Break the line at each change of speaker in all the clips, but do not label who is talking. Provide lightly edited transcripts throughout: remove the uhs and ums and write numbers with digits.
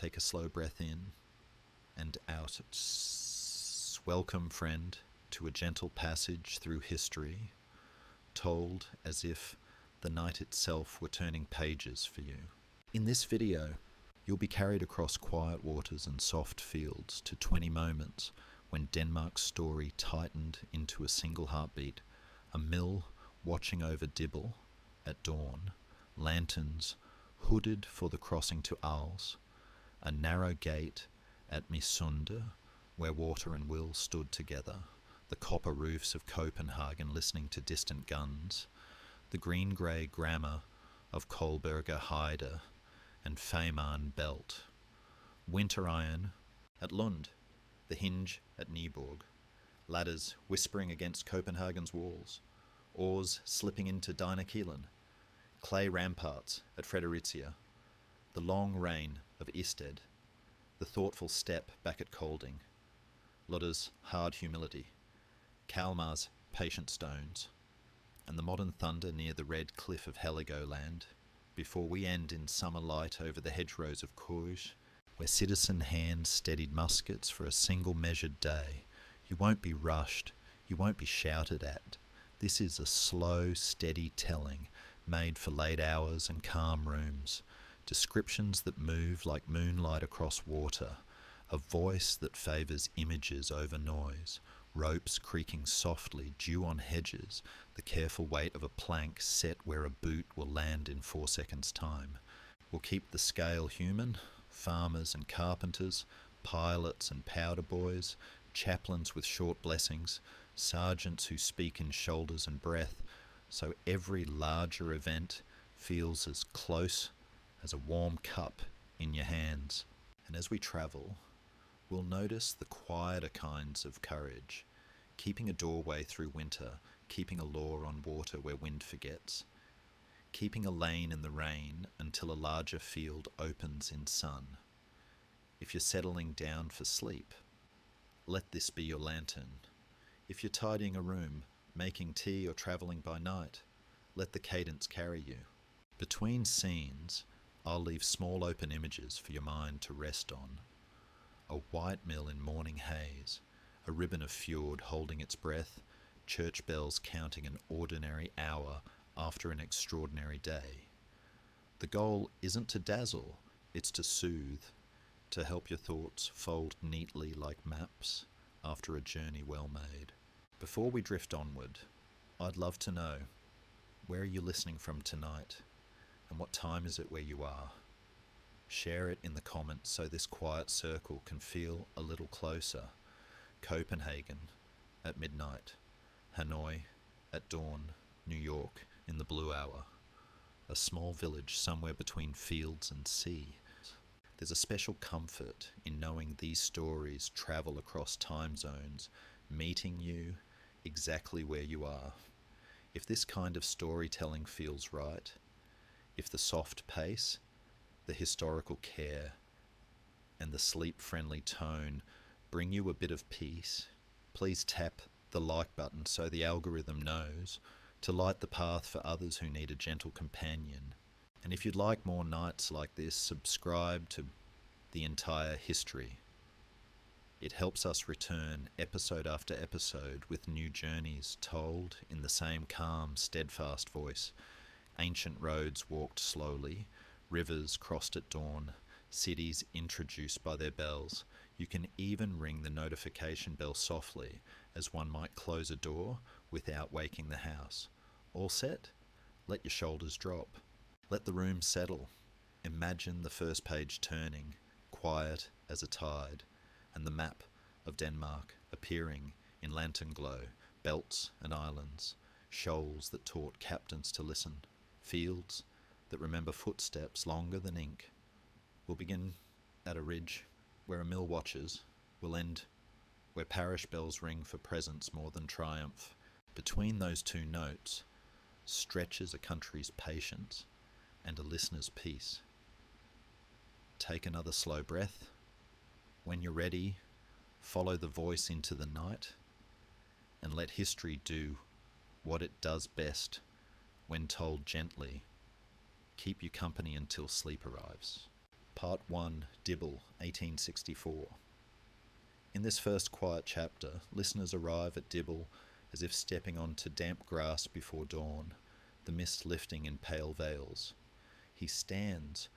Take a slow breath in and out. Welcome, friend, to a gentle passage through history, told as if the night itself were turning pages for you. In this video, you'll be carried across quiet waters and soft fields to 20 moments when Denmark's story tightened into a single heartbeat, a mill watching over Dybbøl at dawn, lanterns hooded for the crossing to Alssund, a narrow gate at Mysunde where water and will stood together, the copper roofs of Copenhagen listening to distant guns, the green-grey grammar of Kolberger Heide and Fehmarn belt, winter iron at Lund, the hinge at Nyborg, ladders whispering against Copenhagen's walls, oars slipping into Dynekilen, clay ramparts at Fredericia, the long reign of Isted, the thoughtful step back at Kolding, Lutter's hard humility, Kalmar's patient stones, and the modern thunder near the red cliff of Heligoland, before we end in summer light over the hedgerows of Køge, where citizen hands steadied muskets for a single measured day. You won't be rushed, you won't be shouted at. This is a slow, steady telling, made for late hours and calm rooms, descriptions that move like moonlight across water, a voice that favours images over noise, ropes creaking softly, dew on hedges, the careful weight of a plank set where a boot will land in 4 seconds' time. We'll keep the scale human, farmers and carpenters, pilots and powder boys, chaplains with short blessings, sergeants who speak in shoulders and breath, so every larger event feels as close as a warm cup in your hands. And as we travel, we'll notice the quieter kinds of courage, keeping a doorway through winter, keeping a law on water where wind forgets, keeping a lane in the rain until a larger field opens in sun. If you're settling down for sleep, let this be your lantern. If you're tidying a room, making tea or travelling by night, let the cadence carry you. Between scenes, I'll leave small open images for your mind to rest on. A white mill in morning haze, a ribbon of fjord holding its breath, church bells counting an ordinary hour after an extraordinary day. The goal isn't to dazzle, it's to soothe, to help your thoughts fold neatly like maps after a journey well made. Before we drift onward, I'd love to know, where are you listening from tonight, and what time is it where you are? Share it in the comments so this quiet circle can feel a little closer. Copenhagen at midnight, Hanoi at dawn, New York in the blue hour, a small village somewhere between fields and sea. There's a special comfort in knowing these stories travel across time zones, meeting you exactly where you are. If this kind of storytelling feels right, if the soft pace, the historical care, and the sleep-friendly tone bring you a bit of peace, please tap the like button so the algorithm knows to light the path for others who need a gentle companion. And if you'd like more nights like this, subscribe to the entire history. It helps us return episode after episode with new journeys told in the same calm, steadfast voice. Ancient roads walked slowly, rivers crossed at dawn, cities introduced by their bells. You can even ring the notification bell softly, as one might close a door without waking the house. All set? Let your shoulders drop. Let the room settle. Imagine the first page turning, quiet as a tide, and the map of Denmark appearing in lantern glow, belts and islands, shoals that taught captains to listen, fields that remember footsteps longer than ink. We'll begin at a ridge where a mill watches, we'll end where parish bells ring for presence more than triumph. Between those two notes stretches a country's patience and a listener's peace. Take another slow breath. When you're ready, follow the voice into the night and let history do what it does best when told gently. Keep you company until sleep arrives. Part 1, Dybbøl, 1864. In this first quiet chapter, listeners arrive at Dybbøl as if stepping onto damp grass before dawn, the mist lifting in pale veils. He stands,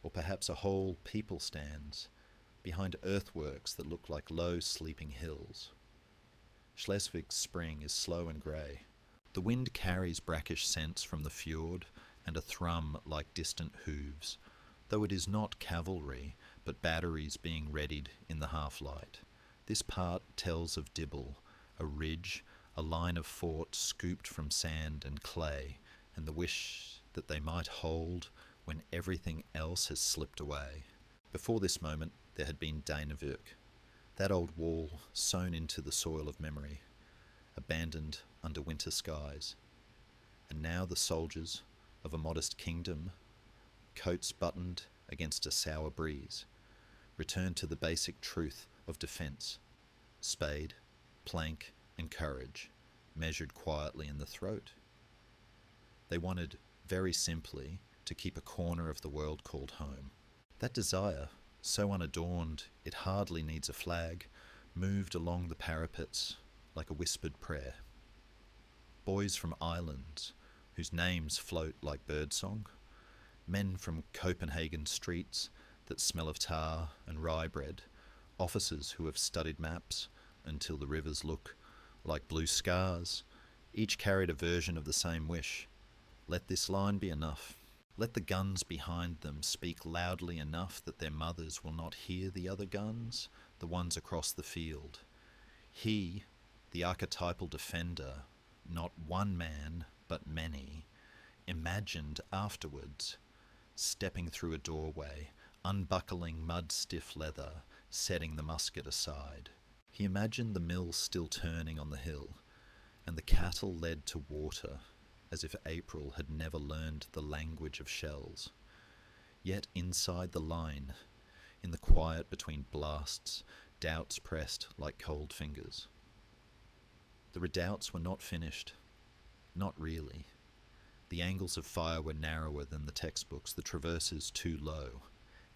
or perhaps a whole people stands, behind earthworks that look like low sleeping hills. Schleswig's spring is slow and grey. The wind carries brackish scents from the fjord and a thrum like distant hooves, though it is not cavalry, but batteries being readied in the half-light. This part tells of Dybbøl, a ridge, a line of forts scooped from sand and clay, and the wish that they might hold when everything else has slipped away. Before this moment there had been Dynekilen, that old wall sown into the soil of memory, abandoned under winter skies. And now the soldiers of a modest kingdom, coats buttoned against a sour breeze, return to the basic truth of defence: spade, plank, and courage, measured quietly in the throat. They wanted, very simply, to keep a corner of the world called home. That desire, so unadorned it hardly needs a flag, moved along the parapets like a whispered prayer. Boys from islands, whose names float like birdsong, men from Copenhagen streets that smell of tar and rye bread, officers who have studied maps until the rivers look like blue scars, each carried a version of the same wish. Let this line be enough. Let the guns behind them speak loudly enough that their mothers will not hear the other guns, the ones across the field. He, the archetypal defender, not one man, but many, imagined afterwards, stepping through a doorway, unbuckling mud-stiff leather, setting the musket aside. He imagined the mill still turning on the hill, and the cattle led to water, as if April had never learned the language of shells. Yet inside the line, in the quiet between blasts, doubts pressed like cold fingers. The redoubts were not finished. Not really. The angles of fire were narrower than the textbooks, the traverses too low.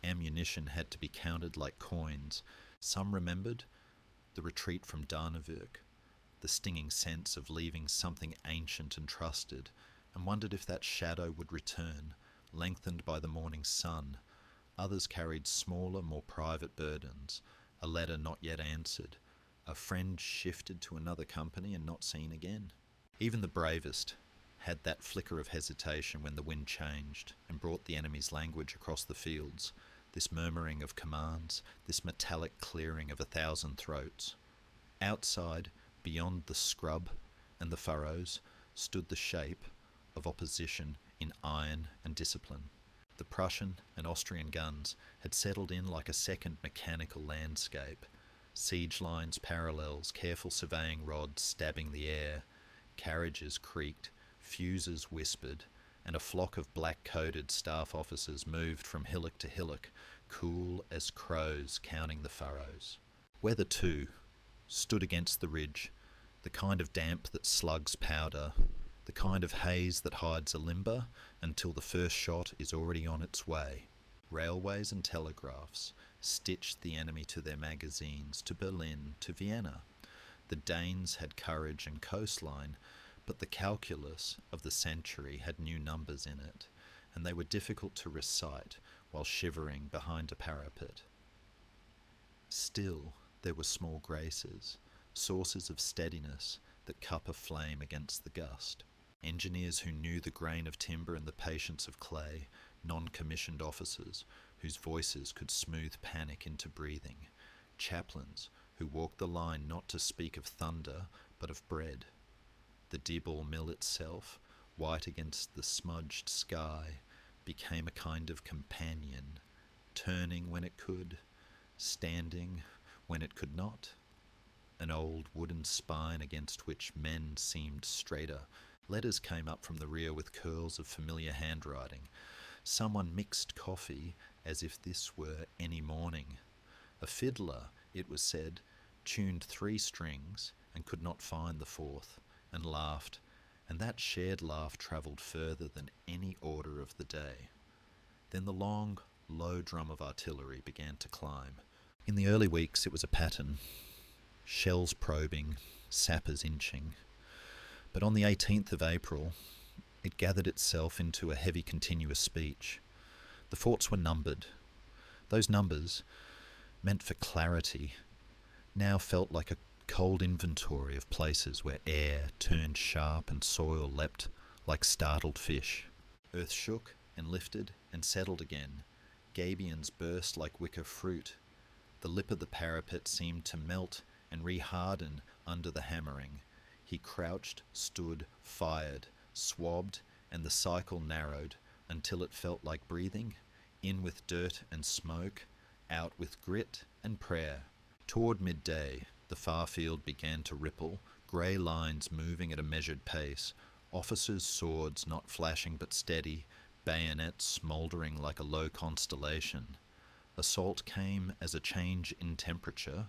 Ammunition had to be counted like coins. Some remembered the retreat from Dynekilen, the stinging sense of leaving something ancient and trusted, and wondered if that shadow would return, lengthened by the morning sun. Others carried smaller, more private burdens, a letter not yet answered, a friend shifted to another company and not seen again. Even the bravest had that flicker of hesitation when the wind changed and brought the enemy's language across the fields, this murmuring of commands, this metallic clearing of 1,000 throats. Outside, beyond the scrub and the furrows, stood the shape of opposition in iron and discipline. The Prussian and Austrian guns had settled in like a second mechanical landscape. Siege lines, parallels, careful surveying rods stabbing the air. Carriages creaked, fuses whispered, and a flock of black-coated staff officers moved from hillock to hillock, cool as crows counting the furrows. Weather, too, stood against the ridge, the kind of damp that slugs powder, the kind of haze that hides a limber until the first shot is already on its way. Railways and telegraphs stitched the enemy to their magazines, to Berlin, to Vienna. The Danes had courage and coastline, but the calculus of the century had new numbers in it, and they were difficult to recite while shivering behind a parapet. Still, there were small graces, sources of steadiness that cup a flame against the gust. Engineers who knew the grain of timber and the patience of clay, non-commissioned officers whose voices could smooth panic into breathing, chaplains who walked the line not to speak of thunder but of bread. The Dybbøl mill itself, white against the smudged sky, became a kind of companion, turning when it could, standing when it could not. An old wooden spine against which men seemed straighter. Letters came up from the rear with curls of familiar handwriting. Someone mixed coffee as if this were any morning. A fiddler, it was said, tuned 3 strings and could not find the 4th, and laughed, and that shared laugh travelled further than any order of the day. Then the long, low drum of artillery began to climb. In the early weeks it was a pattern, shells probing, sappers inching. But on the 18th of April, it gathered itself into a heavy continuous speech. The forts were numbered. Those numbers, meant for clarity, now felt like a cold inventory of places where air turned sharp and soil leapt like startled fish. Earth shook and lifted and settled again. Gabions burst like wicker fruit. The lip of the parapet seemed to melt and re-harden under the hammering. He crouched, stood, fired, swabbed, and the cycle narrowed until it felt like breathing, in with dirt and smoke, out with grit and prayer. Toward midday, the far field began to ripple, grey lines moving at a measured pace, officers' swords not flashing but steady, bayonets smouldering like a low constellation. Assault came as a change in temperature.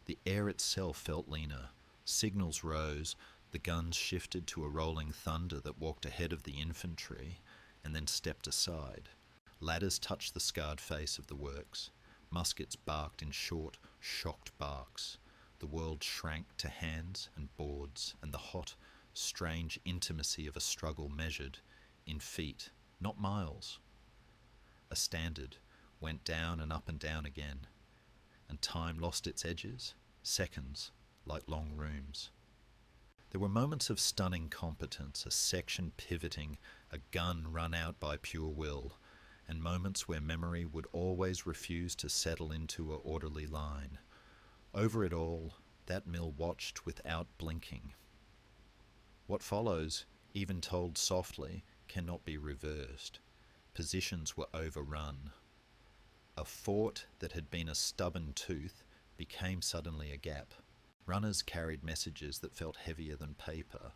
The air itself felt leaner. Signals rose, the guns shifted to a rolling thunder that walked ahead of the infantry and then stepped aside. Ladders touched the scarred face of the works. Muskets barked in short, shocked barks. The world shrank to hands and boards and the hot, strange intimacy of a struggle measured in feet, not miles. A standard went down and down again, and time lost its edges, seconds like long rooms. There were moments of stunning competence, a section pivoting, a gun run out by pure will, and moments where memory would always refuse to settle into an orderly line. Over it all, that mill watched without blinking. What follows, even told softly, cannot be reversed. Positions were overrun. A fort that had been a stubborn tooth became suddenly a gap. Runners carried messages that felt heavier than paper.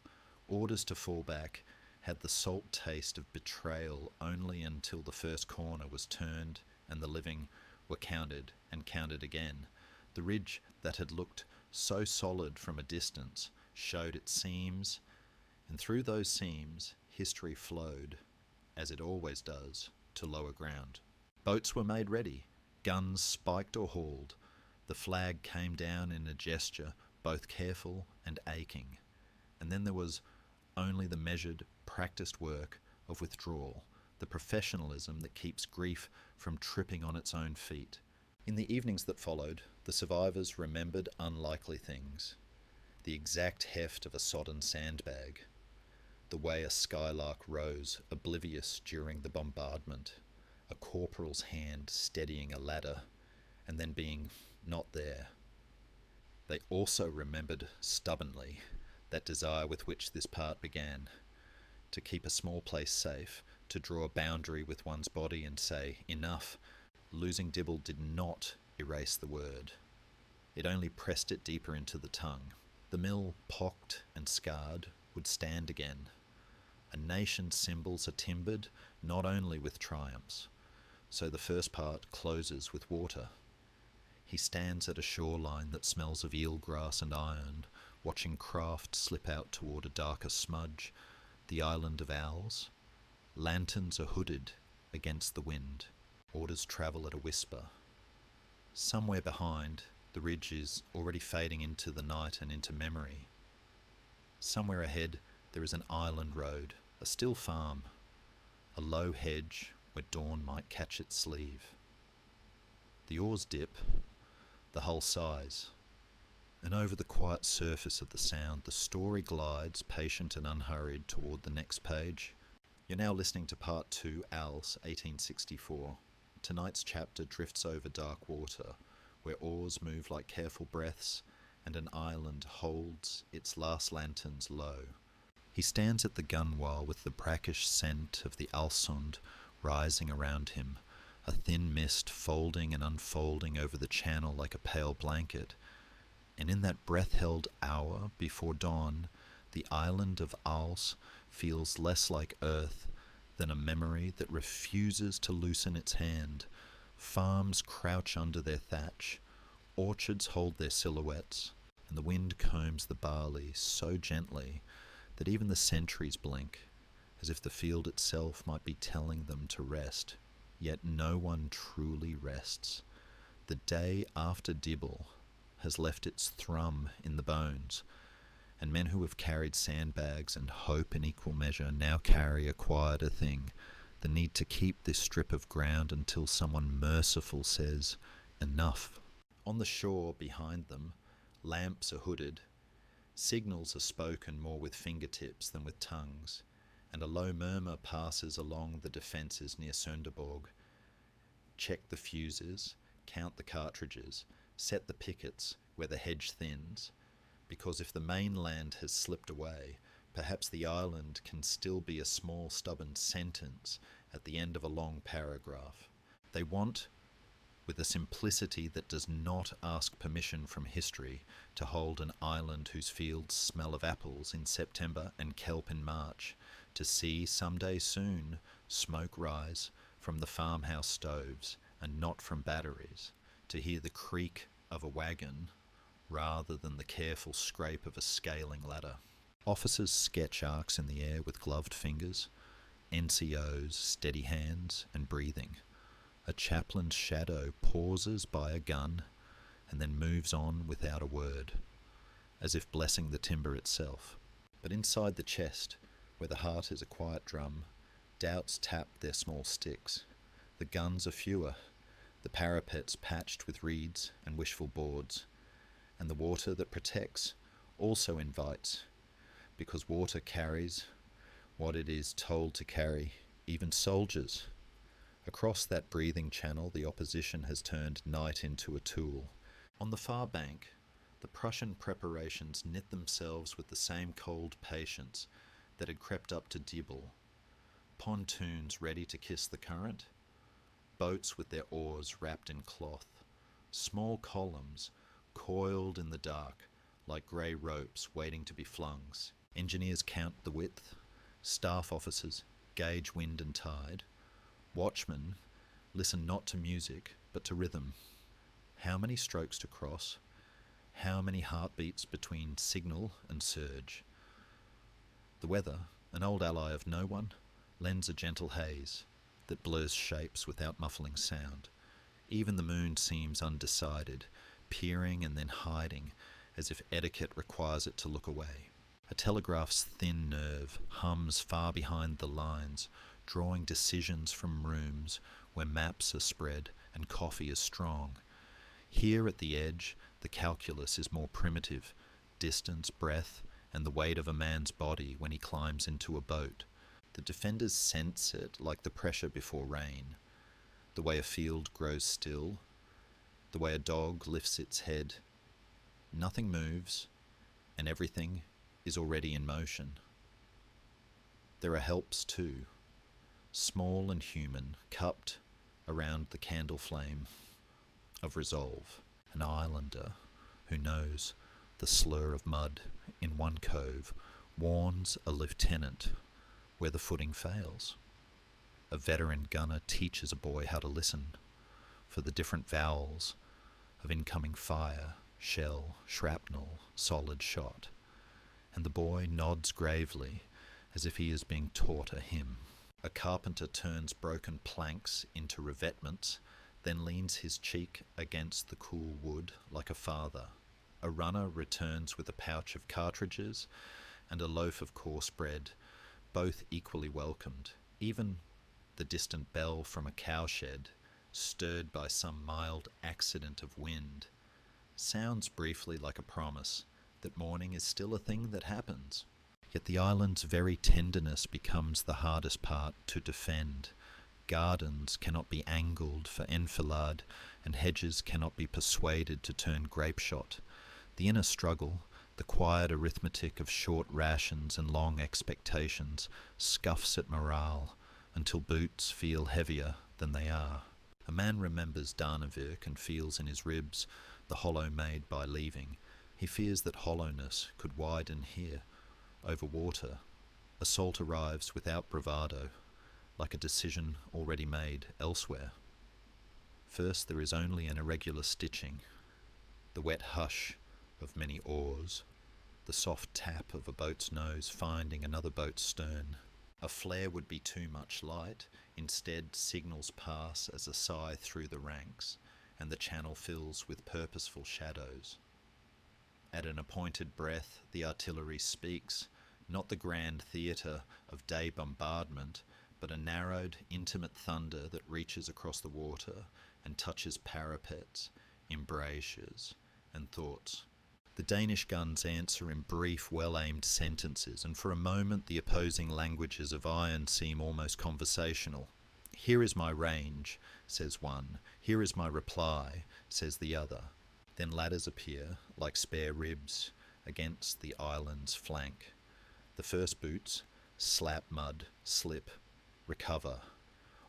Orders to fall back had the salt taste of betrayal only until the first corner was turned and the living were counted and counted again. The ridge that had looked so solid from a distance showed its seams, and through those seams history flowed, as it always does, to lower ground. Boats were made ready, guns spiked or hauled. The flag came down in a gesture, both careful and aching. And then there was only the measured, practiced work of withdrawal, the professionalism that keeps grief from tripping on its own feet. In the evenings that followed, the survivors remembered unlikely things. The exact heft of a sodden sandbag, the way a skylark rose, oblivious during the bombardment, a corporal's hand steadying a ladder, and then being not there. They also remembered stubbornly that desire with which this part began, to keep a small place safe, to draw a boundary with one's body and say, enough. Losing Dybbøl did not erase the word. It only pressed it deeper into the tongue. The mill, pocked and scarred, would stand again. A nation's symbols are timbered not only with triumphs. So the first part closes with water. He stands at a shoreline that smells of eelgrass and iron, watching craft slip out toward a darker smudge, the island of owls. Lanterns are hooded against the wind. Orders travel at a whisper. Somewhere behind, the ridge is already fading into the night and into memory. Somewhere ahead, there is an island road, a still farm, a low hedge where dawn might catch its sleeve. The oars dip, the hull sighs, and over the quiet surface of the sound, the story glides, patient and unhurried, toward the next page. You're now listening to Part 2, Al's 1864. Tonight's chapter drifts over dark water, where oars move like careful breaths, and an island holds its last lanterns low. He stands at the gunwale with the brackish scent of the Alssund rising around him, a thin mist folding and unfolding over the channel like a pale blanket. And in that breath-held hour before dawn, the island of Als feels less like earth than a memory that refuses to loosen its hand. Farms crouch under their thatch, orchards hold their silhouettes, and the wind combs the barley so gently that even the sentries blink, as if the field itself might be telling them to rest. yet no one truly rests. The day after Dybbøl has left its thrum in the bones, and men who have carried sandbags and hope in equal measure now carry a quieter thing, the need to keep this strip of ground until someone merciful says, enough. On the shore behind them, lamps are hooded, signals are spoken more with fingertips than with tongues, and a low murmur passes along the defences near Nyborg. Check the fuses, count the cartridges, set the pickets where the hedge thins, because if the mainland has slipped away, perhaps the island can still be a small stubborn sentence at the end of a long paragraph. They want, with a simplicity that does not ask permission from history, to hold an island whose fields smell of apples in September and kelp in March, to see someday soon smoke rise from the farmhouse stoves and not from batteries, to hear the creak of a wagon rather than the careful scrape of a scaling ladder. Officers sketch arcs in the air with gloved fingers, NCOs steady hands and breathing. A chaplain's shadow pauses by a gun and then moves on without a word, as if blessing the timber itself. But inside the chest, where the heart is a quiet drum, doubts tap their small sticks. The guns are fewer, the parapets patched with reeds and wishful boards, and the water that protects also invites, because water carries what it is told to carry, even soldiers. Across that breathing channel, the opposition has turned night into a tool. On the far bank, the Prussian preparations knit themselves with the same cold patience that had crept up to Dybbøl. Pontoons ready to kiss the current, boats with their oars wrapped in cloth, small columns coiled in the dark like grey ropes waiting to be flung. Engineers count the width, staff officers gauge wind and tide, watchmen listen not to music but to rhythm. How many strokes to cross? How many heartbeats between signal and surge? The weather, an old ally of no one, lends a gentle haze that blurs shapes without muffling sound. Even the moon seems undecided, peering and then hiding, as if etiquette requires it to look away. A telegraph's thin nerve hums far behind the lines, drawing decisions from rooms where maps are spread and coffee is strong. Here at the edge, the calculus is more primitive, distance, breath, and the weight of a man's body when he climbs into a boat. The defenders sense it like the pressure before rain, the way a field grows still, the way a dog lifts its head. Nothing moves, and everything is already in motion. There are helps too, small and human, cupped around the candle flame of resolve. An islander who knows the slur of mud in one cove warns a lieutenant where the footing fails. A veteran gunner teaches a boy how to listen for the different vowels of incoming fire, shell, shrapnel, solid shot, and the boy nods gravely as if he is being taught a hymn. A carpenter turns broken planks into revetments, then leans his cheek against the cool wood like a father. A runner returns with a pouch of cartridges and a loaf of coarse bread, both equally welcomed. Even the distant bell from a cowshed, stirred by some mild accident of wind, sounds briefly like a promise that morning is still a thing that happens. Yet the island's very tenderness becomes the hardest part to defend. Gardens cannot be angled for enfilade, and hedges cannot be persuaded to turn grapeshot. The inner struggle, the quiet arithmetic of short rations and long expectations, scuffs at morale until boots feel heavier than they are. A man remembers Danevik and feels in his ribs the hollow made by leaving. He fears that hollowness could widen here, over water. Assault arrives without bravado, like a decision already made elsewhere. First there is only an irregular stitching, the wet hush of many oars, the soft tap of a boat's nose finding another boat's stern. A flare would be too much light Instead, signals pass as a sigh through the ranks, and the channel fills with purposeful shadows. At an appointed breath, the artillery speaks, not the grand theatre of day bombardment, but a narrowed, intimate thunder that reaches across the water and touches parapets, embrasures, and thoughts. The Danish guns answer in brief, well-aimed sentences, and for a moment the opposing languages of iron seem almost conversational. "Here is my range," says one. "Here is my reply," says the other. Then ladders appear, like spare ribs, against the island's flank. The first boots slap mud, slip, recover.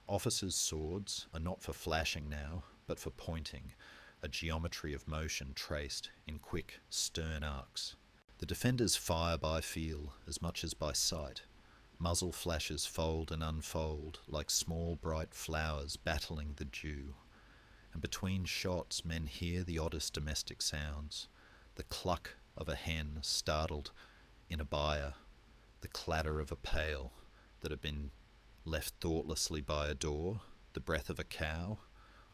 Officers' swords are not for flashing now, but for pointing, a geometry of motion traced in quick, stern arcs. The defenders fire by feel as much as by sight. Muzzle flashes fold and unfold like small bright flowers battling the dew. And between shots men hear the oddest domestic sounds, the cluck of a hen startled in a byre, the clatter of a pail that had been left thoughtlessly by a door, the breath of a cow.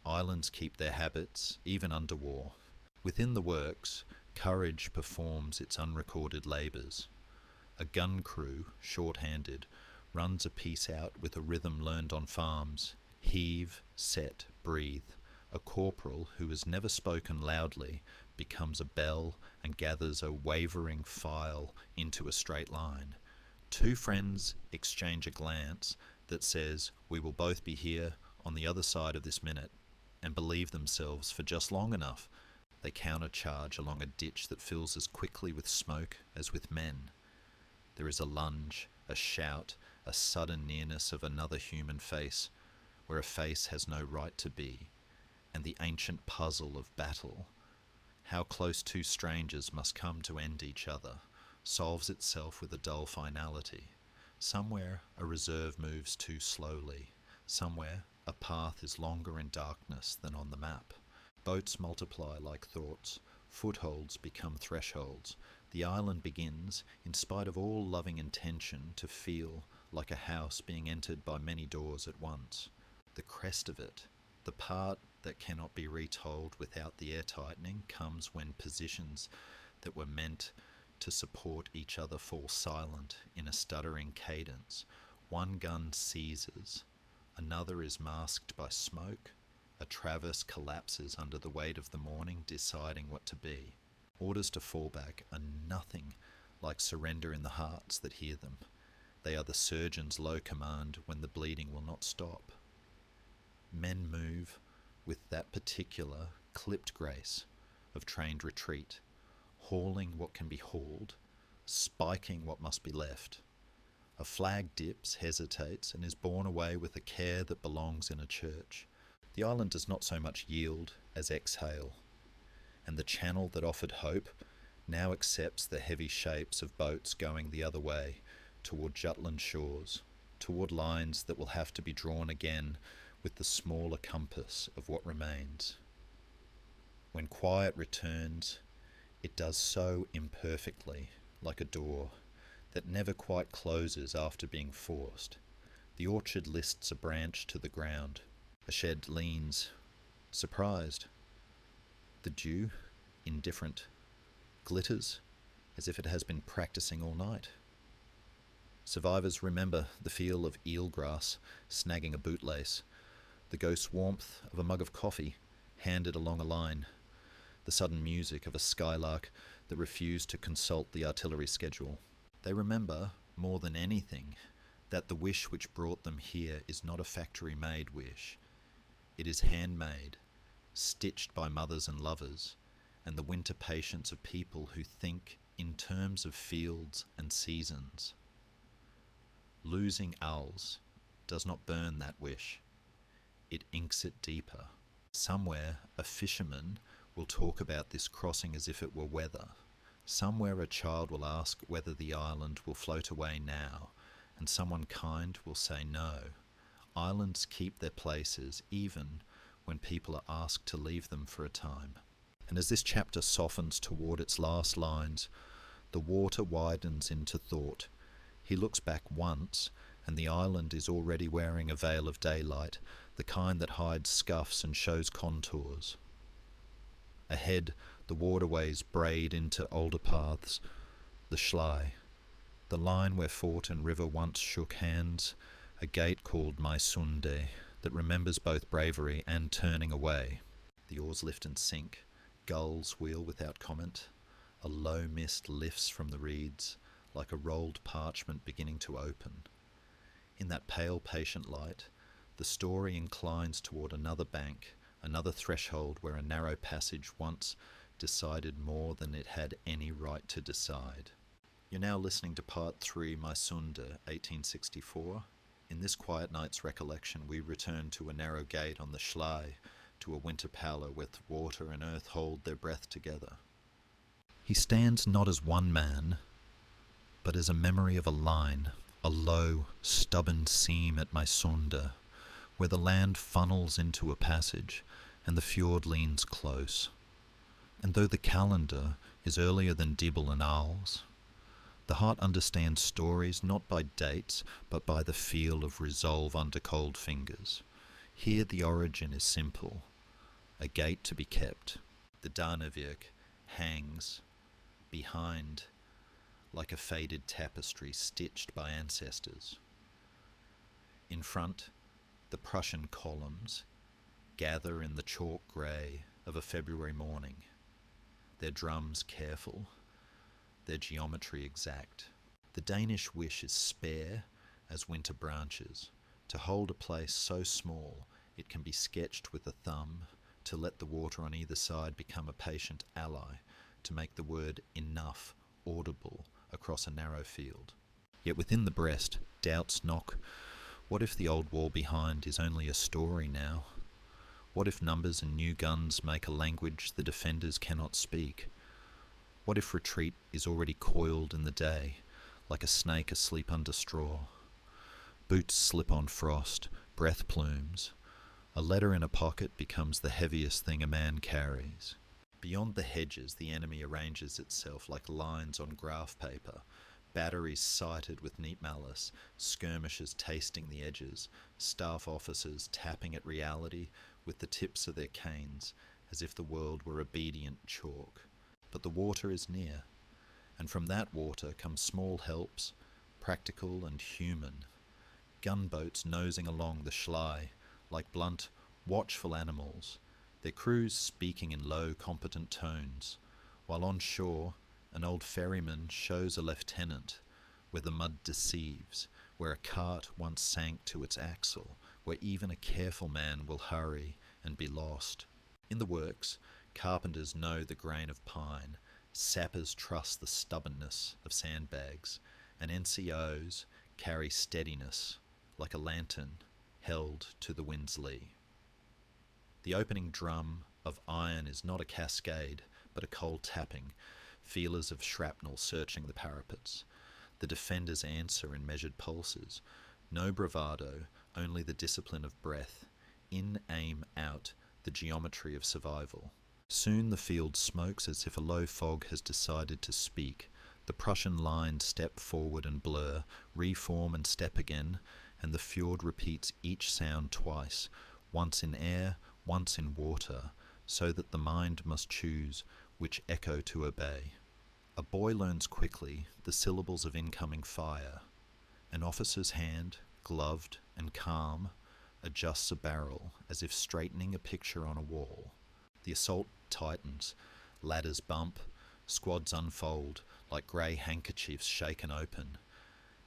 Islands keep their habits, even under war. Within the works, courage performs its unrecorded labours. A gun crew, short-handed, runs a piece out with a rhythm learned on farms. Heave, set, breathe. A corporal who has never spoken loudly becomes a bell and gathers a wavering file into a straight line. Two friends exchange a glance that says, "We will both be here on the other side of this minute," and believe themselves for just long enough. They countercharge along a ditch that fills as quickly with smoke as with men. There is a lunge, a shout, a sudden nearness of another human face, where a face has no right to be, and the ancient puzzle of battle, how close two strangers must come to end each other, solves itself with a dull finality. Somewhere a reserve moves too slowly. Somewhere a path is longer in darkness than on the map. Boats multiply like thoughts. Footholds become thresholds. The island begins, in spite of all loving intention, to feel like a house being entered by many doors at once. The crest of it, the part that cannot be retold without the air tightening, comes when positions that were meant to support each other fall silent in a stuttering cadence. One gun seizes. Another is masked by smoke. A traverse collapses under the weight of the morning, deciding what to be. Orders to fall back are nothing like surrender in the hearts that hear them. They are the surgeon's low command when the bleeding will not stop. Men move with that particular clipped grace of trained retreat, hauling what can be hauled, spiking what must be left. A flag dips, hesitates, and is borne away with a care that belongs in a church. The island does not so much yield as exhale, and the channel that offered hope now accepts the heavy shapes of boats going the other way, toward Jutland shores, toward lines that will have to be drawn again with the smaller compass of what remains. When quiet returns, it does so imperfectly, like a door that never quite closes after being forced. The orchard lists a branch to the ground. A shed leans, surprised. The dew, indifferent, glitters as if it has been practicing all night. Survivors remember the feel of eelgrass snagging a bootlace, the ghost warmth of a mug of coffee handed along a line, the sudden music of a skylark that refused to consult the artillery schedule. They remember, more than anything, that the wish which brought them here is not a factory-made wish. It is handmade, stitched by mothers and lovers, and the winter patience of people who think in terms of fields and seasons. Losing Alls does not burn that wish. It inks it deeper. Somewhere a fisherman will talk about this crossing as if it were weather. Somewhere a child will ask whether the island will float away now, and someone kind will say no. Islands keep their places even when people are asked to leave them for a time. And as this chapter softens toward its last lines, the water widens into thought. He looks back once and the island is already wearing a veil of daylight, the kind that hides scuffs and shows contours. Ahead, the waterways braid into older paths, the Schlei, the line where fort and river once shook hands, a gate called Mysunde that remembers both bravery and turning away. The oars lift and sink, gulls wheel without comment, a low mist lifts from the reeds, like a rolled parchment beginning to open. In that pale, patient light, the story inclines toward another bank, another threshold where a narrow passage once decided more than it had any right to decide. You're now listening to Part 3, Mysunde, 1864. In this quiet night's recollection, we return to a narrow gate on the Schlei, to a winter pallor where water and earth hold their breath together. He stands not as one man, but as a memory of a line, a low, stubborn seam at Mysunde, where the land funnels into a passage and the fjord leans close. And though the calendar is earlier than Dybbøl and Alssund, the heart understands stories not by dates, but by the feel of resolve under cold fingers. Here the origin is simple, a gate to be kept. The Dynekilen hangs behind like a faded tapestry stitched by ancestors. In front, the Prussian columns gather in the chalk grey of a February morning, their drums careful, their geometry exact. The Danish wish is spare as winter branches, to hold a place so small it can be sketched with a thumb, to let the water on either side become a patient ally, to make the word enough audible across a narrow field. Yet within the breast, doubts knock. What if the old wall behind is only a story now? What if numbers and new guns make a language the defenders cannot speak? What if retreat is already coiled in the day, like a snake asleep under straw? Boots slip on frost, breath plumes. A letter in a pocket becomes the heaviest thing a man carries. Beyond the hedges, the enemy arranges itself like lines on graph paper, batteries sighted with neat malice, skirmishers tasting the edges, staff officers tapping at reality with the tips of their canes, as if the world were obedient chalk. But the water is near, and from that water come small helps, practical and human. Gunboats nosing along the Schlei, like blunt, watchful animals, their crews speaking in low, competent tones, while on shore an old ferryman shows a lieutenant where the mud deceives, where a cart once sank to its axle, where even a careful man will hurry and be lost. In the works, carpenters know the grain of pine, sappers trust the stubbornness of sandbags, and NCOs carry steadiness like a lantern held to the wind's lee. The opening drum of iron is not a cascade, but a cold tapping, feelers of shrapnel searching the parapets. The defenders answer in measured pulses. No bravado, only the discipline of breath. In, aim, out, the geometry of survival. Soon the field smokes as if a low fog has decided to speak. The Prussian lines step forward and blur, reform and step again, and the fjord repeats each sound twice, once in air, once in water, so that the mind must choose which echo to obey. A boy learns quickly the syllables of incoming fire. An officer's hand, gloved and calm, adjusts a barrel as if straightening a picture on a wall. The assault tightens, ladders bump, squads unfold like grey handkerchiefs shaken open,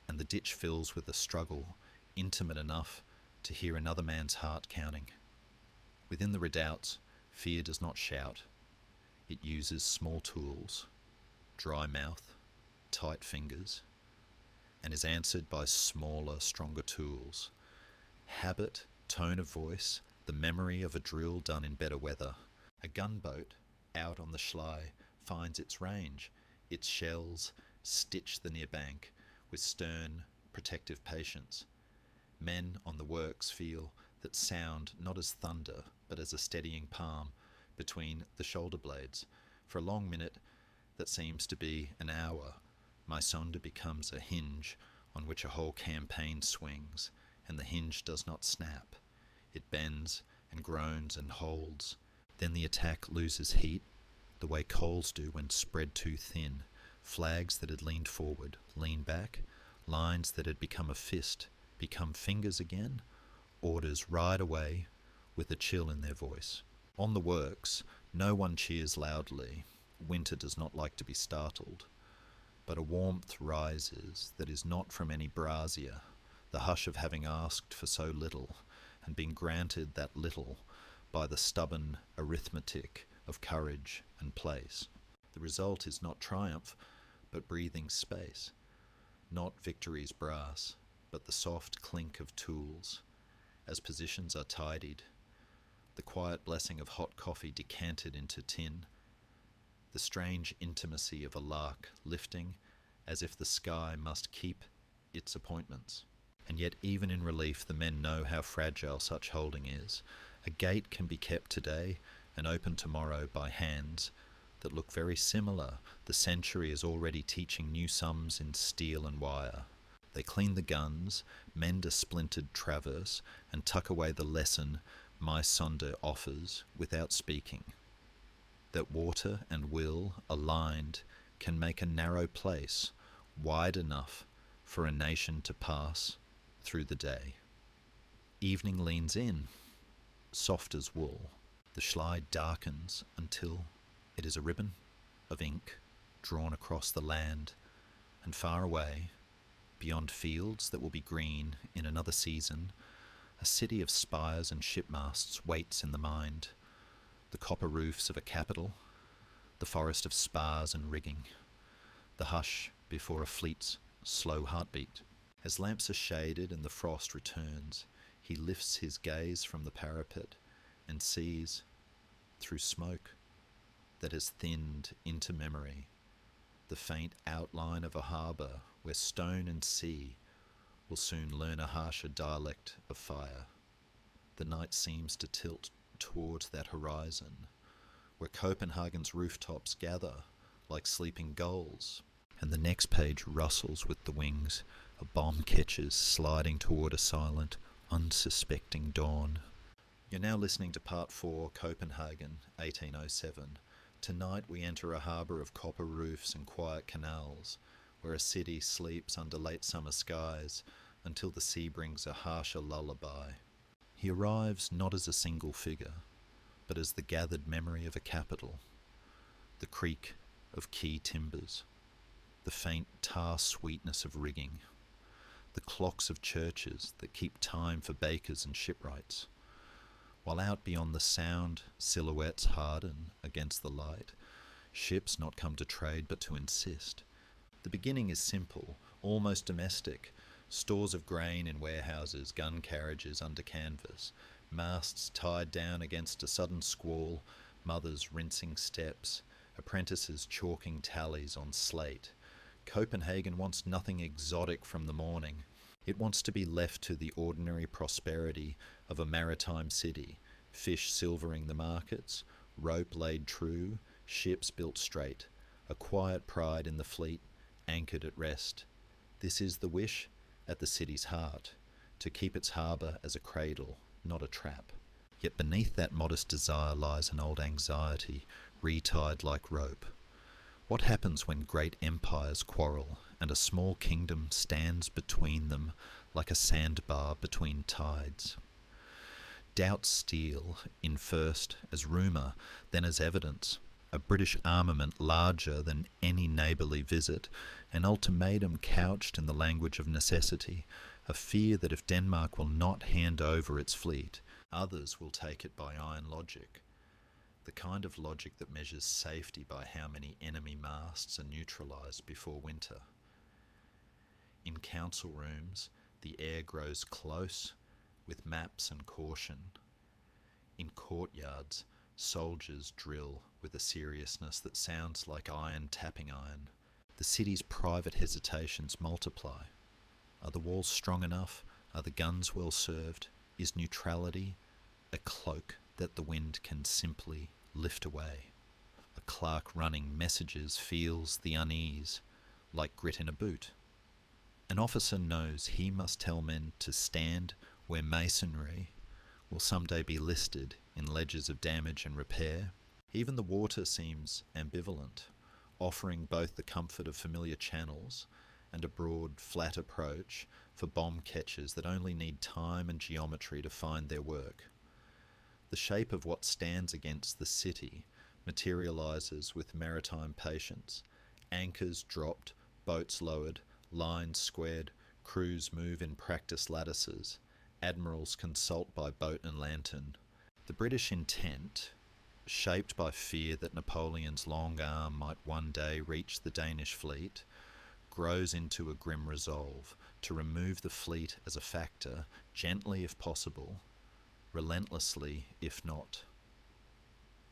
and the ditch fills with a struggle intimate enough to hear another man's heart counting. Within the redoubts, fear does not shout. It uses small tools, dry mouth, tight fingers, and is answered by smaller, stronger tools. Habit, tone of voice, the memory of a drill done in better weather. A gunboat out on the Schlei finds its range. Its shells stitch the near bank with stern, protective patience. Men on the works feel that sound not as thunder, but as a steadying palm between the shoulder blades. For a long minute that seems to be an hour, Mysunde becomes a hinge on which a whole campaign swings, and the hinge does not snap. It bends and groans and holds. Then the attack loses heat, the way coals do when spread too thin. Flags that had leaned forward lean back, lines that had become a fist become fingers again, orders ride away with a chill in their voice. On the works, no one cheers loudly. Winter does not like to be startled. But a warmth rises that is not from any brazier, the hush of having asked for so little, and been granted that little by the stubborn arithmetic of courage and place. The result is not triumph, but breathing space, not victory's brass, but the soft clink of tools, as positions are tidied, the quiet blessing of hot coffee decanted into tin, the strange intimacy of a lark lifting as if the sky must keep its appointments. And yet even in relief the men know how fragile such holding is. A gate can be kept today and opened tomorrow by hands that look very similar. The century is already teaching new sums in steel and wire. They clean the guns, mend a splintered traverse, and tuck away the lesson Mysunde offers without speaking. That water and will, aligned, can make a narrow place wide enough for a nation to pass through the day. Evening leans in, soft as wool. The slide darkens until it is a ribbon of ink drawn across the land, and far away, beyond fields that will be green in another season, a city of spires and shipmasts waits in the mind, the copper roofs of a capital, the forest of spars and rigging, the hush before a fleet's slow heartbeat. As lamps are shaded and the frost returns, he lifts his gaze from the parapet and sees, through smoke that has thinned into memory, the faint outline of a harbour where stone and sea will soon learn a harsher dialect of fire. The night seems to tilt towards that horizon, where Copenhagen's rooftops gather like sleeping gulls, and the next page rustles with the wings of bomb catchers sliding toward a silent, unsuspecting dawn. You're now listening to Part 4, Copenhagen, 1807. Tonight we enter a harbour of copper roofs and quiet canals, where a city sleeps under late summer skies until the sea brings a harsher lullaby. He arrives not as a single figure, but as the gathered memory of a capital, the creak of quay timbers, the faint tar sweetness of rigging, the clocks of churches that keep time for bakers and shipwrights, while out beyond the sound silhouettes harden against the light, ships not come to trade but to insist. The beginning is simple, almost domestic. Stores of grain in warehouses, gun carriages under canvas, masts tied down against a sudden squall, mothers rinsing steps, apprentices chalking tallies on slate. Copenhagen wants nothing exotic from the morning. It wants to be left to the ordinary prosperity of a maritime city, fish silvering the markets, rope laid true, ships built straight, a quiet pride in the fleet, anchored at rest. This is the wish at the city's heart, to keep its harbour as a cradle, not a trap. Yet beneath that modest desire lies an old anxiety, retied like rope. What happens when great empires quarrel, and a small kingdom stands between them like a sandbar between tides? Doubts steal in first as rumour, then as evidence. A British armament larger than any neighbourly visit, an ultimatum couched in the language of necessity, a fear that if Denmark will not hand over its fleet, others will take it by iron logic, the kind of logic that measures safety by how many enemy masts are neutralised before winter. In council rooms, the air grows close with maps and caution. In courtyards, soldiers drill with a seriousness that sounds like iron tapping iron. The city's private hesitations multiply. Are the walls strong enough? Are the guns well served? Is neutrality a cloak that the wind can simply lift away? A clerk running messages feels the unease, like grit in a boot. An officer knows he must tell men to stand where masonry will someday be listed in ledgers of damage and repair. Even the water seems ambivalent, offering both the comfort of familiar channels and a broad, flat approach for bomb catchers that only need time and geometry to find their work. The shape of what stands against the city materializes with maritime patience. Anchors dropped, boats lowered, lines squared, crews move in practice lattices, admirals consult by boat and lantern. The British intent, shaped by fear that Napoleon's long arm might one day reach the Danish fleet, grows into a grim resolve to remove the fleet as a factor, gently if possible, relentlessly if not.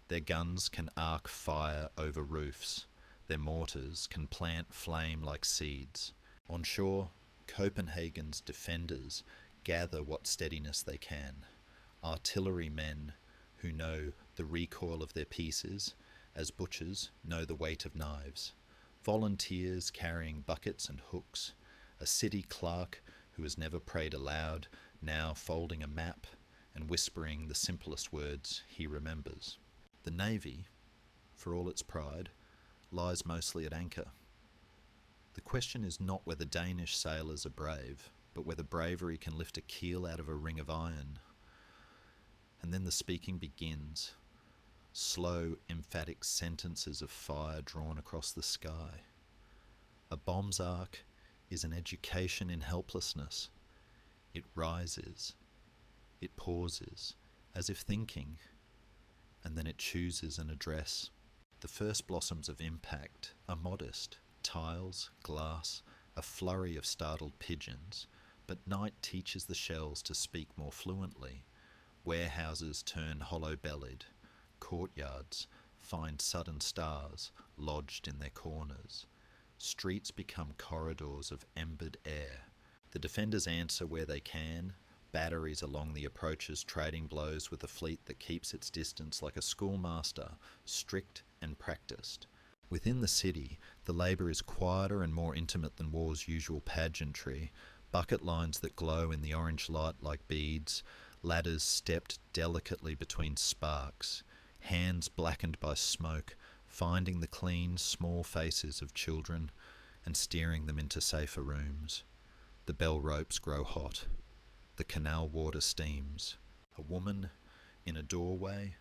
Their guns can arc fire over roofs. Their mortars can plant flame like seeds. On shore, Copenhagen's defenders gather what steadiness they can. Artillerymen who know the recoil of their pieces, as butchers know the weight of knives. Volunteers carrying buckets and hooks. A city clerk who has never prayed aloud, now folding a map and whispering the simplest words he remembers. The Navy, for all its pride, lies mostly at anchor. The question is not whether Danish sailors are brave, but whether bravery can lift a keel out of a ring of iron. And then the speaking begins. Slow, emphatic sentences of fire drawn across the sky. A bomb's arc is an education in helplessness. It rises, it pauses, as if thinking, and then it chooses an address. The first blossoms of impact are modest, tiles, glass, a flurry of startled pigeons, but night teaches the shells to speak more fluently. Warehouses turn hollow-bellied. Courtyards find sudden stars lodged in their corners. Streets become corridors of embered air. The defenders answer where they can. Batteries along the approaches trading blows with a fleet that keeps its distance like a schoolmaster, strict and practiced. Within the city, the labour is quieter and more intimate than war's usual pageantry. Bucket lines that glow in the orange light like beads, ladders stepped delicately between sparks, hands blackened by smoke, finding the clean, small faces of children and steering them into safer rooms. The bell ropes grow hot. The canal water steams. A woman in a doorway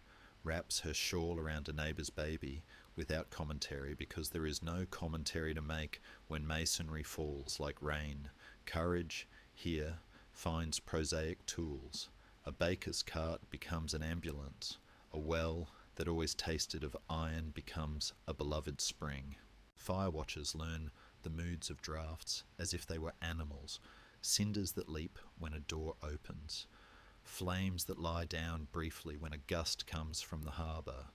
wraps her shawl around a neighbour's baby without commentary, because there is no commentary to make when masonry falls like rain. Courage, here, finds prosaic tools. A baker's cart becomes an ambulance. A well that always tasted of iron becomes a beloved spring. Fire watchers learn the moods of drafts as if they were animals, cinders that leap when a door opens, flames that lie down briefly when a gust comes from the harbour.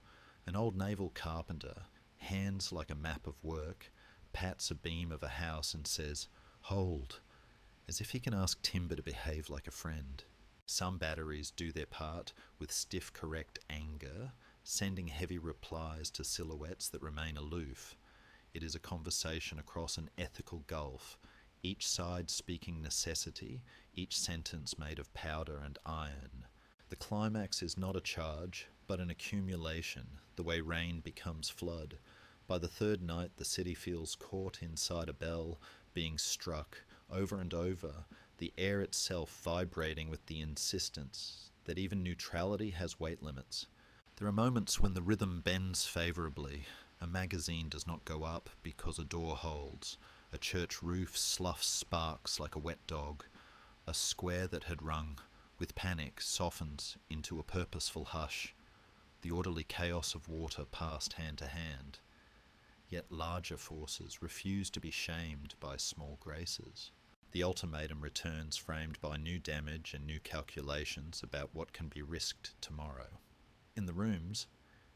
An old naval carpenter, hands like a map of work, pats a beam of a house and says, "Hold," as if he can ask timber to behave like a friend. Some batteries do their part with stiff correct anger, sending heavy replies to silhouettes that remain aloof. It is a conversation across an ethical gulf, each side speaking necessity, each sentence made of powder and iron. The climax is not a charge, but an accumulation, the way rain becomes flood. By the third night, the city feels caught inside a bell, being struck over and over, the air itself vibrating with the insistence that even neutrality has weight limits. There are moments when the rhythm bends favourably. A magazine does not go up because a door holds. A church roof sloughs sparks like a wet dog. A square that had rung with panic softens into a purposeful hush. The orderly chaos of water passed hand to hand. Yet larger forces refuse to be shamed by small graces. The ultimatum returns, framed by new damage and new calculations about what can be risked tomorrow. In the rooms,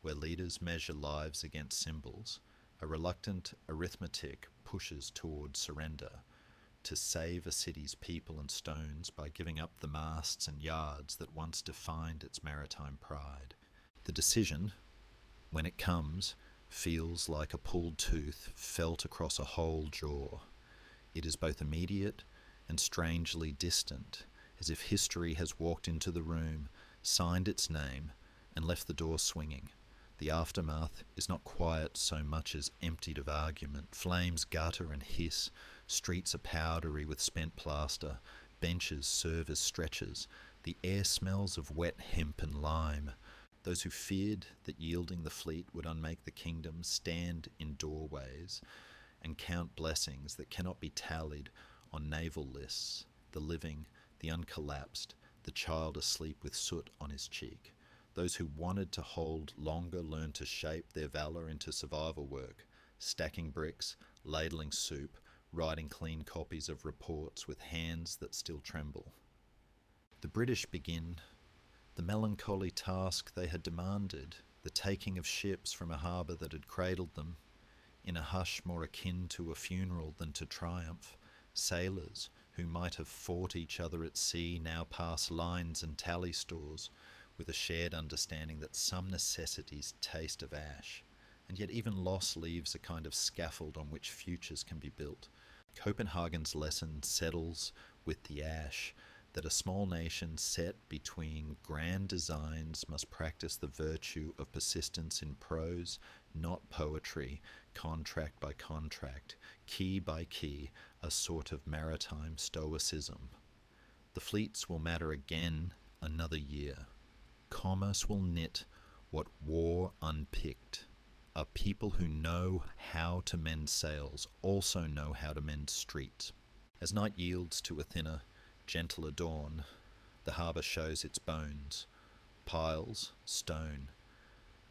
where leaders measure lives against symbols, a reluctant arithmetic pushes toward surrender, to save a city's people and stones by giving up the masts and yards that once defined its maritime pride. The decision, when it comes, feels like a pulled tooth felt across a whole jaw. It is both immediate and strangely distant, as if history has walked into the room, signed its name, and left the door swinging. The aftermath is not quiet so much as emptied of argument. Flames gutter and hiss, streets are powdery with spent plaster, benches serve as stretchers, the air smells of wet hemp and lime. Those who feared that yielding the fleet would unmake the kingdom stand in doorways and count blessings that cannot be tallied on naval lists, the living, the uncollapsed, the child asleep with soot on his cheek. Those who wanted to hold longer learned to shape their valour into survival work, stacking bricks, ladling soup, writing clean copies of reports with hands that still tremble. The British begin the melancholy task they had demanded, the taking of ships from a harbour that had cradled them, in a hush more akin to a funeral than to triumph. Sailors who might have fought each other at sea now pass lines and tally stores, with a shared understanding that some necessities taste of ash, and yet even loss leaves a kind of scaffold on which futures can be built. Copenhagen's lesson settles with the ash, that a small nation set between grand designs must practice the virtue of persistence in prose, not poetry, contract by contract, key by key, a sort of maritime stoicism. The fleets will matter again another year. Commerce will knit what war unpicked. A people who know how to mend sails also know how to mend streets. As night yields to a thinner, gentler dawn, the harbour shows its bones, piles, stone,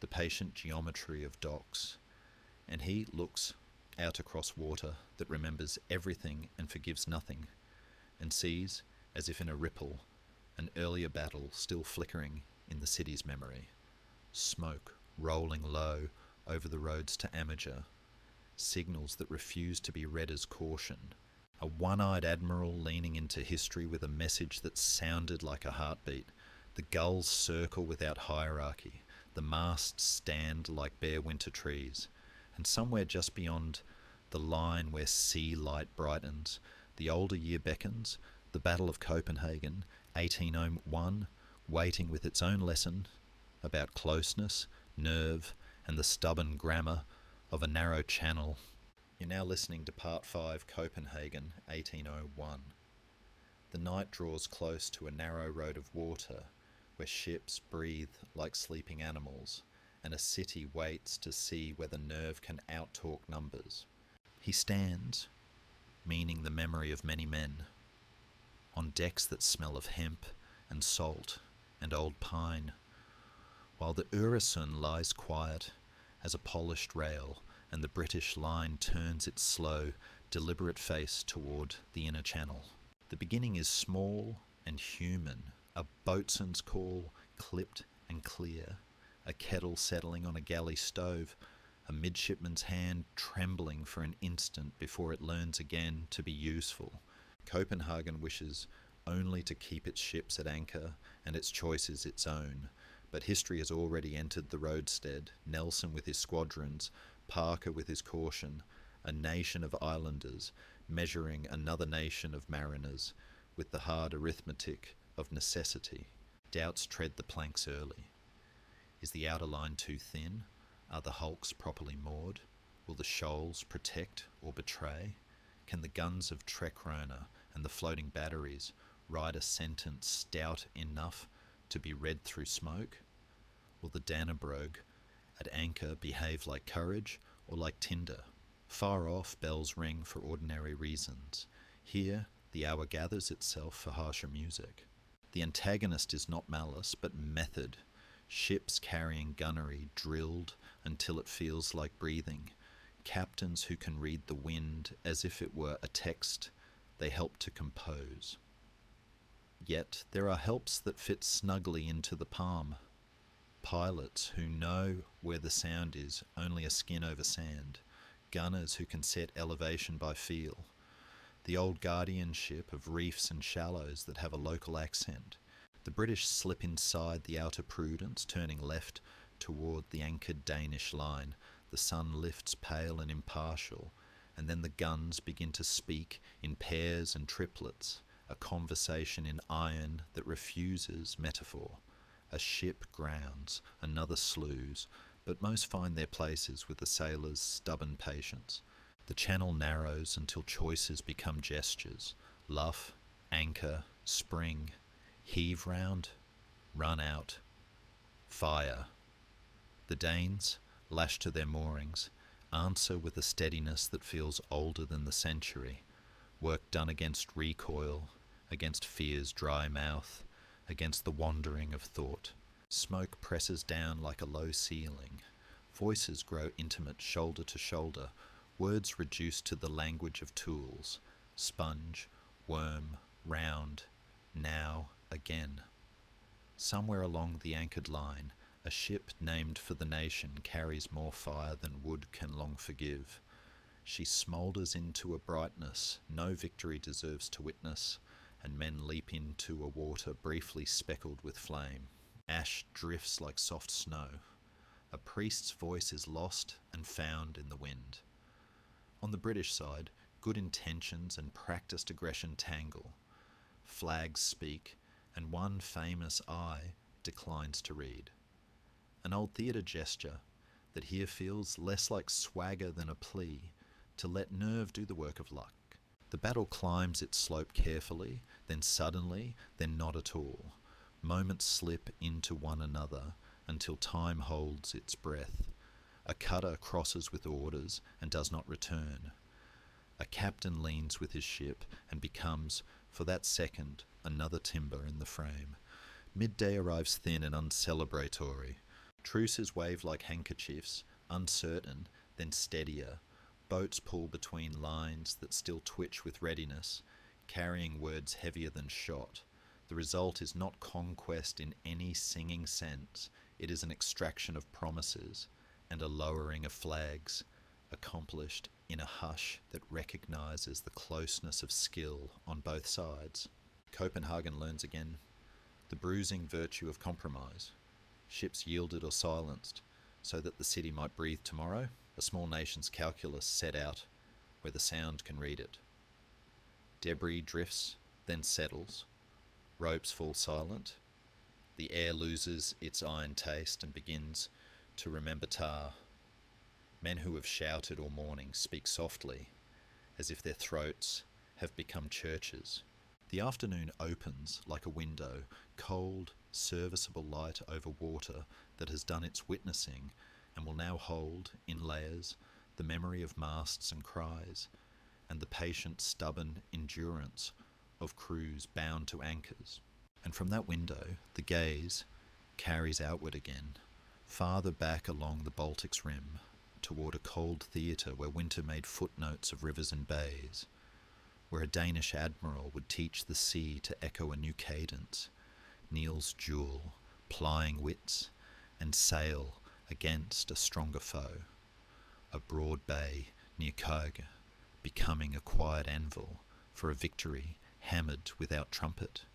the patient geometry of docks, and he looks out across water that remembers everything and forgives nothing, and sees, as if in a ripple, an earlier battle still flickering in the city's memory. Smoke rolling low over the roads to Amager, signals that refuse to be read as caution. A one-eyed admiral leaning into history with a message that sounded like a heartbeat. The gulls circle without hierarchy. The masts stand like bare winter trees. And somewhere just beyond the line where sea light brightens, the older year beckons, the Battle of Copenhagen, 1801, waiting with its own lesson about closeness, nerve, and the stubborn grammar of a narrow channel. You're now listening to Part 5, Copenhagen, 1801. The night draws close to a narrow road of water, where ships breathe like sleeping animals, and a city waits to see whether nerve can out-talk numbers. He stands, meaning the memory of many men, on decks that smell of hemp and salt and old pine, while the Øresund lies quiet as a polished rail, and the British line turns its slow, deliberate face toward the inner channel. The beginning is small and human, a boatswain's call, clipped and clear, a kettle settling on a galley stove, a midshipman's hand trembling for an instant before it learns again to be useful. Copenhagen wishes only to keep its ships at anchor, and its choice is its own. But history has already entered the roadstead, Nelson with his squadrons, Parker with his caution, a nation of islanders, measuring another nation of mariners, with the hard arithmetic of necessity. Doubts tread the planks early. Is the outer line too thin? Are the hulks properly moored? Will the shoals protect or betray? Can the guns of Treckrona and the floating batteries write a sentence stout enough to be read through smoke? Will the Dannebrog at anchor behave like courage or like tinder? Far off bells ring for ordinary reasons. Here the hour gathers itself for harsher music. The antagonist is not malice but method. Ships carrying gunnery drilled until it feels like breathing. Captains who can read the wind as if it were a text they help to compose. Yet there are helps that fit snugly into the palm. Pilots who know where the sound is, only a skin over sand. Gunners who can set elevation by feel. The old guardianship of reefs and shallows that have a local accent. The British slip inside the outer Prudence, turning left toward the anchored Danish line. The sun lifts pale and impartial, and then the guns begin to speak in pairs and triplets, a conversation in iron that refuses metaphor. A ship grounds, another slews, but most find their places with the sailors' stubborn patience. The channel narrows until choices become gestures. Luff, anchor, spring, heave round, run out, fire. The Danes, lashed to their moorings, answer with a steadiness that feels older than the century. Work done against recoil, against fear's dry mouth, against the wandering of thought. Smoke presses down like a low ceiling. Voices grow intimate shoulder to shoulder, words reduced to the language of tools. Sponge, worm, round, now, again. Somewhere along the anchored line, a ship named for the nation carries more fire than wood can long forgive. She smoulders into a brightness no victory deserves to witness, and men leap into a water briefly speckled with flame. Ash drifts like soft snow. A priest's voice is lost and found in the wind. On the British side, good intentions and practiced aggression tangle. Flags speak, and one famous eye declines to read. An old theatre gesture that here feels less like swagger than a plea to let nerve do the work of luck. The battle climbs its slope carefully, then suddenly, then not at all. Moments slip into one another until time holds its breath. A cutter crosses with orders and does not return. A captain leans with his ship and becomes, for that second, another timber in the frame. Midday arrives thin and uncelebratory. Truces wave like handkerchiefs, uncertain, then steadier. Boats pull between lines that still twitch with readiness, carrying words heavier than shot. The result is not conquest in any singing sense. It is an extraction of promises and a lowering of flags, accomplished in a hush that recognizes the closeness of skill on both sides. Copenhagen learns again the bruising virtue of compromise. Ships yielded or silenced, so that the city might breathe tomorrow. A small nation's calculus set out where the sound can read it. Debris drifts, then settles. Ropes fall silent. The air loses its iron taste and begins to remember tar. Men who have shouted all morning speak softly, as if their throats have become churches. The afternoon opens like a window, cold, serviceable light over water that has done its witnessing and will now hold, in layers, the memory of masts and cries, and the patient, stubborn endurance of crews bound to anchors. And from that window, the gaze carries outward again, farther back along the Baltic's rim, toward a cold theatre where winter made footnotes of rivers and bays, where a Danish admiral would teach the sea to echo a new cadence, Niels jewel, plying wits, and sail against a stronger foe. A broad bay near Køge, becoming a quiet anvil for a victory hammered without trumpet.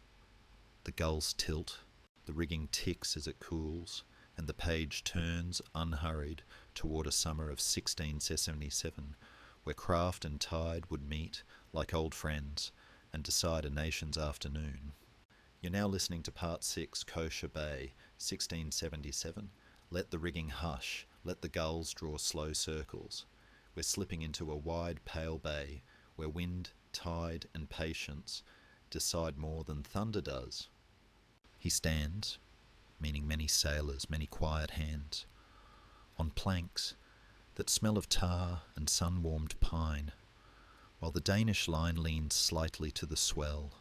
The gulls tilt, the rigging ticks as it cools, and the page turns unhurried toward a summer of 1677, where craft and tide would meet like old friends and decide a nation's afternoon. You're now listening to Part 6, Køge Bay, 1677. Let the rigging hush, let the gulls draw slow circles. We're slipping into a wide, pale bay where wind, tide, and patience decide more than thunder does. He stands, meaning many sailors, many quiet hands, on planks that smell of tar and sun-warmed pine, while the Danish line leans slightly to the swell,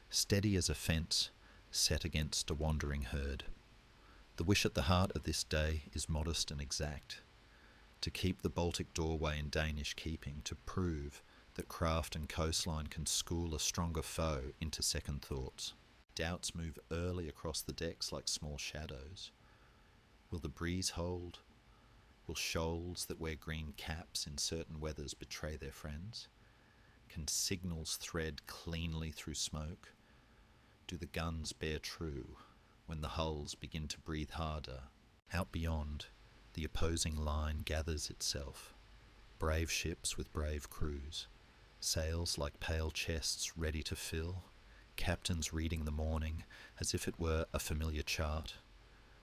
steady as a fence set against a wandering herd. The wish at the heart of this day is modest and exact, to keep the Baltic doorway in Danish keeping, to prove that craft and coastline can school a stronger foe into second thoughts. Doubts move early across the decks like small shadows. Will the breeze hold? Will shoals that wear green caps in certain weathers betray their friends? Can signals thread cleanly through smoke? Do the guns bear true when the hulls begin to breathe harder? Out beyond, the opposing line gathers itself. Brave ships with brave crews, sails like pale chests ready to fill, captains reading the morning as if it were a familiar chart,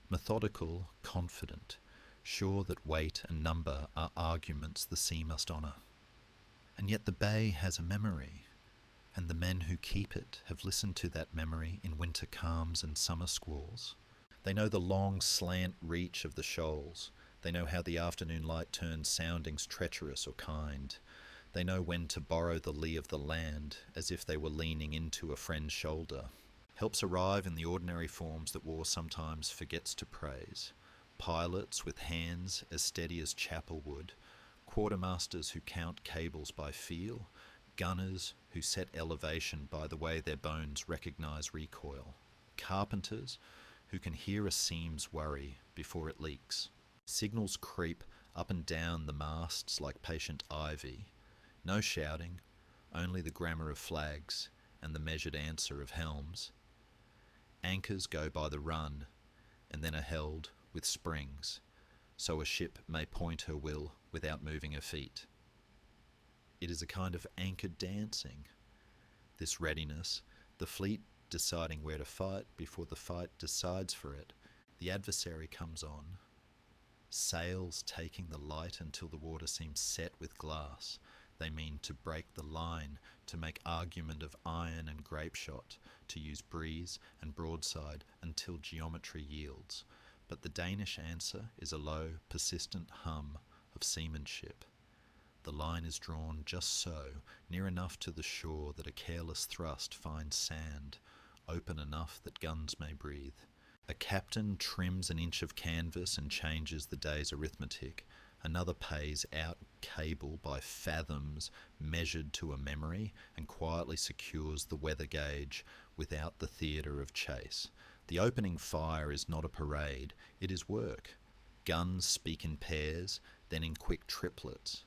methodical, confident, sure that weight and number are arguments the sea must honour. And yet the bay has a memory, and the men who keep it have listened to that memory in winter calms and summer squalls. They know the long slant reach of the shoals. They know how the afternoon light turns soundings treacherous or kind. They know when to borrow the lee of the land, as if they were leaning into a friend's shoulder. Helps arrive in the ordinary forms that war sometimes forgets to praise. Pilots with hands as steady as chapel wood, quartermasters who count cables by feel, gunners who set elevation by the way their bones recognise recoil, carpenters who can hear a seam's worry before it leaks. Signals creep up and down the masts like patient ivy. No shouting, only the grammar of flags and the measured answer of helms. Anchors go by the run and then are held with springs, so a ship may point her will without moving her feet. It is a kind of anchored dancing, this readiness, the fleet deciding where to fight before the fight decides for it. The adversary comes on, sails taking the light until the water seems set with glass. They mean to break the line, to make argument of iron and grape shot, to use breeze and broadside until geometry yields. But the Danish answer is a low, persistent hum of seamanship. The line is drawn just so, near enough to the shore that a careless thrust finds sand, open enough that guns may breathe. A captain trims an inch of canvas and changes the day's arithmetic. Another pays out cable by fathoms measured to a memory and quietly secures the weather gauge without the theatre of chase. The opening fire is not a parade, it is work. Guns speak in pairs, then in quick triplets.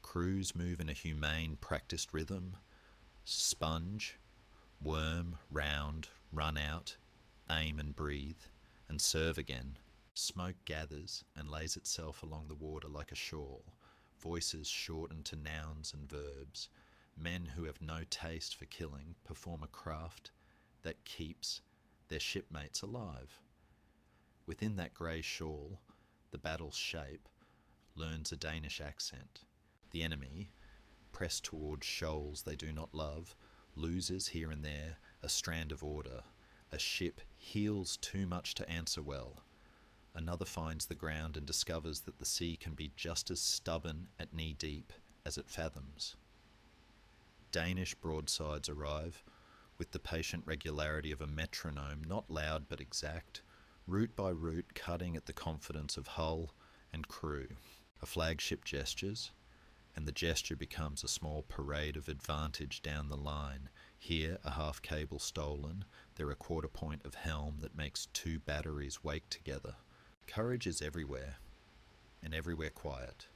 Crews move in a humane, practiced rhythm. Sponge, worm, round, run out, aim and breathe, and serve again. Smoke gathers and lays itself along the water like a shawl. Voices shorten to nouns and verbs. Men who have no taste for killing perform a craft that keeps their shipmates alive. Within that grey shawl, the battle's shape learns a Danish accent. The enemy, pressed towards shoals they do not love, loses here and there a strand of order. A ship heels too much to answer well. Another finds the ground and discovers that the sea can be just as stubborn at knee-deep as it fathoms. Danish broadsides arrive with the patient regularity of a metronome, not loud but exact, route by route cutting at the confidence of hull and crew. A flagship gestures, and the gesture becomes a small parade of advantage down the line. Here a half cable stolen, there a quarter point of helm that makes two batteries wake together. Courage is everywhere, and everywhere quiet.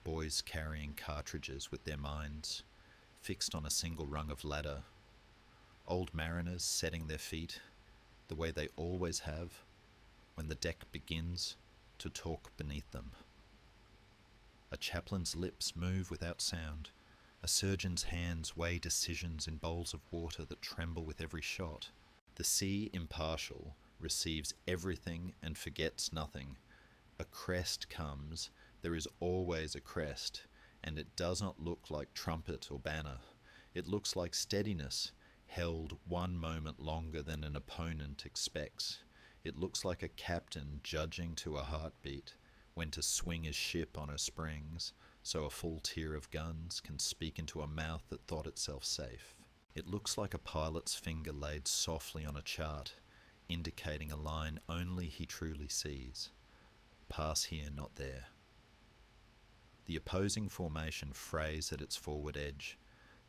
Boys carrying cartridges with their minds fixed on a single rung of ladder. Old mariners setting their feet the way they always have when the deck begins to talk beneath them. A chaplain's lips move without sound. A surgeon's hands weigh decisions in bowls of water that tremble with every shot. The sea, impartial, receives everything and forgets nothing. A crest comes, there is always a crest, and it does not look like trumpet or banner. It looks like steadiness, held one moment longer than an opponent expects. It looks like a captain judging to a heartbeat when to swing his ship on her springs, so a full tier of guns can speak into a mouth that thought itself safe. It looks like a pilot's finger laid softly on a chart, indicating a line only he truly sees. Pass here, not there. The opposing formation frays at its forward edge.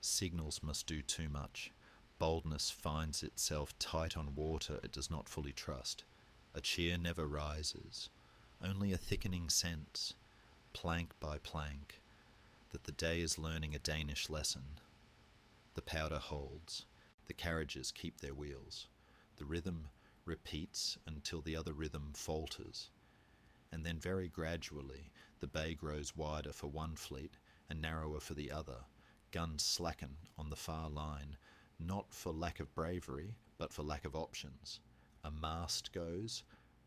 Signals must do too much. Boldness finds itself tight on water it does not fully trust. A cheer never rises, only a thickening sense, plank by plank, that the day is learning a Danish lesson. The powder holds. The carriages keep their wheels. The rhythm repeats until the other rhythm falters. And then very gradually, the The bay grows wider for one fleet and narrower for the other. Guns slacken on the far line, not for lack of bravery, but for lack of options. A mast goes,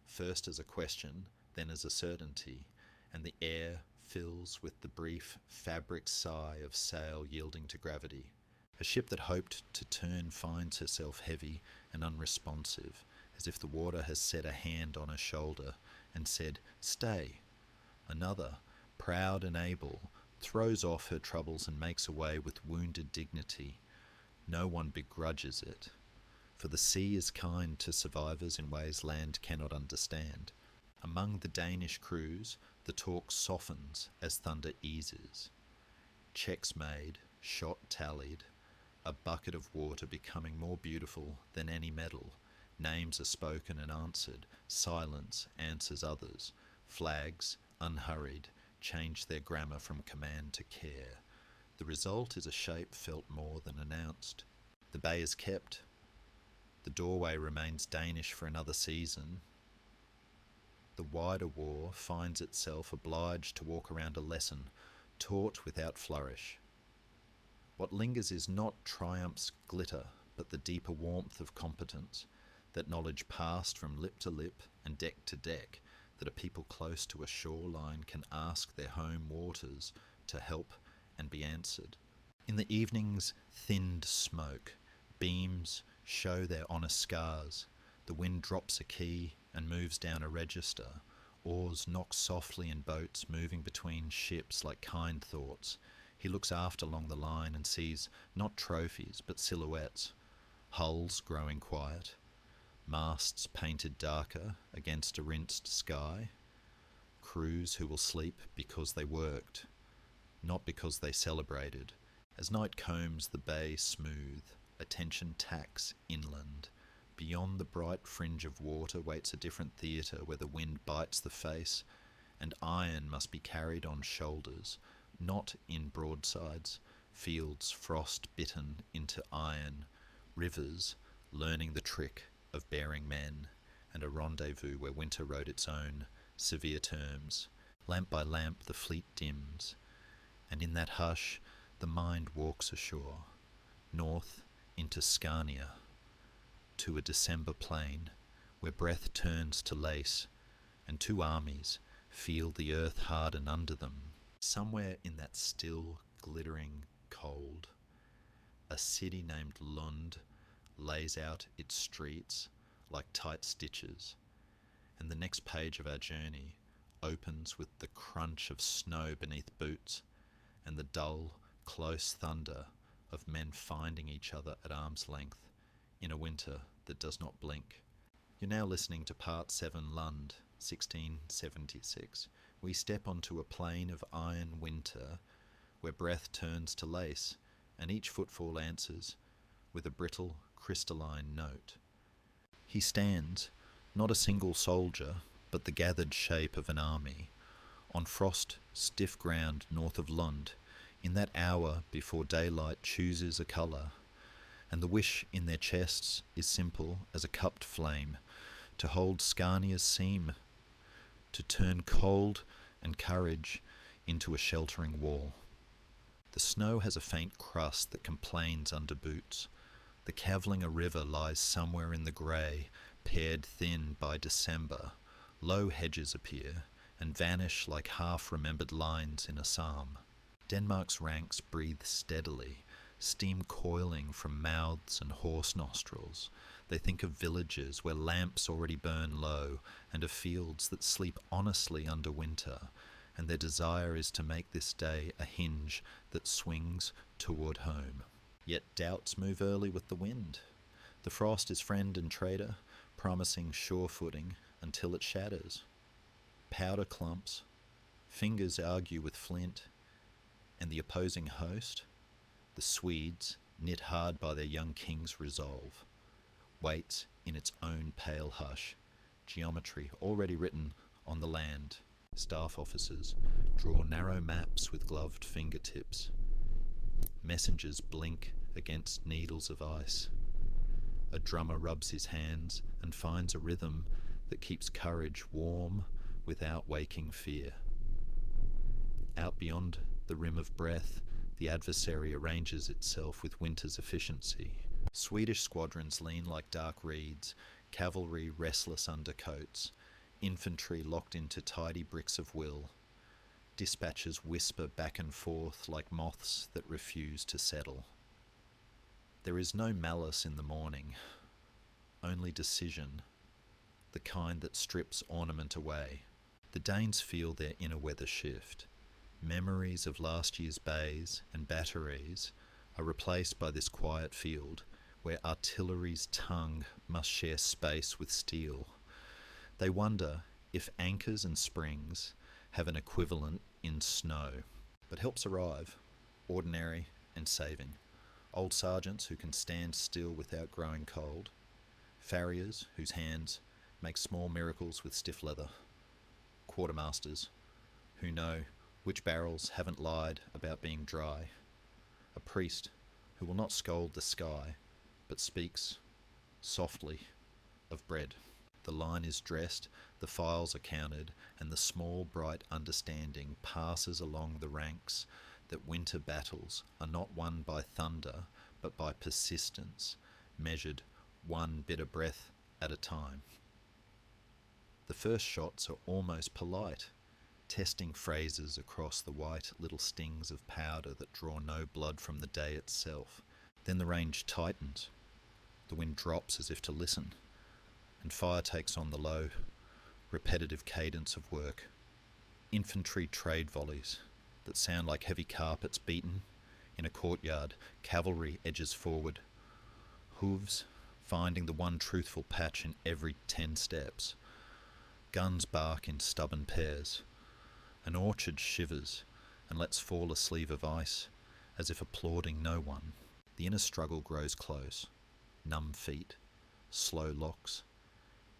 first as a question, then as a certainty, and the air fills with the brief fabric sigh of sail yielding to gravity. A ship that hoped to turn finds herself heavy and unresponsive, as if the water has set a hand on her shoulder and said, "Stay." Another, proud and able, throws off her troubles and makes away with wounded dignity. No one begrudges it, for the sea is kind to survivors in ways land cannot understand. Among the Danish crews, the talk softens as thunder eases. Checks made, shot tallied, a bucket of water becoming more beautiful than any medal. Names are spoken and answered, silence answers others. Flags, unhurried, change their grammar from command to care. The result is a shape felt more than announced. The bay is kept. The doorway remains Danish for another season. The wider war finds itself obliged to walk around a lesson, taught without flourish. What lingers is not triumph's glitter, but the deeper warmth of competence, that knowledge passed from lip to lip and deck to deck, that a people close to a shoreline can ask their home waters to help and be answered. In the evening's thinned smoke, beams show their honest scars. The wind drops a key and moves down a register. Oars knock softly in boats moving between ships like kind thoughts. He looks aft along the line and sees not trophies but silhouettes. Hulls growing quiet. Masts painted darker against a rinsed sky. Crews who will sleep because they worked, not because they celebrated. As night combs the bay smooth, attention tacks inland. Beyond the bright fringe of water waits a different theatre where the wind bites the face, and iron must be carried on shoulders, not in broadsides, fields frost-bitten into iron, rivers learning the trick of bearing men, and a rendezvous where winter wrote its own severe terms. Lamp by lamp the fleet dims, and in that hush the mind walks ashore, north into Scania, to a December plain where breath turns to lace, and two armies feel the earth harden under them. Somewhere in that still, glittering cold, a city named Lund lays out its streets like tight stitches, and the next page of our journey opens with the crunch of snow beneath boots and the dull, close thunder of men finding each other at arm's length in a winter that does not blink. You're now listening to Part 7, Lund, 1676. We step onto a plain of iron winter where breath turns to lace and each footfall answers with a brittle, crystalline note. He stands, not a single soldier, but the gathered shape of an army, on frost stiff ground north of Lund, in that hour before daylight chooses a colour, and the wish in their chests is simple as a cupped flame, to hold Scania's seam, to turn cold and courage into a sheltering wall. The snow has a faint crust that complains under boots. The Kavlinga River lies somewhere in the grey, pared thin by December. Low hedges appear and vanish like half-remembered lines in a psalm. Denmark's ranks breathe steadily, steam coiling from mouths and horse nostrils. They think of villages where lamps already burn low, and of fields that sleep honestly under winter, and their desire is to make this day a hinge that swings toward home. Yet doubts move early with the wind. The frost is friend and traitor, promising sure footing until it shatters. Powder clumps, fingers argue with flint, and the opposing host, the Swedes, knit hard by their young king's resolve, waits in its own pale hush, geometry already written on the land. Staff officers draw narrow maps with gloved fingertips. Messengers blink against needles of ice. A drummer rubs his hands and finds a rhythm that keeps courage warm without waking fear. Out beyond the rim of breath, the adversary arranges itself with winter's efficiency. Swedish squadrons lean like dark reeds, cavalry restless under coats, infantry locked into tidy bricks of will. Dispatches whisper back and forth like moths that refuse to settle. There is no malice in the morning, only decision, the kind that strips ornament away. The Danes feel their inner weather shift. Memories of last year's bays and batteries are replaced by this quiet field where artillery's tongue must share space with steel. They wonder if anchors and springs have an equivalent in snow. But helps arrive, ordinary and saving. Old sergeants who can stand still without growing cold. Farriers whose hands make small miracles with stiff leather. Quartermasters who know which barrels haven't lied about being dry. A priest who will not scold the sky, but speaks softly of bread. The line is dressed, the files are counted, and the small, bright understanding passes along the ranks that winter battles are not won by thunder, but by persistence, measured one bitter breath at a time. The first shots are almost polite, testing phrases across the white little stings of powder that draw no blood from the day itself. Then the range tightens. The wind drops as if to listen, and fire takes on the low, repetitive cadence of work. Infantry trade volleys that sound like heavy carpets beaten in a courtyard. Cavalry edges forward, hooves finding the one truthful patch in every 10 steps. Guns bark in stubborn pairs. An orchard shivers and lets fall a sleeve of ice, as if applauding no one. The inner struggle grows close. Numb feet, slow locks,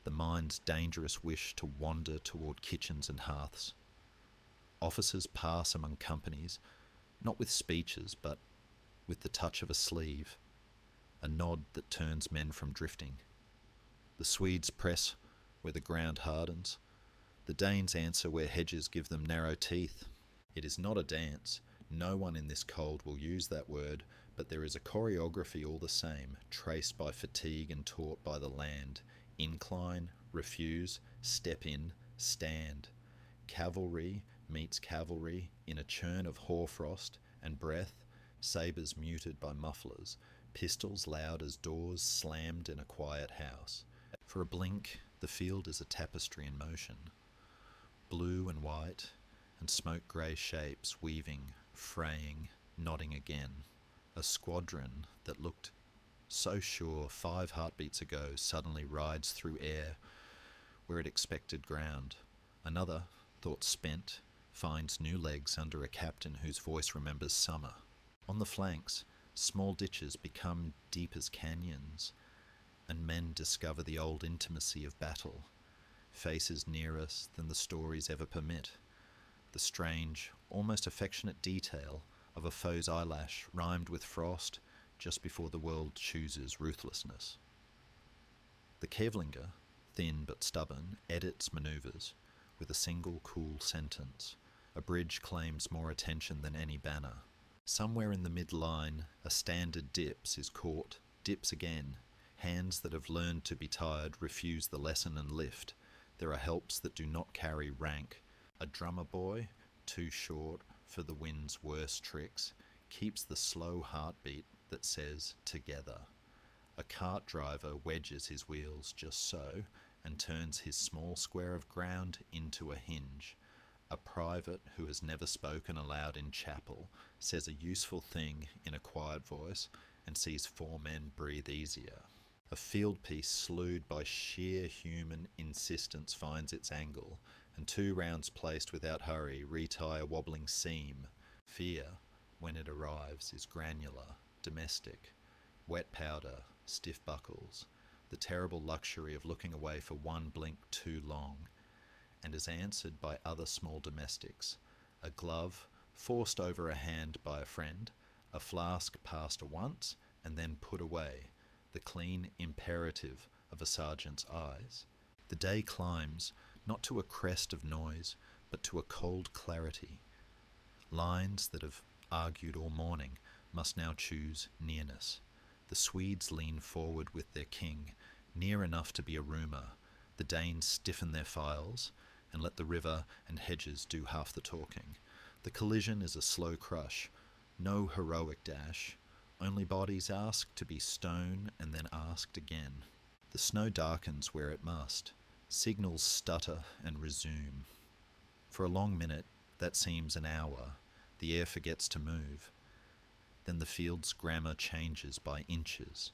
the mind's dangerous wish to wander toward kitchens and hearths. Officers pass among companies, not with speeches, but with the touch of a sleeve, a nod that turns men from drifting. The Swedes press where the ground hardens. The Danes answer where hedges give them narrow teeth. It is not a dance. No one in this cold will use that word, but there is a choreography all the same, traced by fatigue and taught by the land. Incline, refuse, step in, stand. Cavalry meets cavalry in a churn of hoarfrost and breath, sabres muted by mufflers, pistols loud as doors slammed in a quiet house. For a blink, the field is a tapestry in motion. Blue and white and smoke-grey shapes weaving, fraying, nodding again. A squadron that looked so sure 5 heartbeats ago suddenly rides through air where it expected ground. Another, thought spent, finds new legs under a captain whose voice remembers summer. On the flanks, small ditches become deep as canyons, and men discover the old intimacy of battle, faces nearer than the stories ever permit. The strange, almost affectionate detail of a foe's eyelash rhymed with frost just before the world chooses ruthlessness. The Kevlinger, thin but stubborn, edits manoeuvres with a single cool sentence. A bridge claims more attention than any banner. Somewhere in the mid-line, a standard dips is caught, dips again. Hands that have learned to be tired refuse the lesson and lift. There are helps that do not carry rank. A drummer boy, too short for the wind's worst tricks, keeps the slow heartbeat that says together. A cart driver wedges his wheels just so and turns his small square of ground into a hinge. A private who has never spoken aloud in chapel says a useful thing in a quiet voice and sees 4 men breathe easier. A field piece slewed by sheer human insistence finds its angle, and 2 rounds placed without hurry retie a wobbling seam. Fear, when it arrives, is granular, domestic, wet powder, stiff buckles, the terrible luxury of looking away for one blink too long, and is answered by other small domestics, a glove forced over a hand by a friend, a flask passed once and then put away, the clean imperative of a sergeant's eyes. The day climbs, not to a crest of noise, but to a cold clarity. Lines that have argued all morning must now choose nearness. The Swedes lean forward with their king, near enough to be a rumour. The Danes stiffen their files and let the river and hedges do half the talking. The collision is a slow crush, no heroic dash, only bodies asked to be stone and then asked again. The snow darkens where it must. Signals stutter and resume. For a long minute, that seems an hour, the air forgets to move. Then the field's grammar changes by inches.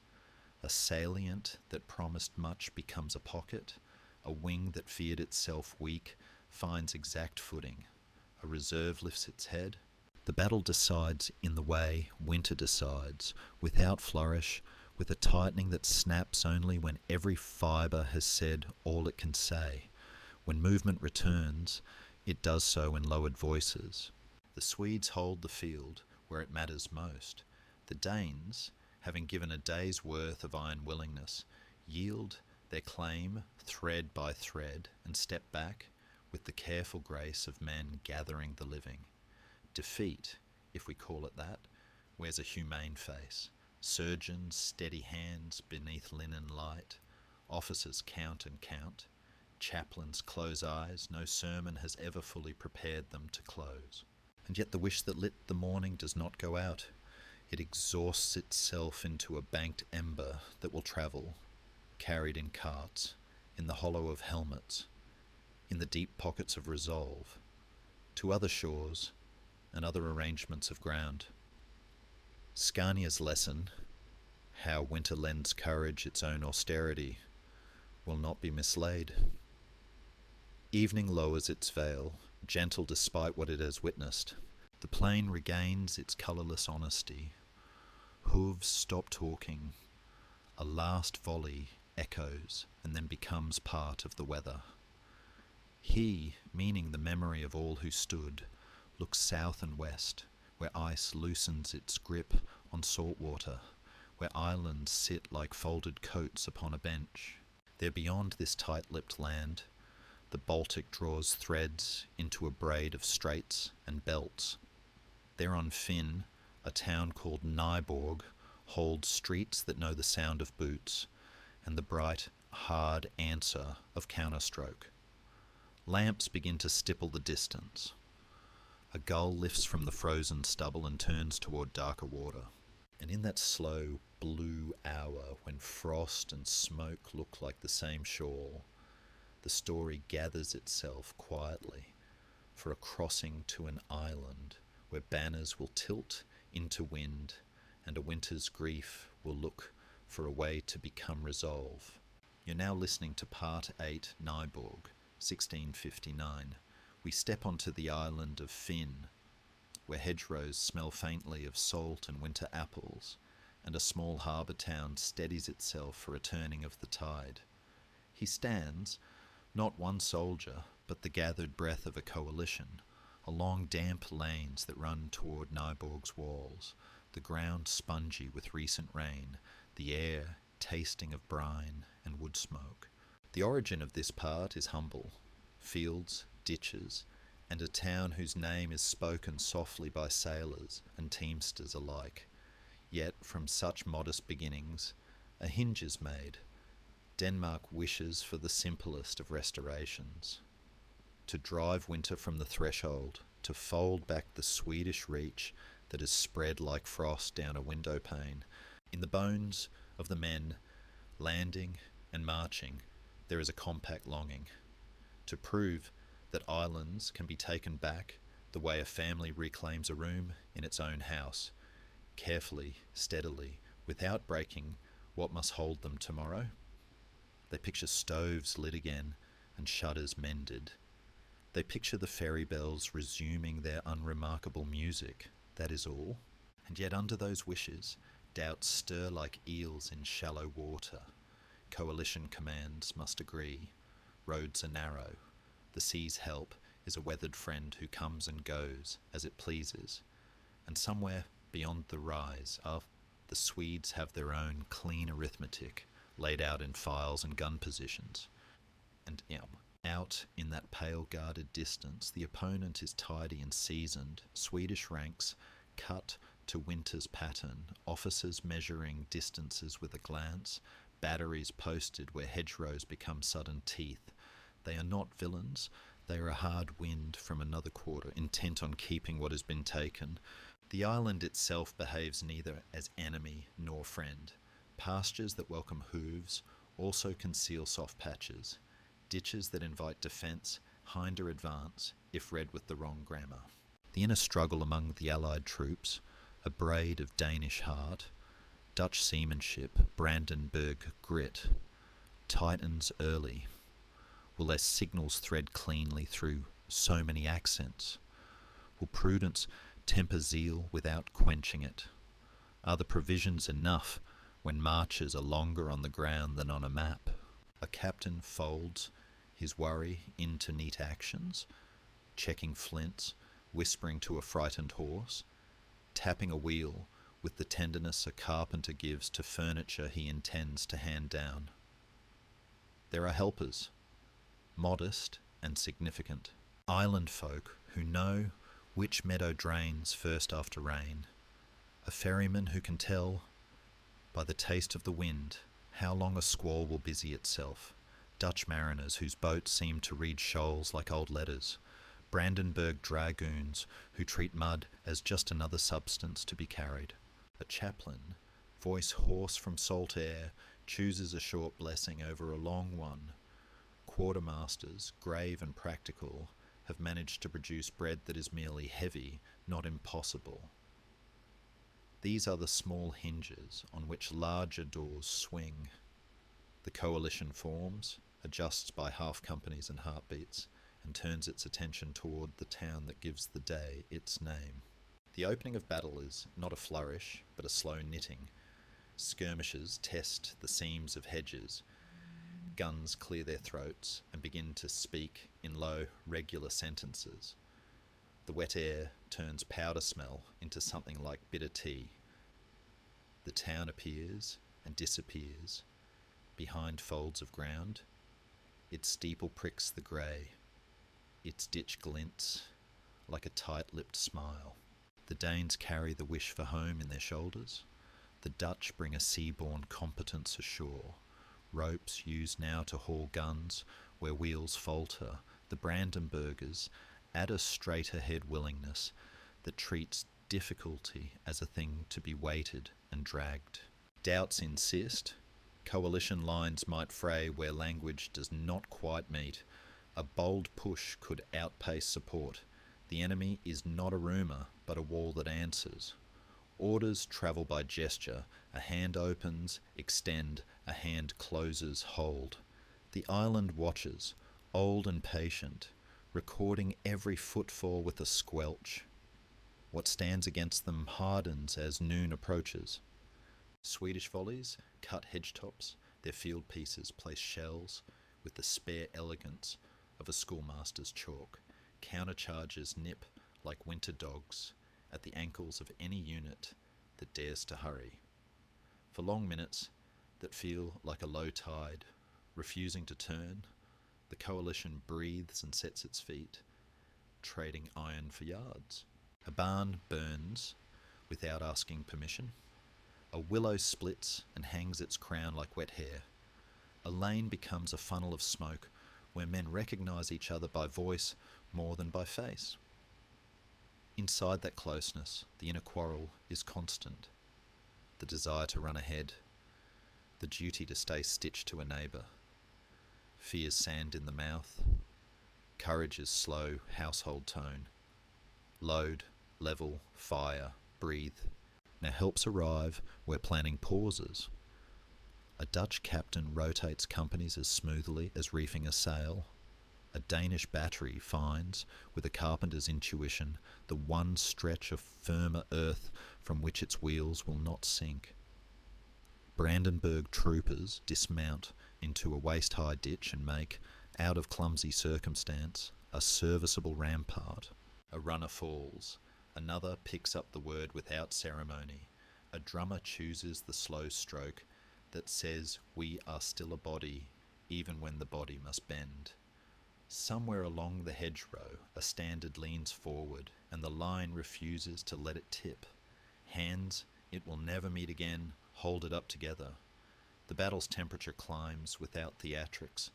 A salient that promised much becomes a pocket. A wing that feared itself weak finds exact footing. A reserve lifts its head. The battle decides in the way winter decides, without flourish, with a tightening that snaps only when every fibre has said all it can say. When movement returns, it does so in lowered voices. The Swedes hold the field where it matters most. The Danes, having given a day's worth of iron willingness, yield their claim thread by thread and step back with the careful grace of men gathering the living. Defeat, if we call it that, wears a humane face. Surgeons steady hands beneath linen light. Officers count and count. Chaplains close eyes. No sermon has ever fully prepared them to close. And yet the wish that lit the morning does not go out. It exhausts itself into a banked ember that will travel, carried in carts, in the hollow of helmets, in the deep pockets of resolve, to other shores and other arrangements of ground. Scania's lesson, how winter lends courage its own austerity, will not be mislaid. Evening lowers its veil, gentle despite what it has witnessed. The plain regains its colourless honesty. Hooves stop talking. A last volley echoes and then becomes part of the weather. He, meaning the memory of all who stood, looks south and west, where ice loosens its grip on salt water, where islands sit like folded coats upon a bench. There beyond this tight-lipped land, the Baltic draws threads into a braid of straits and belts. There on Finn, a town called Nyborg holds streets that know the sound of boots and the bright, hard answer of counterstroke. Lamps begin to stipple the distance. A gull lifts from the frozen stubble and turns toward darker water. And in that slow, blue hour when frost and smoke look like the same shore, the story gathers itself quietly for a crossing to an island where banners will tilt into wind and a winter's grief will look for a way to become resolve. You're now listening to Part 8, Nyborg, 1659. We step onto the island of Finn, where hedgerows smell faintly of salt and winter apples, and a small harbour town steadies itself for a turning of the tide. He stands, not one soldier, but the gathered breath of a coalition, along damp lanes that run toward Nyborg's walls, the ground spongy with recent rain, the air tasting of brine and wood smoke. The origin of this part is humble. Fields, ditches, and a town whose name is spoken softly by sailors and teamsters alike. Yet from such modest beginnings, a hinge is made. Denmark wishes for the simplest of restorations. To drive winter from the threshold, to fold back the Swedish reach that is spread like frost down a window pane. In the bones of the men, landing and marching, there is a compact longing. To prove that islands can be taken back the way a family reclaims a room in its own house, carefully, steadily, without breaking what must hold them tomorrow. They picture stoves lit again and shutters mended. They picture the ferry bells resuming their unremarkable music, that is all. And yet under those wishes, doubts stir like eels in shallow water. Coalition commands must agree. Roads are narrow. The sea's help is a weathered friend who comes and goes as it pleases. And somewhere beyond the rise, the Swedes have their own clean arithmetic laid out in files and gun positions. And Out in that pale guarded distance, the opponent is tidy and seasoned, Swedish ranks cut to winter's pattern, officers measuring distances with a glance, batteries posted where hedgerows become sudden teeth. They are not villains, they are a hard wind from another quarter, intent on keeping what has been taken. The island itself behaves neither as enemy nor friend. Pastures that welcome hooves also conceal soft patches, ditches that invite defence, hinder advance, if read with the wrong grammar. The inner struggle among the Allied troops, a braid of Danish heart, Dutch seamanship, Brandenburg grit, tightens early. Will their signals thread cleanly through so many accents? Will prudence temper zeal without quenching it? Are the provisions enough when marches are longer on the ground than on a map? A captain folds his worry into neat actions, checking flints, whispering to a frightened horse, tapping a wheel with the tenderness a carpenter gives to furniture he intends to hand down. There are helpers, modest and significant, island folk who know which meadow drains first after rain, a ferryman who can tell by the taste of the wind how long a squall will busy itself, Dutch mariners whose boats seem to read shoals like old letters, Brandenburg dragoons who treat mud as just another substance to be carried. A chaplain, voice hoarse from salt air, chooses a short blessing over a long one. Quartermasters, grave and practical, have managed to produce bread that is merely heavy, not impossible. These are the small hinges on which larger doors swing. The coalition forms, adjusts by half companies and heartbeats, and turns its attention toward the town that gives the day its name. The opening of battle is not a flourish, but a slow knitting. Skirmishers test the seams of hedges. Guns clear their throats and begin to speak in low, regular sentences. The wet air turns powder smell into something like bitter tea. The town appears and disappears behind folds of ground. Its steeple pricks the grey. Its ditch glints like a tight-lipped smile. The Danes carry the wish for home in their shoulders. The Dutch bring a sea-borne competence ashore. Ropes used now to haul guns where wheels falter. The Brandenburgers add a straight-ahead willingness that treats difficulty as a thing to be weighted and dragged. Doubts insist. Coalition lines might fray where language does not quite meet. A bold push could outpace support. The enemy is not a rumour, but a wall that answers. Orders travel by gesture. A hand opens, extend, a hand closes, hold. The island watches, old and patient, recording every footfall with a squelch. What stands against them hardens as noon approaches. Swedish volleys cut hedge tops, their field pieces place shells with the spare elegance of a schoolmaster's chalk. Countercharges nip like winter dogs at the ankles of any unit that dares to hurry. For long minutes that feel like a low tide, refusing to turn, the coalition breathes and sets its feet, trading iron for yards. A barn burns without asking permission. A willow splits and hangs its crown like wet hair. A lane becomes a funnel of smoke where men recognise each other by voice more than by face. Inside that closeness, the inner quarrel is constant. The desire to run ahead, the duty to stay stitched to a neighbour. Fear's sand in the mouth, courage's slow household tone. Load, level, fire, breathe. Now helps arrive where planning pauses. A Dutch captain rotates companies as smoothly as reefing a sail. A Danish battery finds, with a carpenter's intuition, the one stretch of firmer earth from which its wheels will not sink. Brandenburg troopers dismount into a waist-high ditch and make, out of clumsy circumstance, a serviceable rampart. A runner falls. Another picks up the word without ceremony. A drummer chooses the slow stroke that says we are still a body, even when the body must bend. Somewhere along the hedgerow, a standard leans forward, and the line refuses to let it tip. Hands it will never meet again hold it up together. The battle's temperature climbs without theatrics,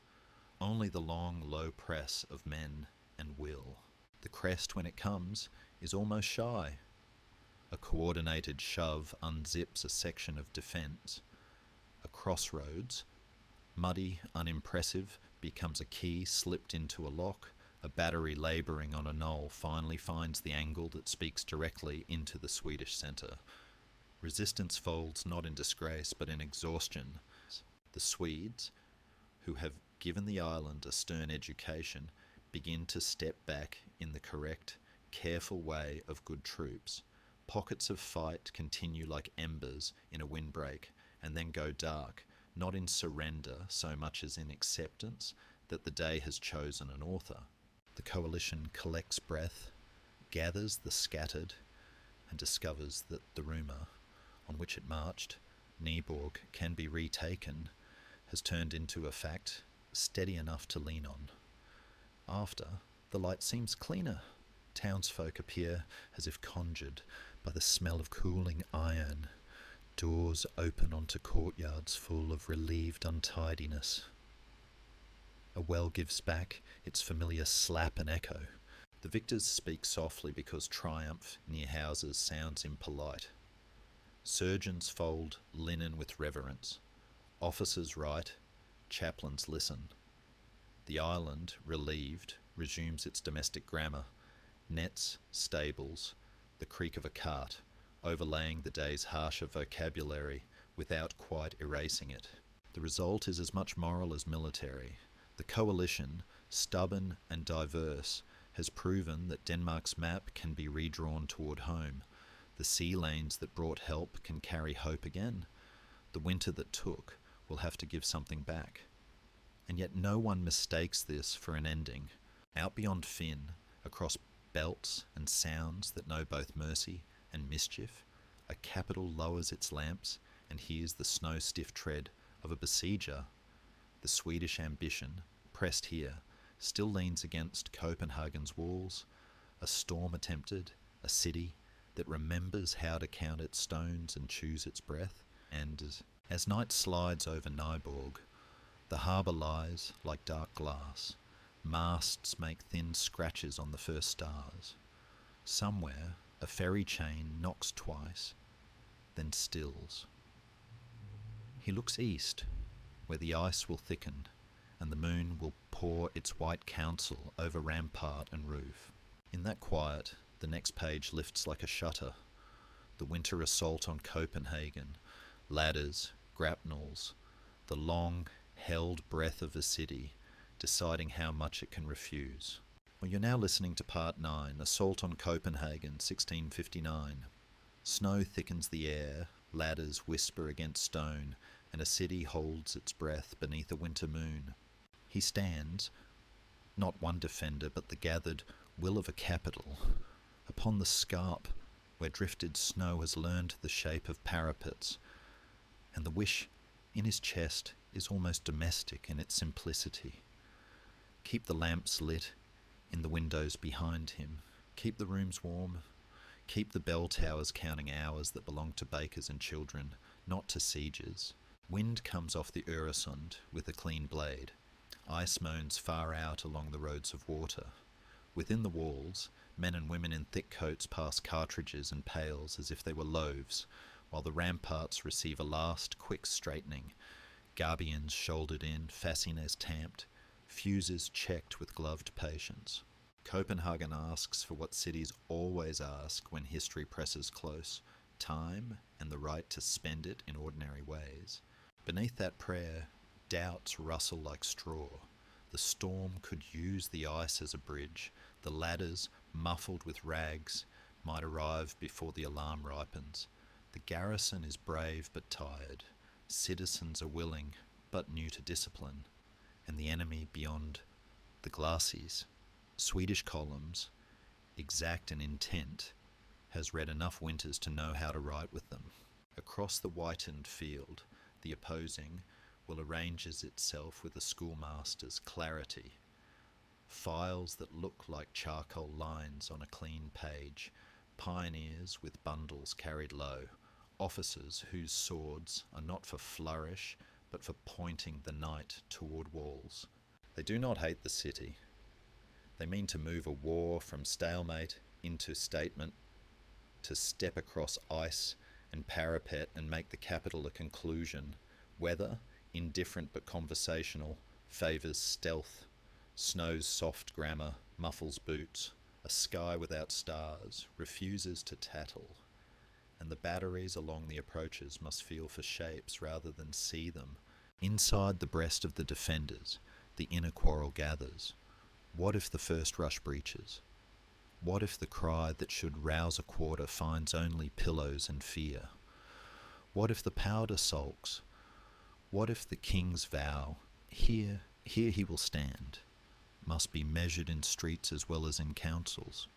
only the long, low press of men and will. The crest, when it comes, is almost shy. A coordinated shove unzips a section of defence. A crossroads, muddy, unimpressive, becomes a key slipped into a lock. A battery labouring on a knoll finally finds the angle that speaks directly into the Swedish centre. Resistance folds not in disgrace but in exhaustion. The Swedes, who have given the island a stern education, begin to step back in the correct, careful way of good troops. Pockets of fight continue like embers in a windbreak and then go dark, not in surrender so much as in acceptance that the day has chosen an author. The coalition collects breath, gathers the scattered, and discovers that the rumour on which it marched, Nyborg can be retaken, has turned into a fact steady enough to lean on. After, the light seems cleaner. Townsfolk appear as if conjured by the smell of cooling iron. Doors open onto courtyards full of relieved untidiness. A well gives back its familiar slap and echo. The victors speak softly because triumph near houses sounds impolite. Surgeons fold linen with reverence. Officers write, chaplains listen. The island, relieved, resumes its domestic grammar. Nets, stables, the creak of a cart, overlaying the day's harsher vocabulary without quite erasing it. The result is as much moral as military. The coalition, stubborn and diverse, has proven that Denmark's map can be redrawn toward home. The sea lanes that brought help can carry hope again. The winter that took will have to give something back. And yet no one mistakes this for an ending. Out beyond Finn, across belts and sounds that know both mercy and mischief, a capital lowers its lamps and hears the snow-stiff tread of a besieger. The Swedish ambition, pressed here, still leans against Copenhagen's walls. A storm attempted, a city that remembers how to count its stones and choose its breath. And as night slides over Nyborg, the harbour lies like dark glass. Masts make thin scratches on the first stars. Somewhere, a ferry chain knocks twice, then stills. He looks east, where the ice will thicken, and the moon will pour its white counsel over rampart and roof. In that quiet, the next page lifts like a shutter. The winter assault on Copenhagen, ladders, grapnels, the long, held breath of a city, deciding how much it can refuse. Well, you're now listening to Part 9, Assault on Copenhagen, 1659. Snow thickens the air, ladders whisper against stone, and a city holds its breath beneath a winter moon. He stands, not one defender, but the gathered will of a capital, upon the scarp where drifted snow has learned the shape of parapets, and the wish in his chest is almost domestic in its simplicity. Keep the lamps lit in the windows behind him. Keep the rooms warm. Keep the bell towers counting hours that belong to bakers and children, not to siegers. Wind comes off the Alssund with a clean blade. Ice moans far out along the roads of water. Within the walls, men and women in thick coats pass cartridges and pails as if they were loaves, while the ramparts receive a last quick straightening. Gabions shouldered in, fascines tamped, fuses checked with gloved patience. Copenhagen asks for what cities always ask when history presses close, time and the right to spend it in ordinary ways. Beneath that prayer, doubts rustle like straw. The storm could use the ice as a bridge. The ladders, muffled with rags, might arrive before the alarm ripens. The garrison is brave but tired. Citizens are willing but new to discipline. And the enemy beyond the glacis. Swedish columns, exact in intent, has read enough winters to know how to write with them. Across the whitened field, the opposing will arranges itself with a schoolmaster's clarity. files that look like charcoal lines on a clean page, pioneers with bundles carried low, officers whose swords are not for flourish, but for pointing the knight toward walls. They do not hate the city. They mean to move a war from stalemate into statement, to step across ice and parapet and make the capital a conclusion. Weather, indifferent but conversational, favours stealth. Snow's soft grammar muffles boots. A sky without stars refuses to tattle. And the batteries along the approaches must feel for shapes rather than see them. Inside the breast of the defenders, the inner quarrel gathers. What if the first rush breaches? What if the cry that should rouse a quarter finds only pillows and fear? What if the powder sulks? What if the king's vow, here he will stand, must be measured in streets as well as in councils?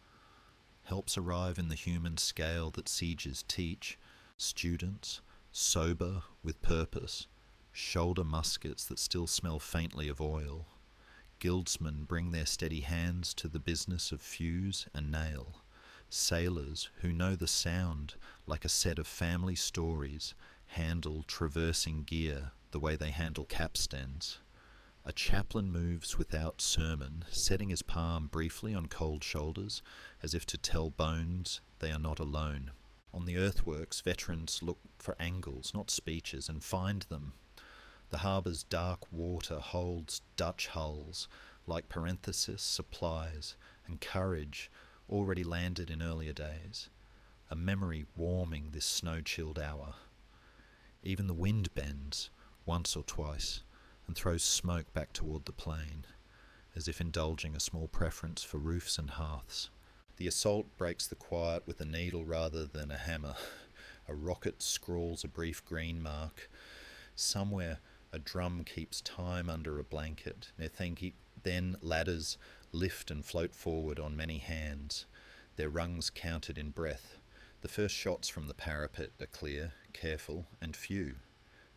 Helps arrive in the human scale that sieges teach, students, sober with purpose, shoulder muskets that still smell faintly of oil. Guildsmen bring their steady hands to the business of fuse and nail. Sailors who know the sound like a set of family stories handle traversing gear the way they handle capstans. A chaplain moves without sermon, setting his palm briefly on cold shoulders as if to tell bones they are not alone. On the earthworks, veterans look for angles, not speeches, and find them. The harbour's dark water holds Dutch hulls, like parenthesis, supplies, and courage already landed in earlier days, a memory warming this snow-chilled hour. Even the wind bends, once or twice, and throws smoke back toward the plain, as if indulging a small preference for roofs and hearths. The assault breaks the quiet with a needle rather than a hammer. A rocket scrawls a brief green mark. Somewhere a drum keeps time under a blanket. Then ladders lift and float forward on many hands, their rungs counted in breath. The first shots from the parapet are clear, careful, and few.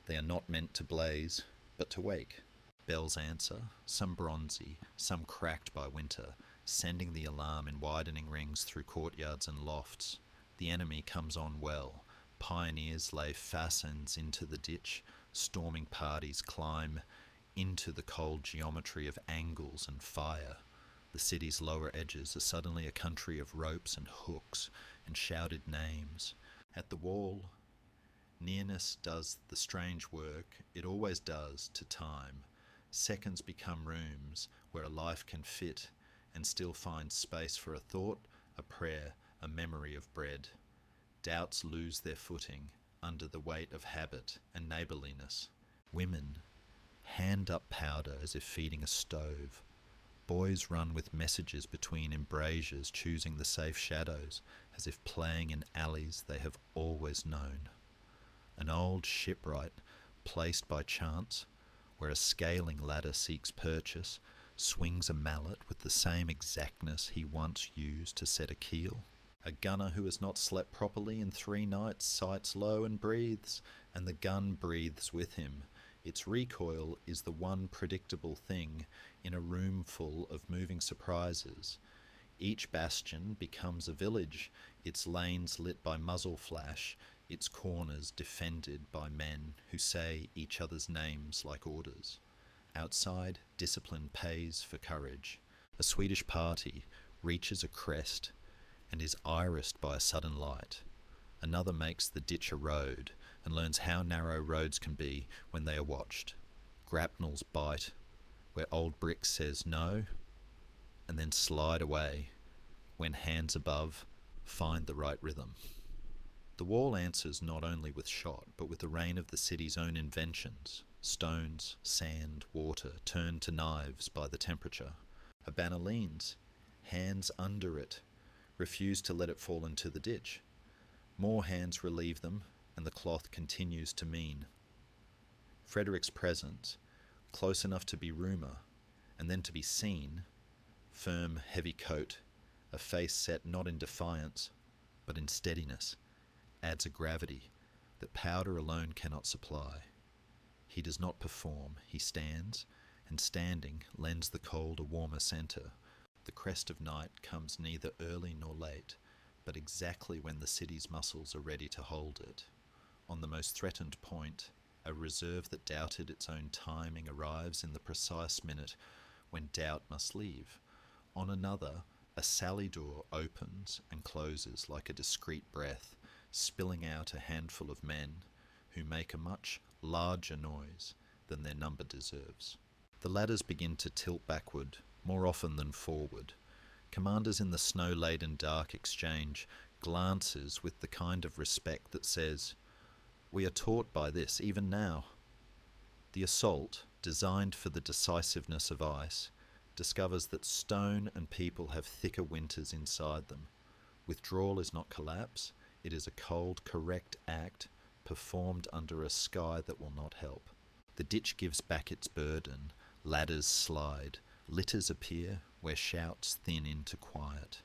They are not meant to blaze, but to wake. Bells answer, some bronzy, some cracked by winter, sending the alarm in widening rings through courtyards and lofts. The enemy comes on well. Pioneers lay fascins into the ditch. Storming parties climb into the cold geometry of angles and fire. The city's lower edges are suddenly a country of ropes and hooks and shouted names. At the wall, nearness does the strange work it always does to time. Seconds become rooms where a life can fit and still find space for a thought, a prayer, a memory of bread. Doubts lose their footing under the weight of habit and neighbourliness. Women hand up powder as if feeding a stove. Boys run with messages between embrasures, choosing the safe shadows, as if playing in alleys they have always known. An old shipwright, placed by chance, where a scaling ladder seeks purchase, swings a mallet with the same exactness he once used to set a keel. A gunner who has not slept properly in 3 nights sights low and breathes, and the gun breathes with him. Its recoil is the one predictable thing in a room full of moving surprises. Each bastion becomes a village, its lanes lit by muzzle flash, its corners defended by men who say each other's names like orders. Outside, discipline pays for courage. A Swedish party reaches a crest and is irised by a sudden light. Another makes the ditch a road and learns how narrow roads can be when they are watched. Grapnels bite where old brick says no, and then slide away when hands above find the right rhythm. The wall answers not only with shot, but with the rain of the city's own inventions. Stones, sand, water, turned to knives by the temperature. A banner leans, hands under it, refuse to let it fall into the ditch. More hands relieve them, and the cloth continues to mean. Frederick's presence, close enough to be rumour, and then to be seen, firm, heavy coat, a face set not in defiance, but in steadiness, adds a gravity that powder alone cannot supply. He does not perform, he stands, and standing lends the cold a warmer centre. The crest of night comes neither early nor late, but exactly when the city's muscles are ready to hold it. On the most threatened point, a reserve that doubted its own timing arrives in the precise minute when doubt must leave. On another, a sally door opens and closes like a discreet breath, spilling out a handful of men who make a much larger noise than their number deserves. The ladders begin to tilt backward, more often than forward. Commanders in the snow-laden dark exchange glances with the kind of respect that says, "We are taught by this, even now." The assault, designed for the decisiveness of ice, discovers that stone and people have thicker winters inside them. Withdrawal is not collapse, it is a cold, correct act performed under a sky that will not help. The ditch gives back its burden, ladders slide, litters appear where shouts thin into quiet.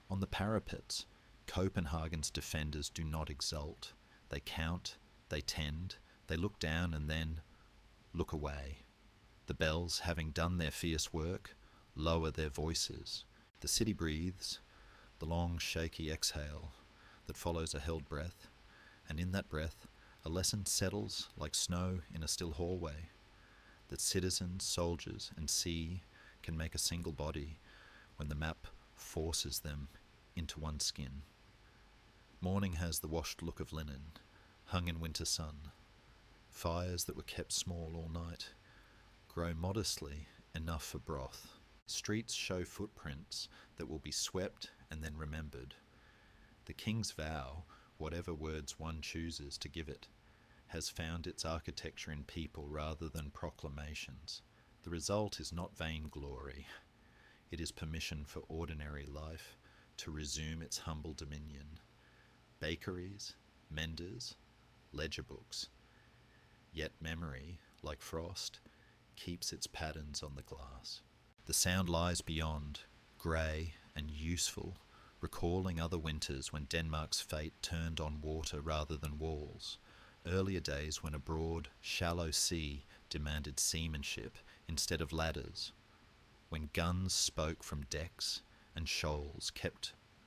On the parapets, Copenhagen's defenders do not exult. They count, they tend, they look down and then look away. The bells, having done their fierce work, lower their voices. The city breathes, the long shaky exhale that follows a held breath, and in that breath a lesson settles like snow in a still hallway, that citizens, soldiers and sea can make a single body when the map forces them into one skin. Morning has the washed look of linen, hung in winter sun. Fires that were kept small all night grow modestly enough for broth. Streets show footprints that will be swept and then remembered. The king's vow, whatever words one chooses to give it, has found its architecture in people rather than proclamations. The result is not vainglory. It is permission for ordinary life to resume its humble dominion. Bakeries, menders, ledger books. Yet memory, like frost, keeps its patterns on the glass. The sound lies beyond, grey and useful, recalling other winters when Denmark's fate turned on water rather than walls. Earlier days when a broad, shallow sea demanded seamanship instead of ladders. When guns spoke from decks and shoals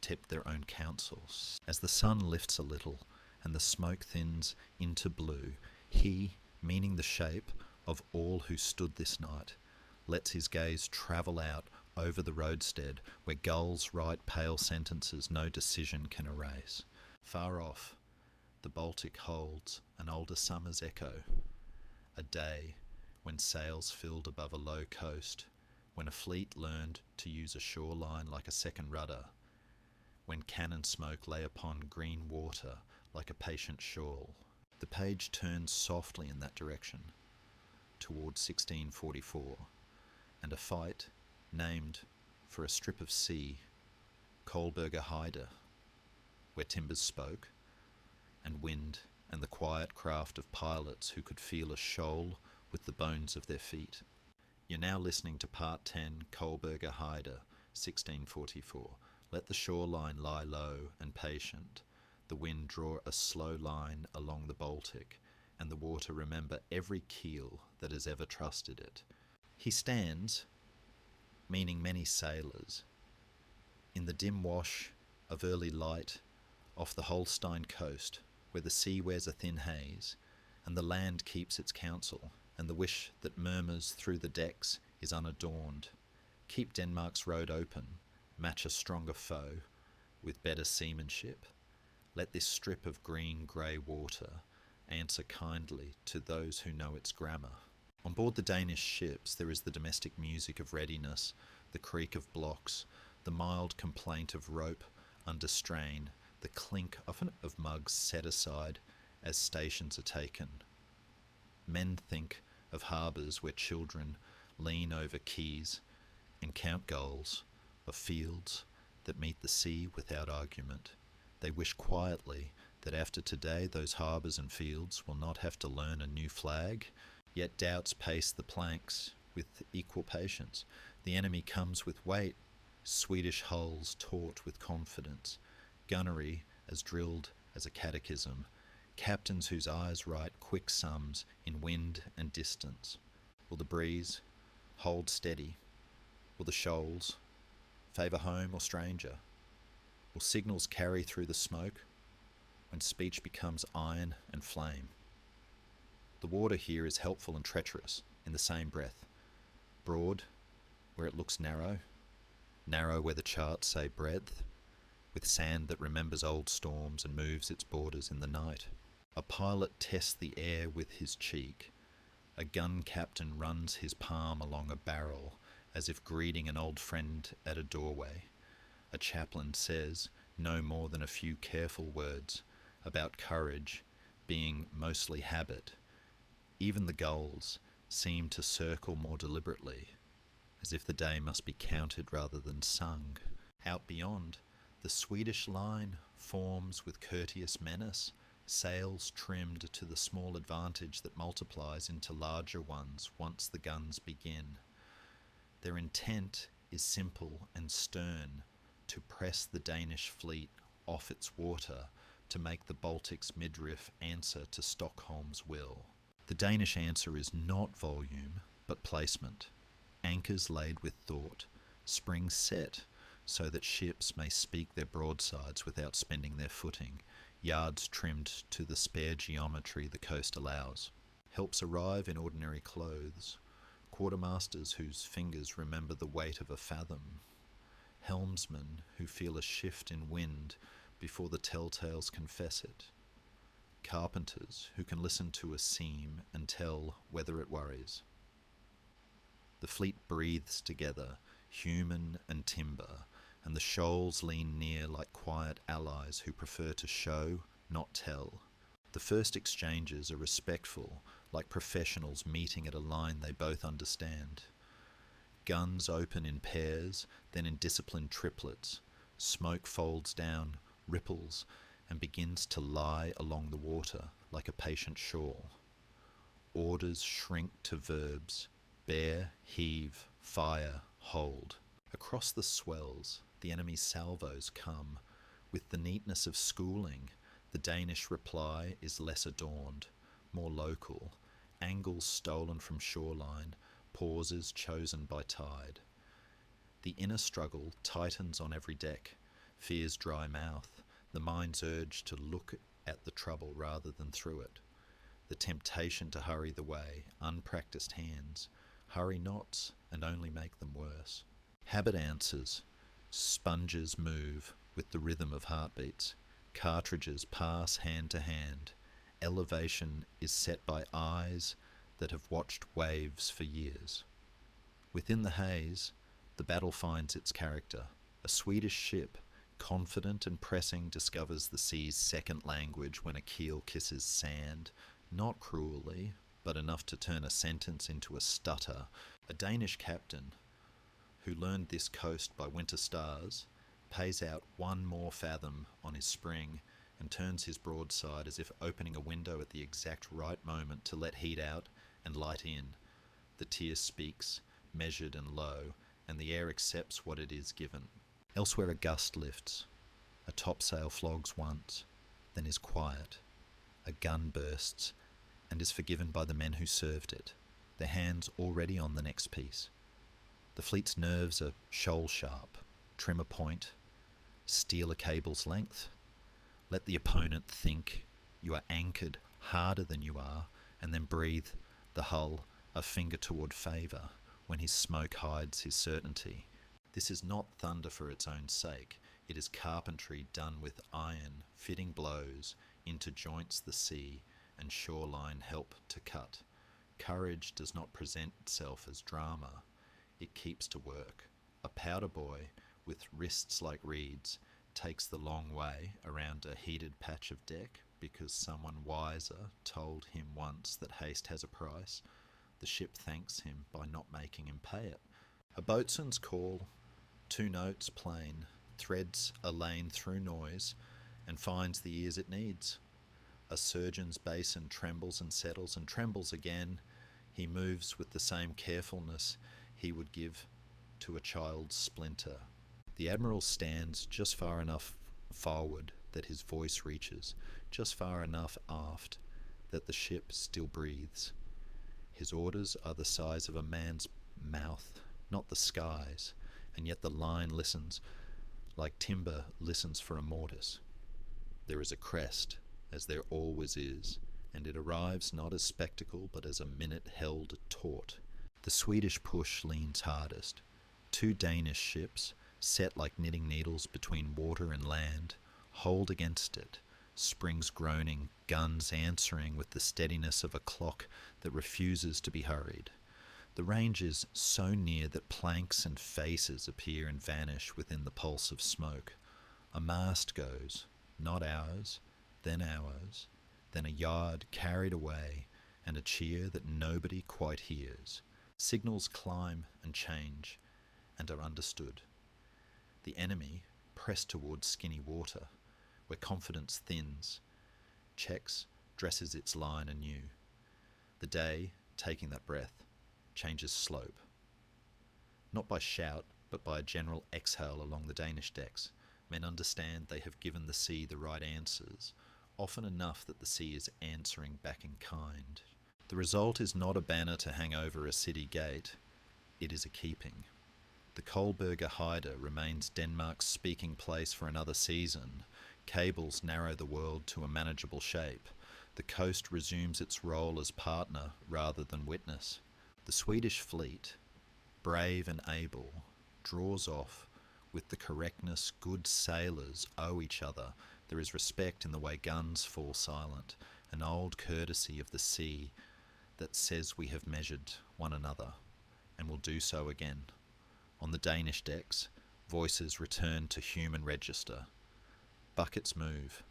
tipped their own counsels. As the sun lifts a little and the smoke thins into blue, he, meaning the shape of all who stood this night, lets his gaze travel out over the roadstead where gulls write pale sentences no decision can erase. Far off, the Baltic holds an older summer's echo, a day when sails filled above a low coast, when a fleet learned to use a shoreline like a second rudder, when cannon smoke lay upon green water like a patient shawl. The page turns softly in that direction, toward 1644, and a fight named for a strip of sea, Kolberger Heide, where timbers spoke, and wind and the quiet craft of pilots who could feel a shoal with the bones of their feet. You're now listening to Part 10, Kolberger Heide, 1644. Let the shoreline lie low and patient, the wind draw a slow line along the Baltic, and the water remember every keel that has ever trusted it. He stands, meaning many sailors, in the dim wash of early light off the Holstein coast, where the sea wears a thin haze, and the land keeps its counsel, and the wish that murmurs through the decks is unadorned. Keep Denmark's road open, match a stronger foe with better seamanship. Let this strip of green-grey water answer kindly to those who know its grammar. On board the Danish ships there is the domestic music of readiness, the creak of blocks, the mild complaint of rope under strain, the clink often of mugs set aside as stations are taken. Men think of harbours where children lean over quays and count gulls, of fields that meet the sea without argument. They wish quietly that after today those harbours and fields will not have to learn a new flag, yet doubts pace the planks with equal patience. The enemy comes with weight, Swedish hulls taut with confidence, gunnery as drilled as a catechism, captains whose eyes write quick sums in wind and distance. Will the breeze Hold steady. Will the shoals favour home or stranger? Will signals carry through the smoke when speech becomes iron and flame? The water here is helpful and treacherous in the same breath. Broad where it looks narrow, narrow where the charts say breadth, with sand that remembers old storms and moves its borders in the night. A pilot tests the air with his cheek. A gun captain runs his palm along a barrel as if greeting an old friend at a doorway. A chaplain says no more than a few careful words about courage being mostly habit. Even the gulls seem to circle more deliberately, as if the day must be counted rather than sung. Out beyond, the Swedish line forms with courteous menace, sails trimmed to the small advantage that multiplies into larger ones once the guns begin. Their intent is simple and stern, to press the Danish fleet off its water, to make the Baltic's midriff answer to Stockholm's will. The Danish answer is not volume, but placement. Anchors laid with thought, springs set, so that ships may speak their broadsides without spending their footing, yards trimmed to the spare geometry the coast allows. Helps arrive in ordinary clothes, quartermasters whose fingers remember the weight of a fathom, helmsmen who feel a shift in wind before the telltales confess it, carpenters who can listen to a seam and tell whether it worries. The fleet breathes together, human and timber, and the shoals lean near like quiet allies who prefer to show, not tell. The first exchanges are respectful, like professionals meeting at a line they both understand. Guns open in pairs, then in disciplined triplets. Smoke folds down, ripples, and begins to lie along the water like a patient shawl. Orders shrink to verbs: bear, heave, fire, hold. Across the swells, the enemy's salvos come. With the neatness of schooling, the Danish reply is less adorned, more local, angles stolen from shoreline, pauses chosen by tide. The inner struggle tightens on every deck, fear's dry mouth, the mind's urge to look at the trouble rather than through it. The temptation to hurry the way, unpracticed hands, hurry knots and only make them worse. Habit answers, sponges move with the rhythm of heartbeats, cartridges pass hand to hand, elevation is set by eyes that have watched waves for years. Within the haze, the battle finds its character. A Swedish ship, confident and pressing, discovers the sea's second language when a keel kisses sand, not cruelly, but enough to turn a sentence into a stutter. A Danish captain, who learned this coast by winter stars, pays out one more fathom on his spring and turns his broadside as if opening a window at the exact right moment to let heat out and light in. The tear speaks, measured and low, and the air accepts what it is given. Elsewhere a gust lifts, a topsail flogs once, then is quiet. A gun bursts, and is forgiven by the men who served it, their hands already on the next piece. The fleet's nerves are shoal sharp. Trim a point, steal a cable's length, let the opponent think you are anchored harder than you are, and then breathe the hull a finger toward favour when his smoke hides his certainty. This is not thunder for its own sake. It is carpentry done with iron, fitting blows into joints the sea and shoreline help to cut. Courage does not present itself as drama. It keeps to work. A powder boy with wrists like reeds takes the long way around a heated patch of deck because someone wiser told him once that haste has a price. The ship thanks him by not making him pay it. A boatswain's call, 2 notes plain, threads a lane through noise and finds the ears it needs. A surgeon's basin trembles and settles and trembles again. He moves with the same carefulness he would give to a child's splinter. The Admiral stands just far enough forward that his voice reaches, just far enough aft that the ship still breathes. His orders are the size of a man's mouth, not the skies, and yet the line listens like timber listens for a mortise. There is a crest, as there always is, and it arrives not as spectacle but as a minute held taut. The Swedish push leans hardest. 2 Danish ships, set like knitting needles between water and land, hold against it, springs groaning, guns answering with the steadiness of a clock that refuses to be hurried. The range is so near that planks and faces appear and vanish within the pulse of smoke. A mast goes, not ours, then a yard carried away, and a cheer that nobody quite hears. Signals climb and change, and are understood. The enemy press towards skinny water, where confidence thins, checks, dresses its line anew. The day, taking that breath, changes slope. Not by shout, but by a general exhale along the Danish decks. Men understand they have given the sea the right answers, often enough that the sea is answering back in kind. The result is not a banner to hang over a city gate, it is a keeping. The Kolberger Heide remains Denmark's speaking place for another season. Cables narrow the world to a manageable shape. The coast resumes its role as partner rather than witness. The Swedish fleet, brave and able, draws off with the correctness good sailors owe each other. There is respect in the way guns fall silent, an old courtesy of the sea that says we have measured one another, and will do so again. On the Danish decks, voices return to human register. Buckets move.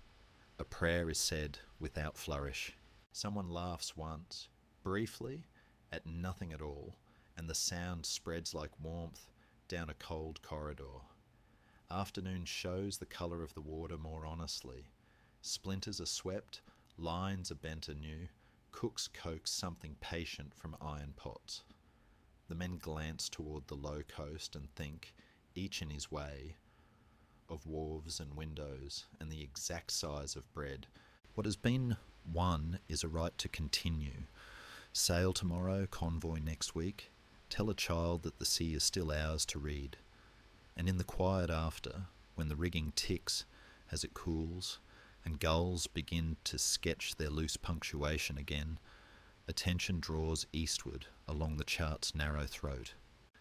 A prayer is said without flourish. Someone laughs once, briefly, at nothing at all, and the sound spreads like warmth down a cold corridor. Afternoon shows the colour of the water more honestly. Splinters are swept, lines are bent anew, cooks coax something patient from iron pots. The men glance toward the low coast and think, each in his way, of wharves and windows and the exact size of bread. What has been won is a right to continue. Sail tomorrow, convoy next week. Tell a child that the sea is still ours to read. And in the quiet after, when the rigging ticks as it cools, and gulls begin to sketch their loose punctuation again, attention draws eastward along the chart's narrow throat.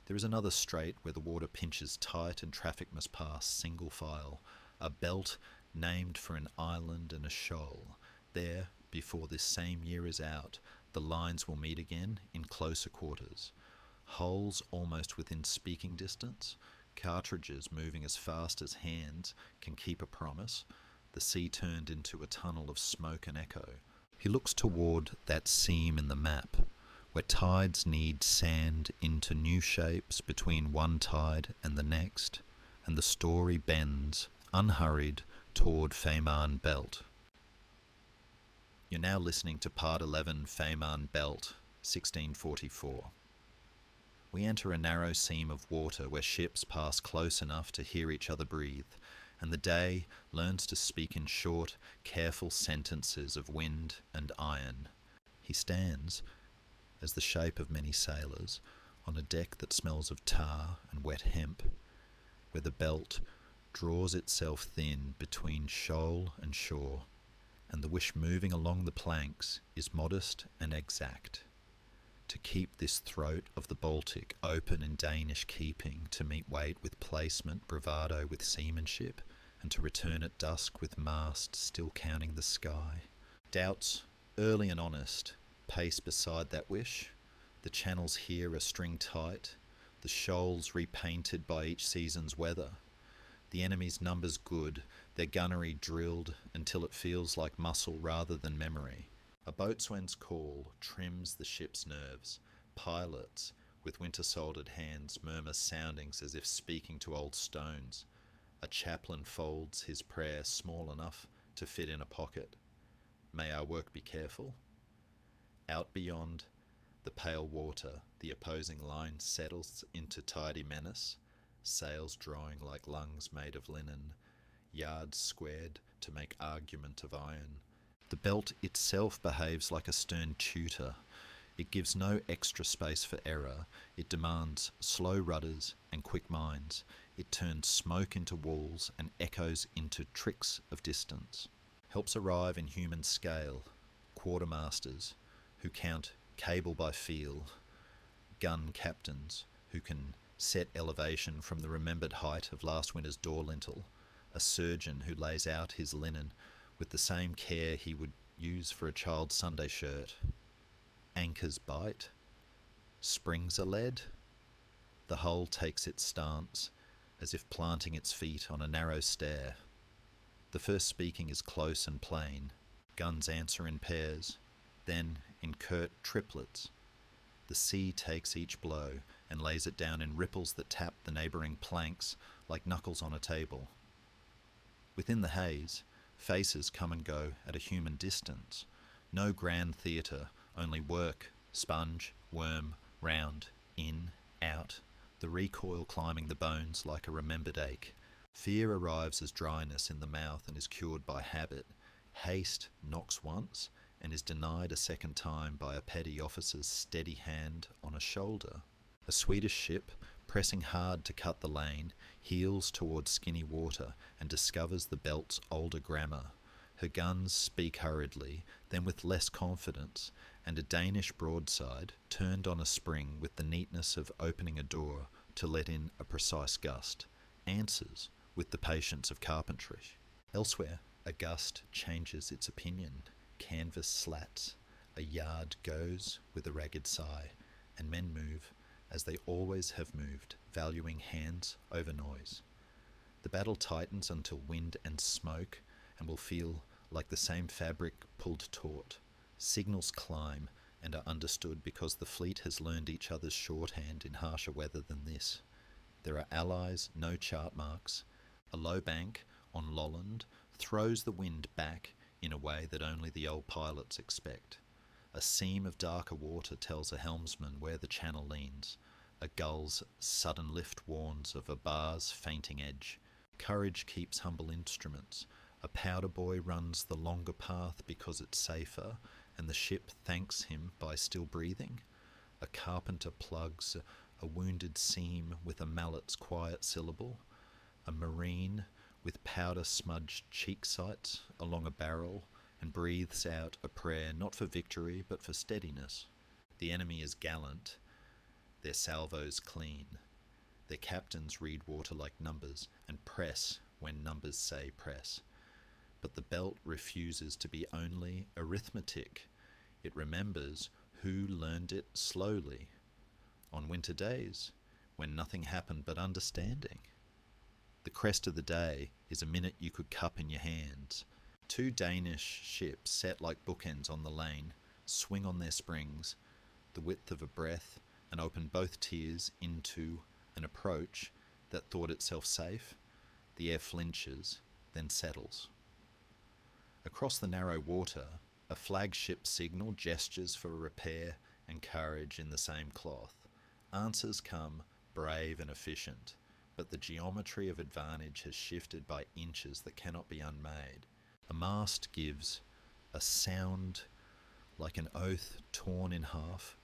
There is another strait where the water pinches tight and traffic must pass single file, a belt named for an island and a shoal. There, before this same year is out, the lines will meet again in closer quarters. Hulls almost within speaking distance, cartridges moving as fast as hands can keep a promise, the sea turned into a tunnel of smoke and echo. He looks toward that seam in the map, where tides knead sand into new shapes between one tide and the next, and the story bends, unhurried, toward Fehmarn Belt. You're now listening to Part 11, Fehmarn Belt, 1644. We enter a narrow seam of water where ships pass close enough to hear each other breathe, and the day learns to speak in short, careful sentences of wind and iron. He stands, as the shape of many sailors, on a deck that smells of tar and wet hemp, where the belt draws itself thin between shoal and shore, and the wish moving along the planks is modest and exact. To keep this throat of the Baltic open in Danish keeping, to meet weight with placement, bravado with seamanship, and to return at dusk with mast still counting the sky. Doubts, early and honest, pace beside that wish. The channels here are string tight, the shoals repainted by each season's weather. The enemy's numbers good, their gunnery drilled until it feels like muscle rather than memory. A boatswain's call trims the ship's nerves. Pilots, with winter-soldered hands, murmur soundings as if speaking to old stones. A chaplain folds his prayer small enough to fit in a pocket. May our work be careful. Out beyond the pale water, the opposing line settles into tidy menace, sails drawing like lungs made of linen, yards squared to make argument of iron. The belt itself behaves like a stern tutor. It gives no extra space for error. It demands slow rudders and quick minds. It turns smoke into walls and echoes into tricks of distance. Helps arrive in human scale, quartermasters who count cable by feel, gun captains who can set elevation from the remembered height of last winter's door lintel, a surgeon who lays out his linen with the same care he would use for a child's Sunday shirt. Anchors bite, springs are led. The hull takes its stance, as if planting its feet on a narrow stair. The first speaking is close and plain. Guns answer in pairs, then in curt triplets. The sea takes each blow and lays it down in ripples that tap the neighbouring planks like knuckles on a table. Within the haze, faces come and go at a human distance. No grand theatre, only work, sponge, worm, round, in, out, the recoil climbing the bones like a remembered ache. Fear arrives as dryness in the mouth and is cured by habit. Haste knocks once and is denied a second time by a petty officer's steady hand on a shoulder. A Swedish ship, pressing hard to cut the lane, heels towards skinny water and discovers the belt's older grammar. Her guns speak hurriedly, then with less confidence, and a Danish broadside, turned on a spring with the neatness of opening a door to let in a precise gust, answers with the patience of carpentry. Elsewhere, a gust changes its opinion. Canvas slats, a yard goes with a ragged sigh, and men move as they always have moved, valuing hands over noise. The battle tightens until wind and smoke, and will feel like the same fabric pulled taut. Signals climb and are understood because the fleet has learned each other's shorthand in harsher weather than this. There are allies, no chart marks. A low bank on Lund throws the wind back in a way that only the old pilots expect. A seam of darker water tells a helmsman where the channel leans. A gull's sudden lift warns of a bar's fainting edge. Courage keeps humble instruments. A powder boy runs the longer path because it's safer, and the ship thanks him by still breathing. A carpenter plugs a wounded seam with a mallet's quiet syllable. A marine with powder-smudged cheek sights along a barrel and breathes out a prayer not for victory but for steadiness. The enemy is gallant, their salvos clean. Their captains read water like numbers and press when numbers say press. But the belt refuses to be only arithmetic. It remembers who learned it slowly, on winter days, when nothing happened but understanding. The crest of the day is a minute you could cup in your hands. Two Danish ships set like bookends on the lane, swing on their springs, the width of a breath, and open both tiers into an approach that thought itself safe. The air flinches, then settles. Across the narrow water, a flagship signal gestures for repair and courage in the same cloth. Answers come brave and efficient, but the geometry of advantage has shifted by inches that cannot be unmade. A mast gives a sound like an oath torn in half,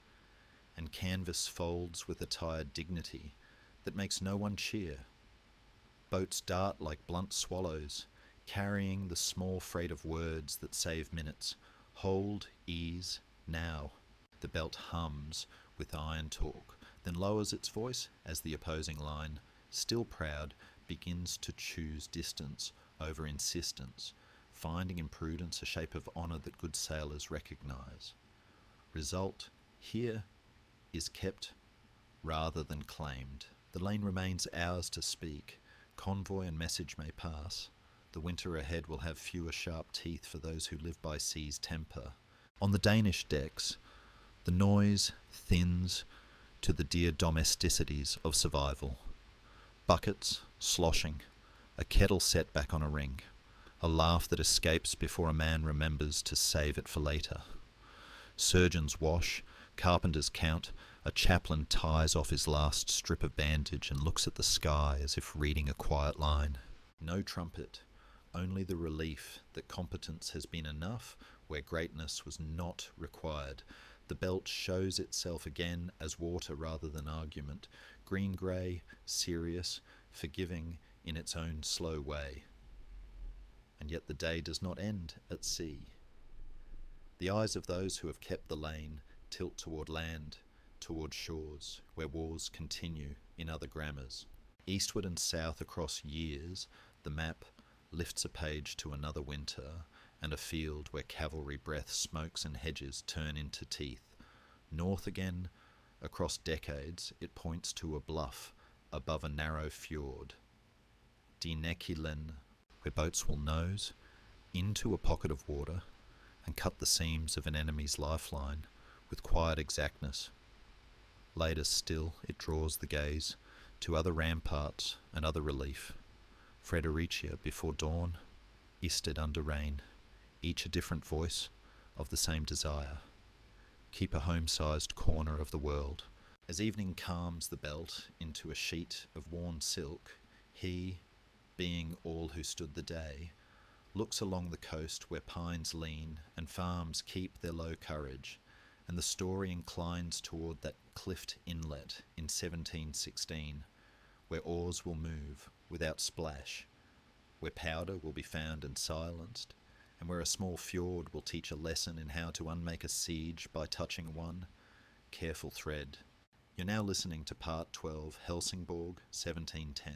and canvas folds with a tired dignity that makes no one cheer. Boats dart like blunt swallows, carrying the small freight of words that save minutes. Hold, ease, now. The belt hums with iron talk, then lowers its voice as the opposing line, still proud, begins to choose distance over insistence, finding in prudence a shape of honour that good sailors recognise. Result here is kept rather than claimed. The lane remains ours to speak. Convoy and message may pass. The winter ahead will have fewer sharp teeth for those who live by sea's temper. On the Danish decks, the noise thins to the dear domesticities of survival. Buckets sloshing, a kettle set back on a ring, a laugh that escapes before a man remembers to save it for later. Surgeons wash, carpenters count, a chaplain ties off his last strip of bandage and looks at the sky as if reading a quiet line. No trumpet, only the relief that competence has been enough where greatness was not required. The belt shows itself again as water rather than argument, green-grey, serious, forgiving in its own slow way. And yet the day does not end at sea. The eyes of those who have kept the lane tilt toward land, toward shores, where wars continue in other grammars. Eastward and south across years, the map lifts a page to another winter, and a field where cavalry breath smokes and hedges turn into teeth. North again, across decades, it points to a bluff above a narrow fjord. Dynekilen, where boats will nose into a pocket of water and cut the seams of an enemy's lifeline with quiet exactness. Later still, it draws the gaze to other ramparts and other relief. Fredericia before dawn, Isted under rain, each a different voice of the same desire. Keep a home-sized corner of the world. As evening calms the belt into a sheet of worn silk, he, being all who stood the day, looks along the coast where pines lean and farms keep their low courage, and the story inclines toward that cliffed inlet in 1716, where oars will move without splash, where powder will be found and silenced, and where a small fjord will teach a lesson in how to unmake a siege by touching one careful thread. You're now listening to Part 12, Helsingborg, 1710.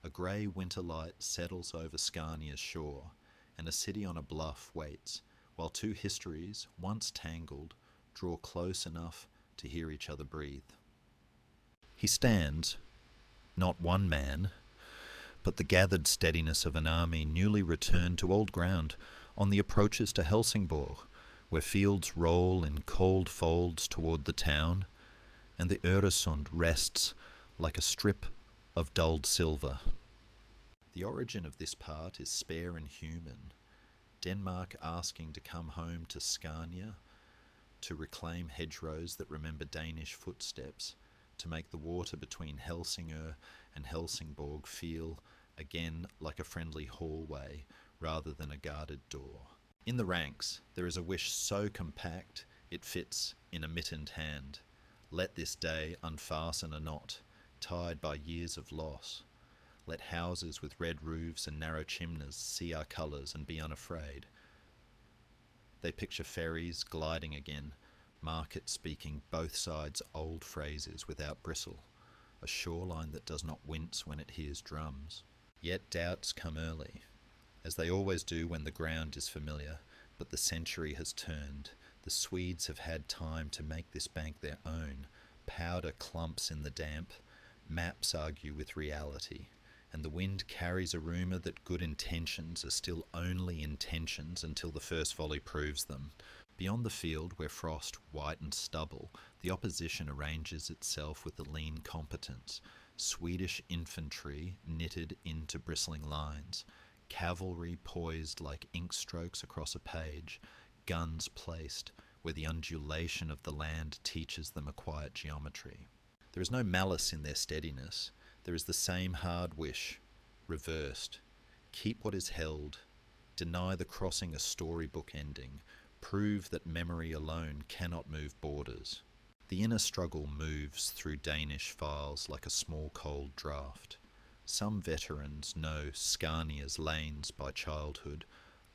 A grey winter light settles over Scania's shore, and a city on a bluff waits, while two histories, once tangled, draw close enough to hear each other breathe. He stands, not one man, but the gathered steadiness of an army newly returned to old ground on the approaches to Helsingborg, where fields roll in cold folds toward the town, and the Öresund rests like a strip of dulled silver. The origin of this part is spare and human. Denmark asking to come home to Scania, to reclaim hedgerows that remember Danish footsteps, to make the water between Helsingør and Helsingborg feel again like a friendly hallway rather than a guarded door. In the ranks, there is a wish so compact it fits in a mittened hand. Let this day unfasten a knot, tied by years of loss. Let houses with red roofs and narrow chimneys see our colours and be unafraid. They picture ferries gliding again, market speaking both sides old phrases without bristle, a shoreline that does not wince when it hears drums. Yet doubts come early, as they always do when the ground is familiar, but the century has turned. The Swedes have had time to make this bank their own. Powder clumps in the damp, maps argue with reality, and the wind carries a rumour that good intentions are still only intentions until the first volley proves them. Beyond the field, where frost whitened stubble, the opposition arranges itself with a lean competence. Swedish infantry knitted into bristling lines, cavalry poised like ink strokes across a page, guns placed where the undulation of the land teaches them a quiet geometry. There is no malice in their steadiness. There is the same hard wish, reversed. Keep what is held. Deny the crossing a storybook ending. Prove that memory alone cannot move borders. The inner struggle moves through Danish files like a small cold draught. Some veterans know Scania's lanes by childhood.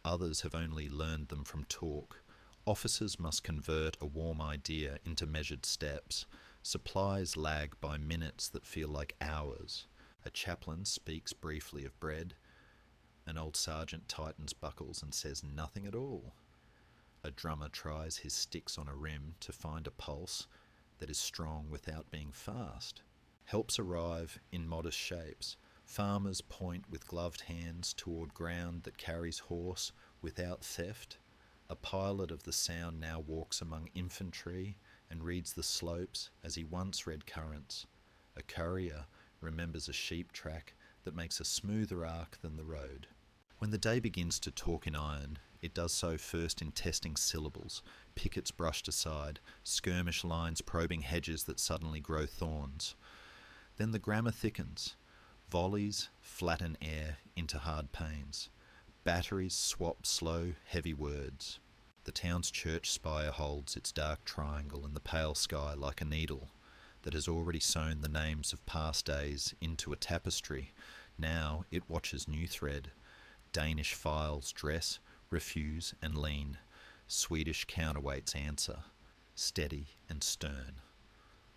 Others have only learned them from talk. Officers must convert a warm idea into measured steps. Supplies lag by minutes that feel like hours. A chaplain speaks briefly of bread. An old sergeant tightens buckles and says nothing at all. A drummer tries his sticks on a rim to find a pulse that is strong without being fast. Helps arrive in modest shapes. Farmers point with gloved hands toward ground that carries horse without theft. A pilot of the sound now walks among infantry and reads the slopes as he once read currents. A courier remembers a sheep track that makes a smoother arc than the road. When the day begins to talk in iron, it does so first in testing syllables, pickets brushed aside, skirmish lines probing hedges that suddenly grow thorns. Then the grammar thickens. Volleys flatten air into hard pains. Batteries swap slow, heavy words. The town's church spire holds its dark triangle in the pale sky like a needle that has already sewn the names of past days into a tapestry. Now it watches new thread. Danish files dress, refuse and lean. Swedish counterweights answer, steady and stern.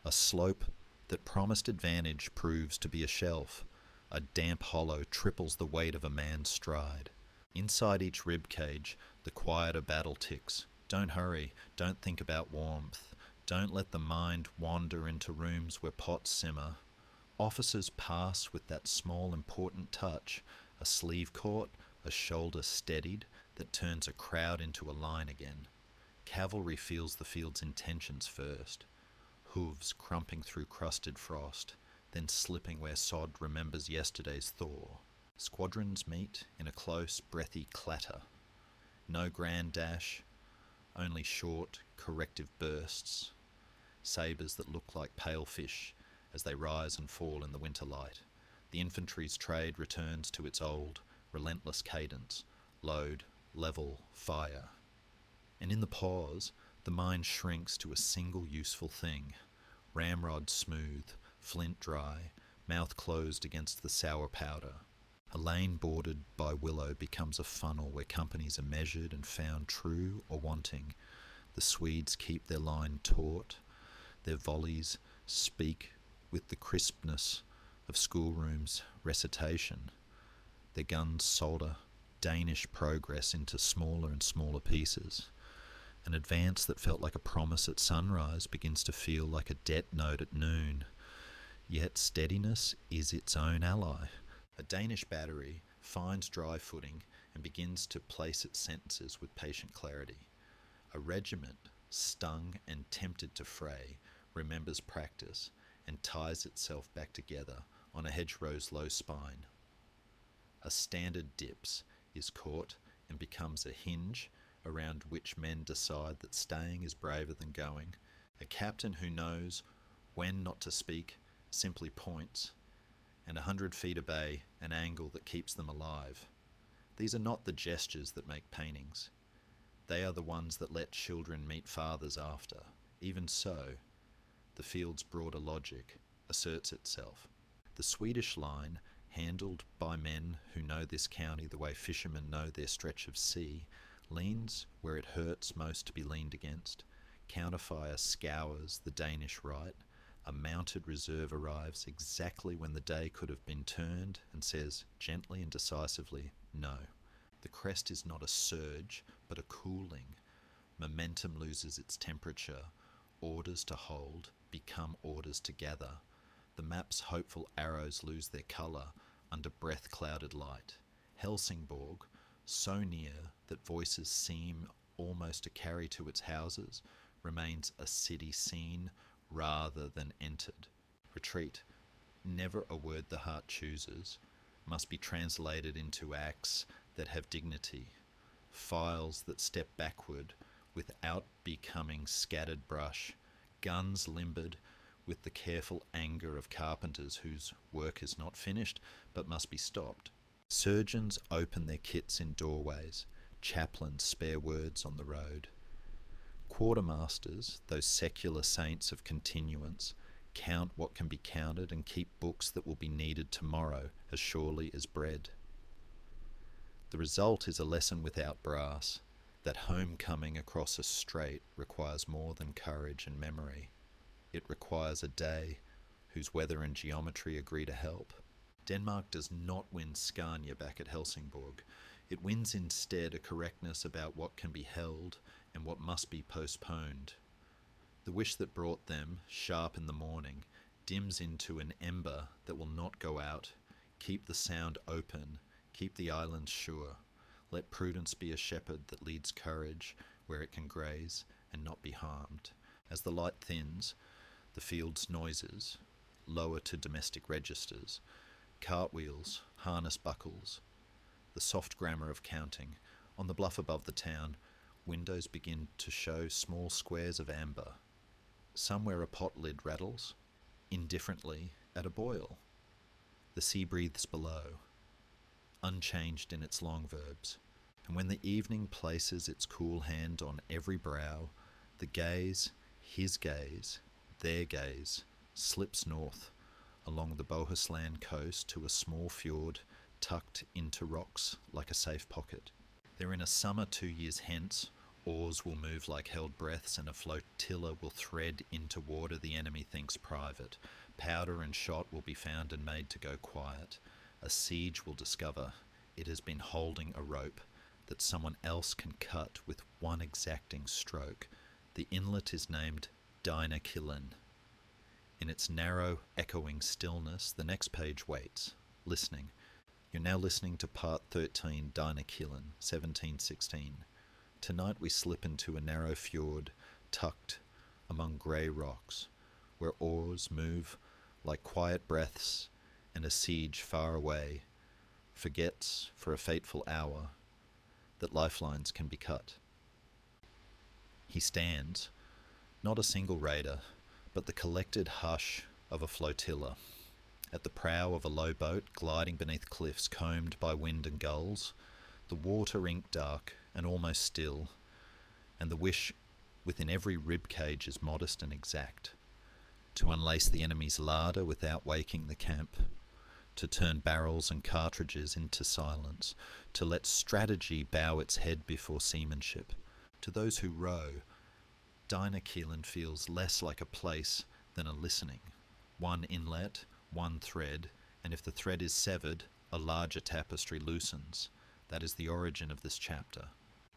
A slope that promised advantage proves to be a shelf. A damp hollow triples the weight of a man's stride. Inside each rib cage, the quieter battle ticks. Don't hurry, don't think about warmth. Don't let the mind wander into rooms where pots simmer. Officers pass with that small important touch, a sleeve caught, a shoulder steadied, that turns a crowd into a line again. Cavalry feels the field's intentions first. Hooves crumping through crusted frost, then slipping where sod remembers yesterday's thaw. Squadrons meet in a close, breathy clatter. No grand dash, only short, corrective bursts. Sabres that look like pale fish as they rise and fall in the winter light. The infantry's trade returns to its old, relentless cadence. Load, level, fire. And in the pause, the mind shrinks to a single useful thing. Ramrod smooth, flint dry, mouth closed against the sour powder. A lane bordered by willow becomes a funnel where companies are measured and found true or wanting. The Swedes keep their line taut. Their volleys speak with the crispness of schoolroom's recitation. Their guns solder Danish progress into smaller and smaller pieces. An advance that felt like a promise at sunrise begins to feel like a debt note at noon. Yet steadiness is its own ally. A Danish battery finds dry footing and begins to place its sentences with patient clarity. A regiment, stung and tempted to fray, remembers practice and ties itself back together on a hedgerow's low spine. A standard dips, is caught, and becomes a hinge around which men decide that staying is braver than going. A captain who knows when not to speak simply points, and 100 feet away an angle that keeps them alive. These are not the gestures that make paintings. They are the ones that let children meet fathers after. Even so, the field's broader logic asserts itself. The Swedish line, handled by men who know this county the way fishermen know their stretch of sea, leans where it hurts most to be leaned against. Counterfire scours the Danish right. A mounted reserve arrives exactly when the day could have been turned and says gently and decisively, no. The crest is not a surge, but a cooling. Momentum loses its temperature. Orders to hold become orders to gather. The map's hopeful arrows lose their colour under breath-clouded light. Helsingborg, so near that voices seem almost to carry to its houses, remains a city seen rather than entered. Retreat, never a word the heart chooses, must be translated into acts that have dignity, files that step backward without becoming scattered brush, guns limbered with the careful anger of carpenters whose work is not finished but must be stopped. Surgeons open their kits in doorways, chaplains spare words on the road. Quartermasters, those secular saints of continuance, count what can be counted and keep books that will be needed tomorrow as surely as bread. The result is a lesson without brass, that homecoming across a strait requires more than courage and memory. It requires a day whose weather and geometry agree to help. Denmark does not win Scania back at Helsingborg. It wins instead a correctness about what can be held and what must be postponed. The wish that brought them, sharp in the morning, dims into an ember that will not go out. Keep the sound open, keep the islands sure. Let prudence be a shepherd that leads courage where it can graze and not be harmed. As the light thins, the field's noises, lower to domestic registers, cartwheels, harness buckles, the soft grammar of counting. On the bluff above the town, windows begin to show small squares of amber. Somewhere a pot lid rattles, indifferently, at a boil. The sea breathes below, unchanged in its long verbs. And when the evening places its cool hand on every brow, the gaze, his gaze, their gaze, slips north along the Bohuslän coast to a small fjord tucked into rocks like a safe pocket. There in a summer 2 years hence, oars will move like held breaths and a flotilla will thread into water the enemy thinks private. Powder and shot will be found and made to go quiet. A siege will discover it has been holding a rope that someone else can cut with one exacting stroke. The inlet is named Dynekilen. In its narrow, echoing stillness, the next page waits, listening. You're now listening to Part 13, Dynekilen, 1716. Tonight we slip into a narrow fjord tucked among grey rocks, where oars move like quiet breaths and a siege far away forgets for a fateful hour that lifelines can be cut. He stands, not a single raider, but the collected hush of a flotilla. At the prow of a low boat gliding beneath cliffs combed by wind and gulls, the water ink dark and almost still, and the wish within every rib cage is modest and exact, to unlace the enemy's larder without waking the camp, to turn barrels and cartridges into silence, to let strategy bow its head before seamanship. To those who row, Dynekilen feels less like a place than a listening. One inlet, one thread, and if the thread is severed, a larger tapestry loosens. That is the origin of this chapter.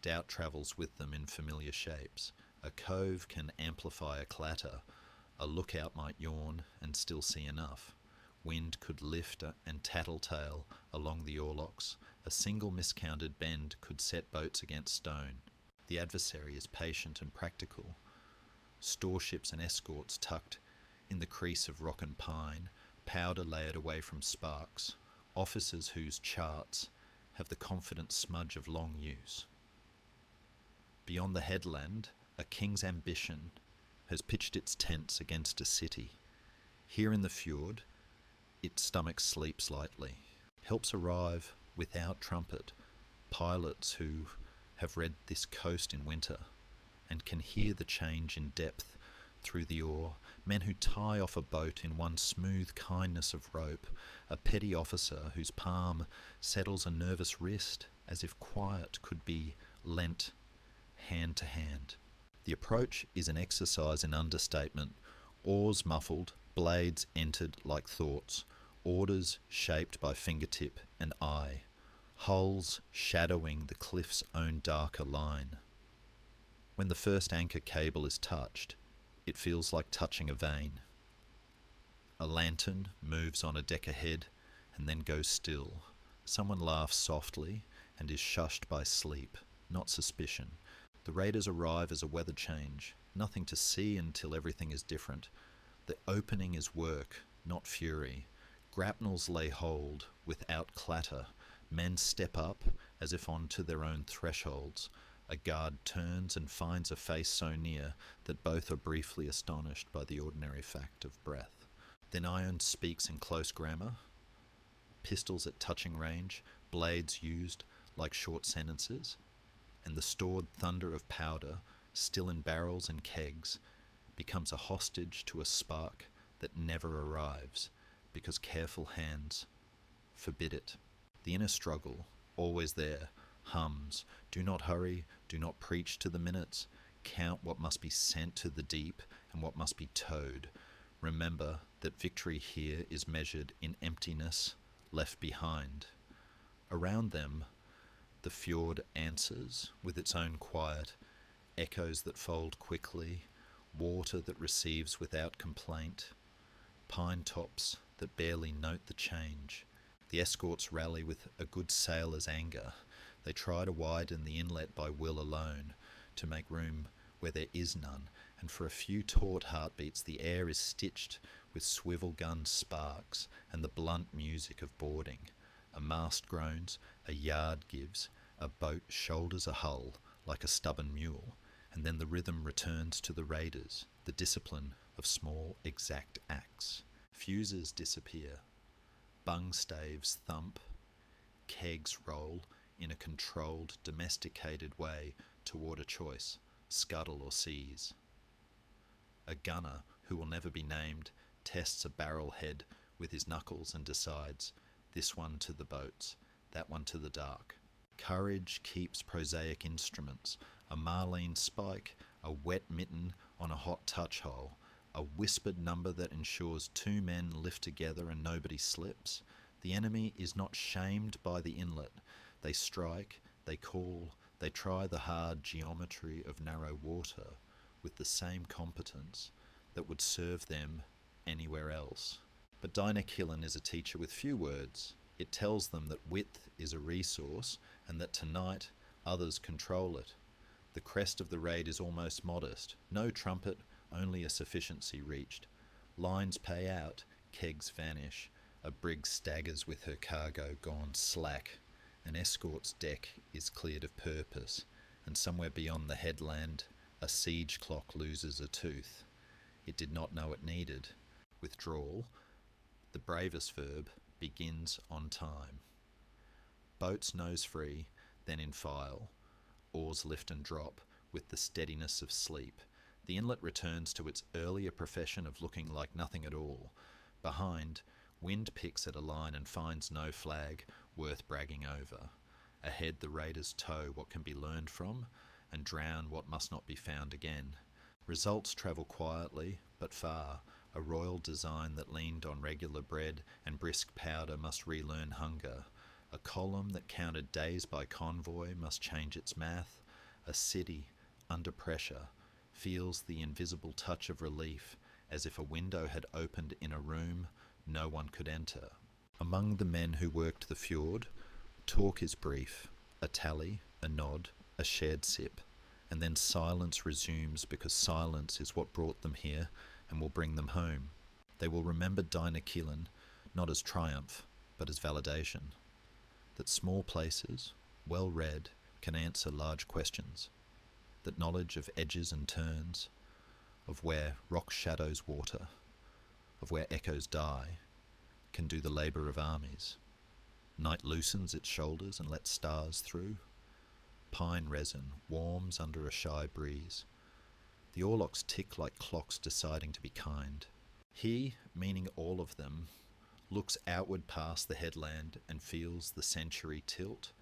Doubt travels with them in familiar shapes. A cove can amplify a clatter. A lookout might yawn and still see enough. Wind could lift and tattletale along the oarlocks. A single miscounted bend could set boats against stone. The adversary is patient and practical. Storeships and escorts tucked in the crease of rock and pine, powder layered away from sparks, officers whose charts have the confident smudge of long use. Beyond the headland, a king's ambition has pitched its tents against a city. Here in the fjord, its stomach sleeps lightly. Helps arrive without trumpet, pilots who have read this coast in winter and can hear the change in depth through the oar, men who tie off a boat in one smooth kindness of rope, a petty officer whose palm settles a nervous wrist as if quiet could be lent hand to hand. The approach is an exercise in understatement, oars muffled, blades entered like thoughts, orders shaped by fingertip and eye, hulls shadowing the cliff's own darker line. When the first anchor cable is touched, it feels like touching a vein. A lantern moves on a deck ahead and then goes still. Someone laughs softly and is shushed by sleep, not suspicion. The raiders arrive as a weather change, nothing to see until everything is different. The opening is work, not fury. Grapnels lay hold without clatter. Men step up as if onto their own thresholds. A guard turns and finds a face so near that both are briefly astonished by the ordinary fact of breath. Then Iron speaks in close grammar, pistols at touching range, blades used like short sentences, and the stored thunder of powder, still in barrels and kegs, becomes a hostage to a spark that never arrives, because careful hands forbid it. The inner struggle, always there, hums, do not hurry, do not preach to the minutes, count what must be sent to the deep and what must be towed. Remember that victory here is measured in emptiness left behind. Around them, the fjord answers with its own quiet, echoes that fold quickly, water that receives without complaint, pine tops that barely note the change. The escorts rally with a good sailor's anger. They try to widen the inlet by will alone, to make room where there is none, and for a few taut heartbeats the air is stitched with swivel gun sparks and the blunt music of boarding. A mast groans, a yard gives, a boat shoulders a hull like a stubborn mule, and then the rhythm returns to the raiders, the discipline of small exact acts. Fuses disappear, bung staves thump, kegs roll in a controlled, domesticated way toward a choice, scuttle or seize. A gunner, who will never be named, tests a barrel head with his knuckles and decides, this one to the boats, that one to the dark. Courage keeps prosaic instruments, a marline spike, a wet mitten on a hot touch hole, a whispered number that ensures two men lift together and nobody slips. The enemy is not shamed by the inlet. They strike, they call, they try the hard geometry of narrow water with the same competence that would serve them anywhere else. But Dynekilen is a teacher with few words. It tells them that width is a resource and that tonight others control it. The crest of the raid is almost modest. No trumpet, only a sufficiency reached. Lines pay out, kegs vanish. A brig staggers with her cargo gone slack. An escort's deck is cleared of purpose, and somewhere beyond the headland, a siege clock loses a tooth. It did not know it needed. Withdrawal, the bravest verb, begins on time. Boats nose free, then in file. Oars lift and drop with the steadiness of sleep. The inlet returns to its earlier profession of looking like nothing at all. Behind, wind picks at a line and finds no flag worth bragging over. Ahead, the raiders tow what can be learned from and drown what must not be found again. Results travel quietly, but far. A royal design that leaned on regular bread and brisk powder must relearn hunger. A column that counted days by convoy must change its math. A city, under pressure, feels the invisible touch of relief, as if a window had opened in a room no one could enter. Among the men who worked the fjord, talk is brief, a tally, a nod, a shared sip, and then silence resumes because silence is what brought them here and will bring them home. They will remember Dynekilen not as triumph, but as validation. That small places, well read, can answer large questions. That knowledge of edges and turns, of where rock shadows water, of where echoes die, can do the labour of armies. Night loosens its shoulders and lets stars through. Pine resin warms under a shy breeze. The oarlocks tick like clocks deciding to be kind. He, meaning all of them, looks outward past the headland and feels the century tilt.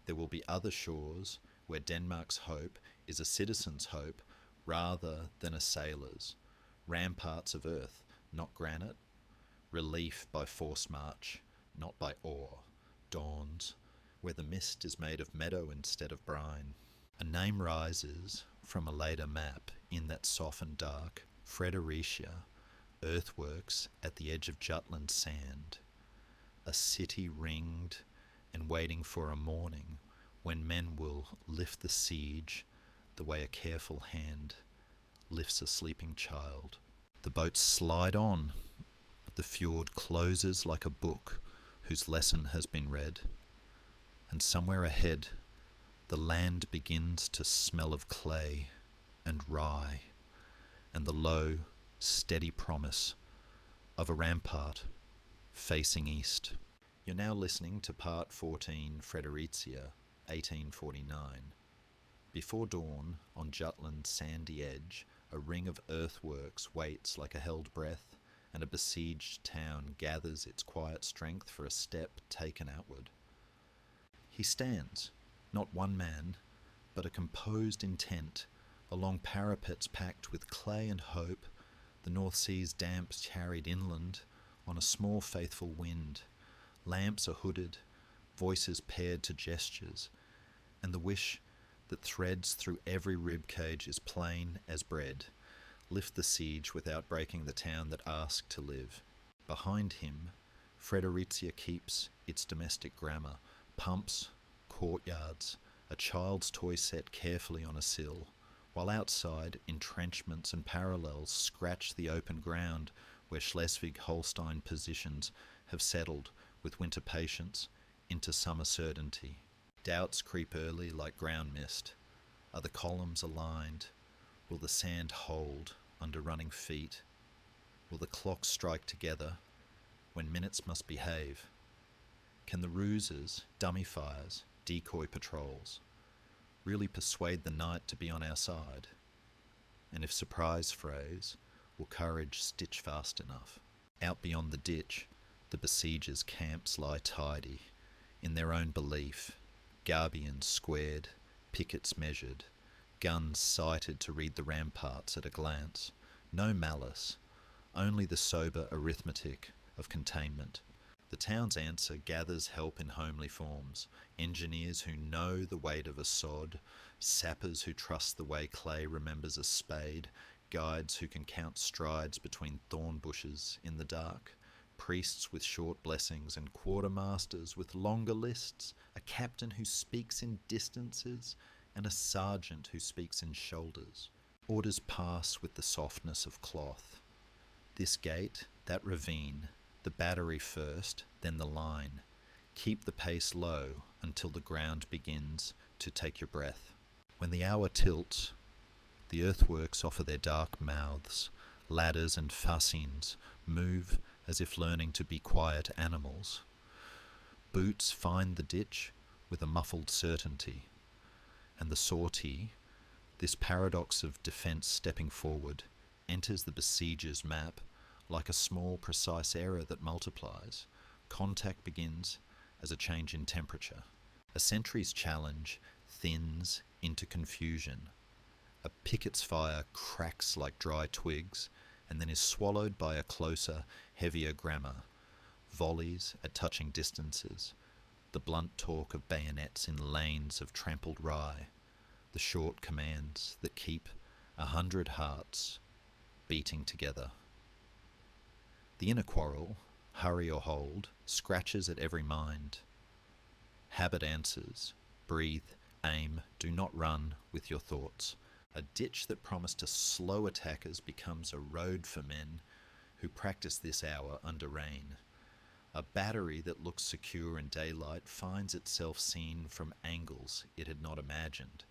There will be other shores where Denmark's hope is a citizen's hope rather than a sailor's. Ramparts of earth, not granite. Relief by forced march, not by oar. Dawns, where the mist is made of meadow instead of brine. A name rises from a later map in that softened dark, Fredericia, earthworks at the edge of Jutland sand. A city ringed and waiting for a morning when men will lift the siege the way a careful hand lifts a sleeping child. The boats slide on. The fjord closes like a book whose lesson has been read. And somewhere ahead, the land begins to smell of clay and rye and the low, steady promise of a rampart facing east. You're now listening to Part 14, Fredericia, 1849. Before dawn, on Jutland's sandy edge, a ring of earthworks waits like a held breath, and a besieged town gathers its quiet strength for a step taken outward. He stands, not one man, but a composed intent, along parapets packed with clay and hope, the North Sea's damps carried inland on a small faithful wind. Lamps are hooded, voices paired to gestures, and the wish that threads through every rib cage is plain as bread. Lift the siege without breaking the town that asked to live. Behind him, Fredericia keeps its domestic grammar, pumps, courtyards, a child's toy set carefully on a sill, while outside entrenchments and parallels scratch the open ground where Schleswig-Holstein positions have settled with winter patience into summer certainty. Doubts creep early like ground mist. Are the columns aligned? Will the sand hold under running feet? Will the clocks strike together when minutes must behave? Can the ruses, dummy fires, decoy patrols, really persuade the night to be on our side, and if surprise phrase, will courage stitch fast enough. Out beyond the ditch, the besiegers' camps lie tidy, in their own belief, gabions squared, pickets measured, guns sighted to read the ramparts at a glance. No malice, only the sober arithmetic of containment. The town's answer gathers help in homely forms, engineers who know the weight of a sod, sappers who trust the way clay remembers a spade, guides who can count strides between thorn bushes in the dark, priests with short blessings and quartermasters with longer lists, a captain who speaks in distances and a sergeant who speaks in shoulders. Orders pass with the softness of cloth. This gate, that ravine, the battery first, then the line. Keep the pace low until the ground begins to take your breath. When the hour tilts, the earthworks offer their dark mouths. Ladders and fascines move as if learning to be quiet animals. Boots find the ditch with a muffled certainty, and the sortie, this paradox of defence stepping forward, enters the besieger's map like a small, precise error that multiplies. Contact begins as a change in temperature. A sentry's challenge thins into confusion. A picket's fire cracks like dry twigs and then is swallowed by a closer, heavier grammar. Volleys at touching distances. The blunt talk of bayonets in lanes of trampled rye. The short commands that keep 100 hearts beating together. The inner quarrel, hurry or hold, scratches at every mind. Habit answers, breathe, aim, do not run with your thoughts. A ditch that promised to slow attackers becomes a road for men who practice this hour under rain. A battery that looks secure in daylight finds itself seen from angles it had not imagined.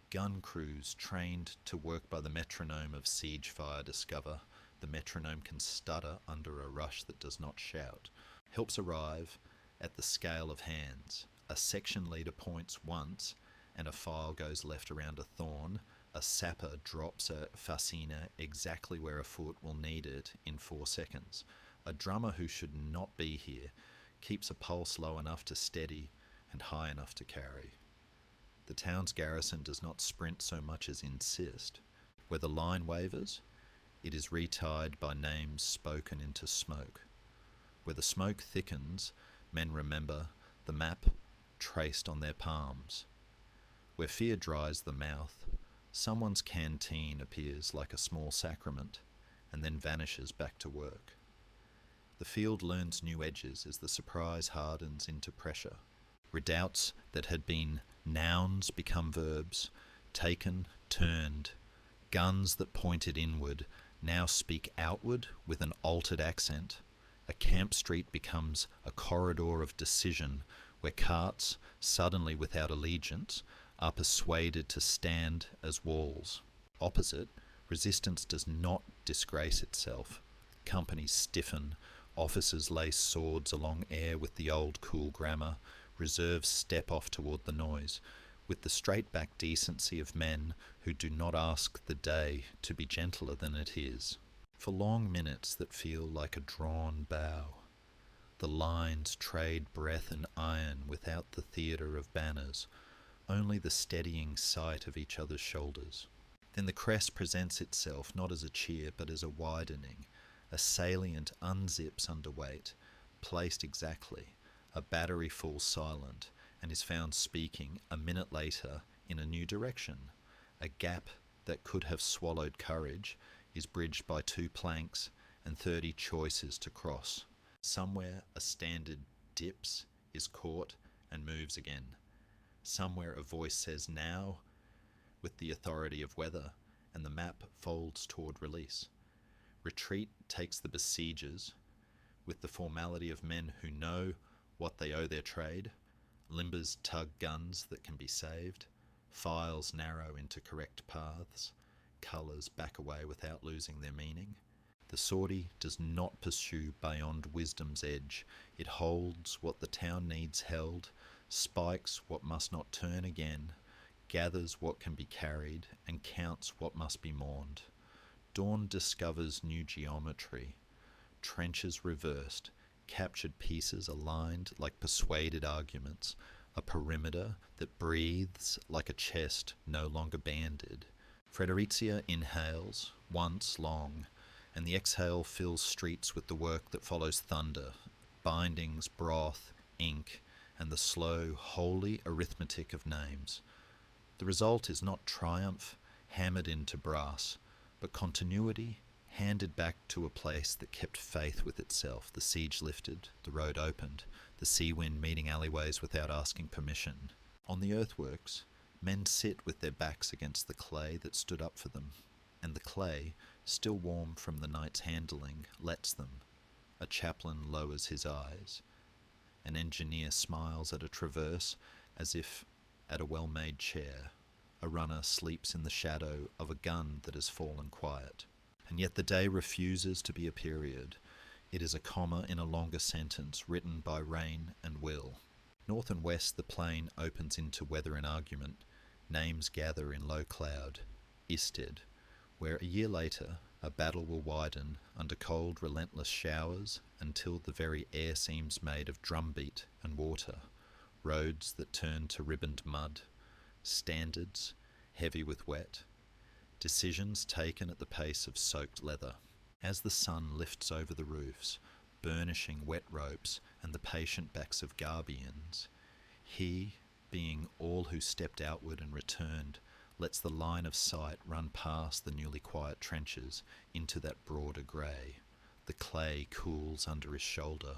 Gun crews trained to work by the metronome of siege fire discover the metronome can stutter under a rush that does not shout. Helps arrive at the scale of hands. A section leader points once and a file goes left around a thorn. A sapper drops a fascina exactly where a foot will need it in 4 seconds. A drummer who should not be here keeps a pulse low enough to steady and high enough to carry. The town's garrison does not sprint so much as insist. Where the line wavers, it is retied by names spoken into smoke. Where the smoke thickens, men remember the map traced on their palms. Where fear dries the mouth, someone's canteen appears like a small sacrament and then vanishes back to work. The field learns new edges as the surprise hardens into pressure. Redoubts that had been nouns become verbs, taken, turned. Guns that pointed inward now speak outward with an altered accent. A camp street becomes a corridor of decision where carts, suddenly without allegiance, are persuaded to stand as walls. Opposite, resistance does not disgrace itself. Companies stiffen, officers lay swords along air with the old cool grammar, reserves step off toward the noise, with the straight-back decency of men who do not ask the day to be gentler than it is. For long minutes that feel like a drawn bow, the lines trade breath and iron without the theatre of banners, only the steadying sight of each other's shoulders. Then the crest presents itself not as a cheer but as a widening. A salient unzips underweight, placed exactly. A battery falls silent and is found speaking a minute later in a new direction. A gap that could have swallowed courage is bridged by 2 planks and 30 choices to cross. Somewhere a standard dips, is caught and moves again. Somewhere a voice says now with the authority of weather, and the map folds toward release. Retreat takes the besiegers with the formality of men who know what they owe their trade. Limbers tug guns that can be saved. Files narrow into correct paths. Colours back away without losing their meaning. The sortie does not pursue beyond wisdom's edge. It holds what the town needs held, spikes what must not turn again, gathers what can be carried, and counts what must be mourned. Dawn discovers new geometry, trenches reversed, captured pieces aligned like persuaded arguments, a perimeter that breathes like a chest no longer banded. Fredericia inhales, once long, and the exhale fills streets with the work that follows thunder, bindings, broth, ink, and the slow, holy arithmetic of names. The result is not triumph hammered into brass, but continuity handed back to a place that kept faith with itself. The siege lifted, the road opened, the sea wind meeting alleyways without asking permission. On the earthworks, men sit with their backs against the clay that stood up for them, and the clay, still warm from the night's handling, lets them. A chaplain lowers his eyes. An engineer smiles at a traverse as if at a well-made chair. A runner sleeps in the shadow of a gun that has fallen quiet. And yet the day refuses to be a period. It is a comma in a longer sentence written by rain and will. North and west the plain opens into weather and argument. Names gather in low cloud. Isted, where a year later a battle will widen under cold, relentless showers until the very air seems made of drumbeat and water. Roads that turn to ribboned mud. Standards heavy with wet. Decisions taken at the pace of soaked leather. As the sun lifts over the roofs, burnishing wet ropes and the patient backs of Garbians, he, being all who stepped outward and returned, lets the line of sight run past the newly quiet trenches into that broader grey. The clay cools under his shoulder,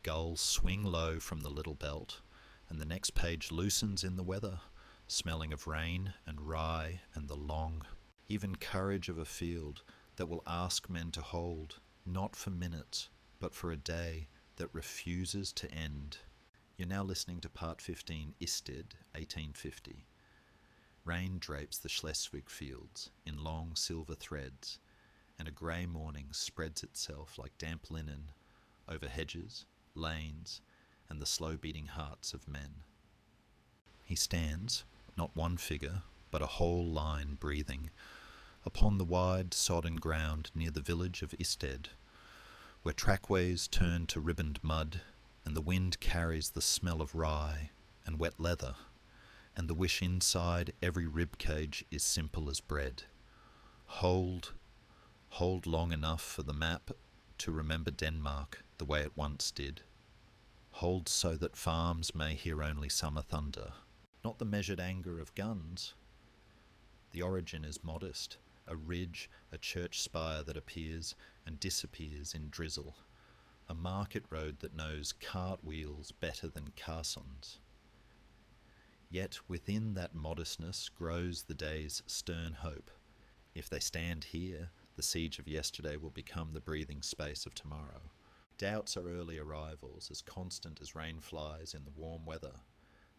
gulls swing low from the little belt, and the next page loosens in the weather, smelling of rain and rye and the long, even courage of a field that will ask men to hold, not for minutes, but for a day that refuses to end. You're now listening to Part 15, Isted, 1850. Rain drapes the Schleswig fields in long silver threads, and a grey morning spreads itself like damp linen over hedges, lanes, and the slow-beating hearts of men. He stands, not one figure, but a whole line breathing, upon the wide, sodden ground near the village of Isted, where trackways turn to ribboned mud, and the wind carries the smell of rye and wet leather, and the wish inside every rib cage is simple as bread. Hold long enough for the map to remember Denmark the way it once did. Hold so that farms may hear only summer thunder, not the measured anger of guns. The origin is modest, a ridge, a church spire that appears and disappears in drizzle, a market road that knows cartwheels better than caissons. Yet within that modestness grows the day's stern hope. If they stand here, the siege of yesterday will become the breathing space of tomorrow. Doubts are early arrivals, as constant as rain flies in the warm weather.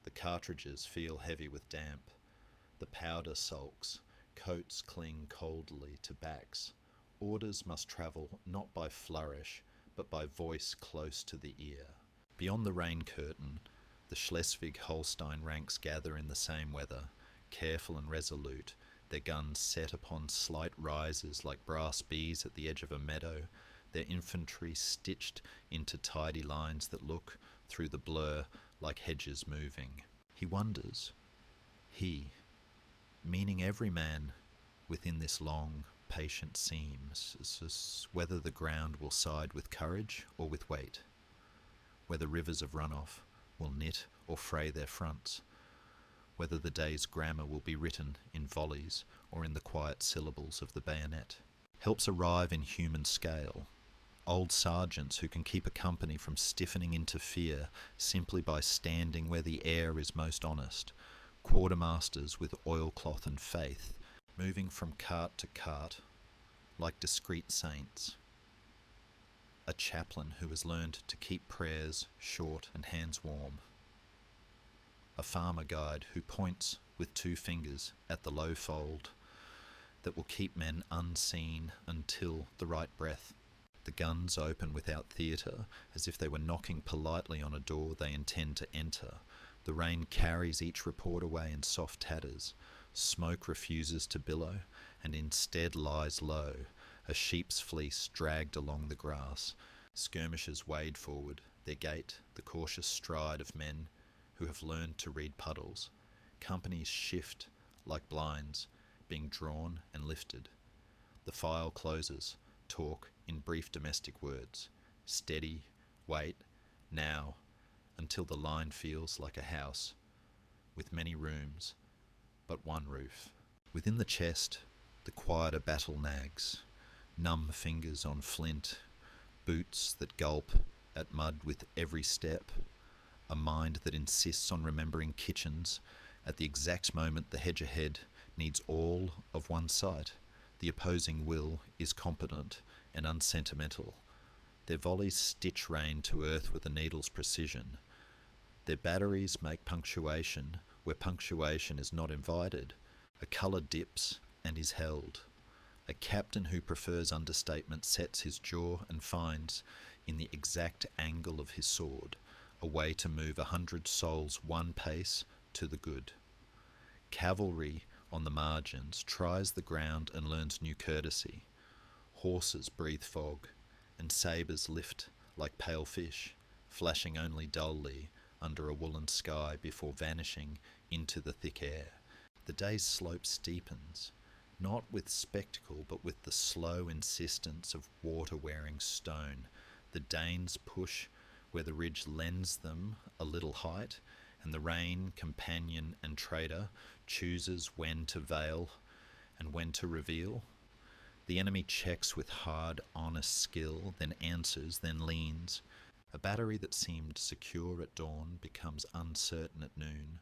The cartridges feel heavy with damp. The powder sulks. Coats cling coldly to backs. Orders must travel not by flourish, but by voice close to the ear. Beyond the rain curtain, the Schleswig-Holstein ranks gather in the same weather, careful and resolute, their guns set upon slight rises like brass bees at the edge of a meadow, their infantry stitched into tidy lines that look, through the blur, like hedges moving. He wonders, meaning every man within this long, patient seams, whether the ground will side with courage or with weight, whether rivers of runoff will knit or fray their fronts, whether the day's grammar will be written in volleys or in the quiet syllables of the bayonet. Helps arrive in human scale. Old sergeants who can keep a company from stiffening into fear simply by standing where the air is most honest. Quartermasters with oilcloth and faith, moving from cart to cart like discreet saints. A chaplain who has learned to keep prayers short and hands warm. A farmer guide who points with 2 fingers at the low fold that will keep men unseen until the right breath. The guns open without theatre, as if they were knocking politely on a door they intend to enter. The rain carries each report away in soft tatters. Smoke refuses to billow, and instead lies low, a sheep's fleece dragged along the grass. Skirmishers wade forward, their gait the cautious stride of men who have learned to read puddles. Companies shift like blinds, being drawn and lifted. The file closes, talk in brief domestic words. Steady, wait, now, until the line feels like a house, with many rooms, but one roof. Within the chest, the quieter battle nags, numb fingers on flint, boots that gulp at mud with every step, a mind that insists on remembering kitchens at the exact moment the hedge ahead needs all of one sight. The opposing will is competent and unsentimental. Their volleys stitch rain to earth with a needle's precision. Their batteries make punctuation where punctuation is not invited. A colour dips and is held. A captain who prefers understatement sets his jaw and finds, in the exact angle of his sword, a way to move 100 souls one pace to the good. Cavalry on the margins tries the ground and learns new courtesy. Horses breathe fog, and sabres lift like pale fish, flashing only dully under a woolen sky before vanishing into the thick air. The day's slope steepens, not with spectacle but with the slow insistence of water-wearing stone. The Danes push where the ridge lends them a little height, and the rain, companion and trader, chooses when to veil and when to reveal. The enemy checks with hard, honest skill, then answers, then leans. A battery that seemed secure at dawn becomes uncertain at noon.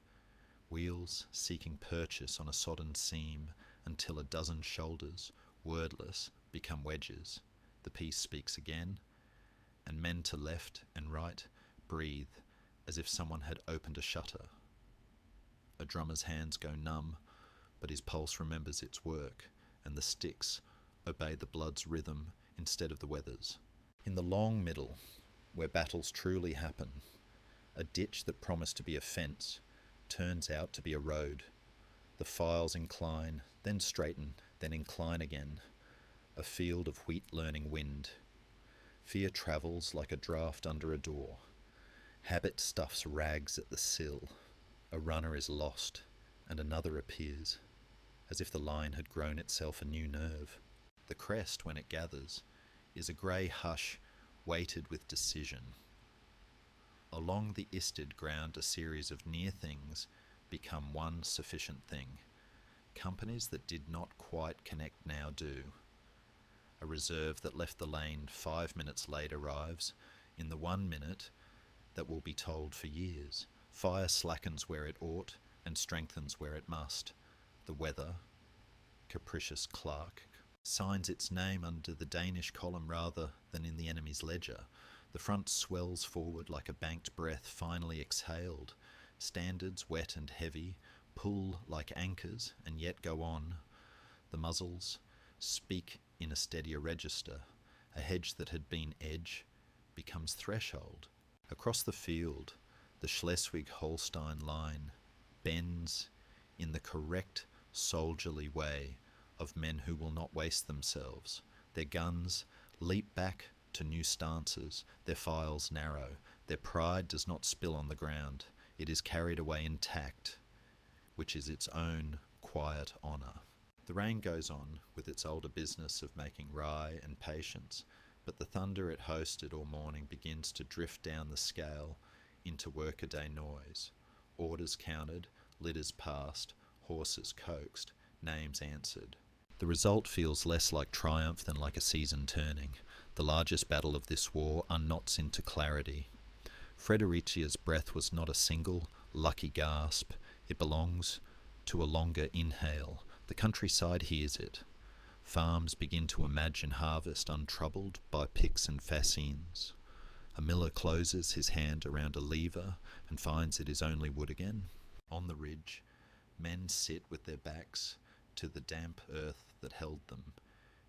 Wheels seeking purchase on a sodden seam until a dozen shoulders, wordless, become wedges. The piece speaks again, and men to left and right breathe as if someone had opened a shutter. A drummer's hands go numb, but his pulse remembers its work, and the sticks obey the blood's rhythm instead of the weather's. In the long middle, where battles truly happen, a ditch that promised to be a fence turns out to be a road. The files incline, then straighten, then incline again, a field of wheat-learning wind. Fear travels like a draught under a door. Habit stuffs rags at the sill. A runner is lost, and another appears, as if the line had grown itself a new nerve. The crest, when it gathers, is a grey hush weighted with decision. Along the Isted ground a series of near things become one sufficient thing. Companies that did not quite connect now do. A reserve that left the lane 5 minutes late arrives in the 1 minute that will be told for years. Fire slackens where it ought and strengthens where it must. The weather, capricious clerk, signs its name under the Danish column rather than in the enemy's ledger. The front swells forward like a banked breath finally exhaled. Standards, wet and heavy, pull like anchors and yet go on. The muzzles speak in a steadier register. A hedge that had been edge becomes threshold. Across the field, the Schleswig-Holstein line bends in the correct soldierly way of men who will not waste themselves. Their guns leap back to new stances, their files narrow. Their pride does not spill on the ground. It is carried away intact, which is its own quiet honour. The rain goes on with its older business of making rye and patience, but the thunder it hosted all morning begins to drift down the scale into workaday noise. Orders counted, litters passed, horses coaxed, names answered. The result feels less like triumph than like a season turning. The largest battle of this war unknots into clarity. Fredericia's breath was not a single, lucky gasp. It belongs to a longer inhale. The countryside hears it. Farms begin to imagine harvest untroubled by picks and fascines. A miller closes his hand around a lever and finds it is only wood again. On the ridge, men sit with their backs to the damp earth that held them,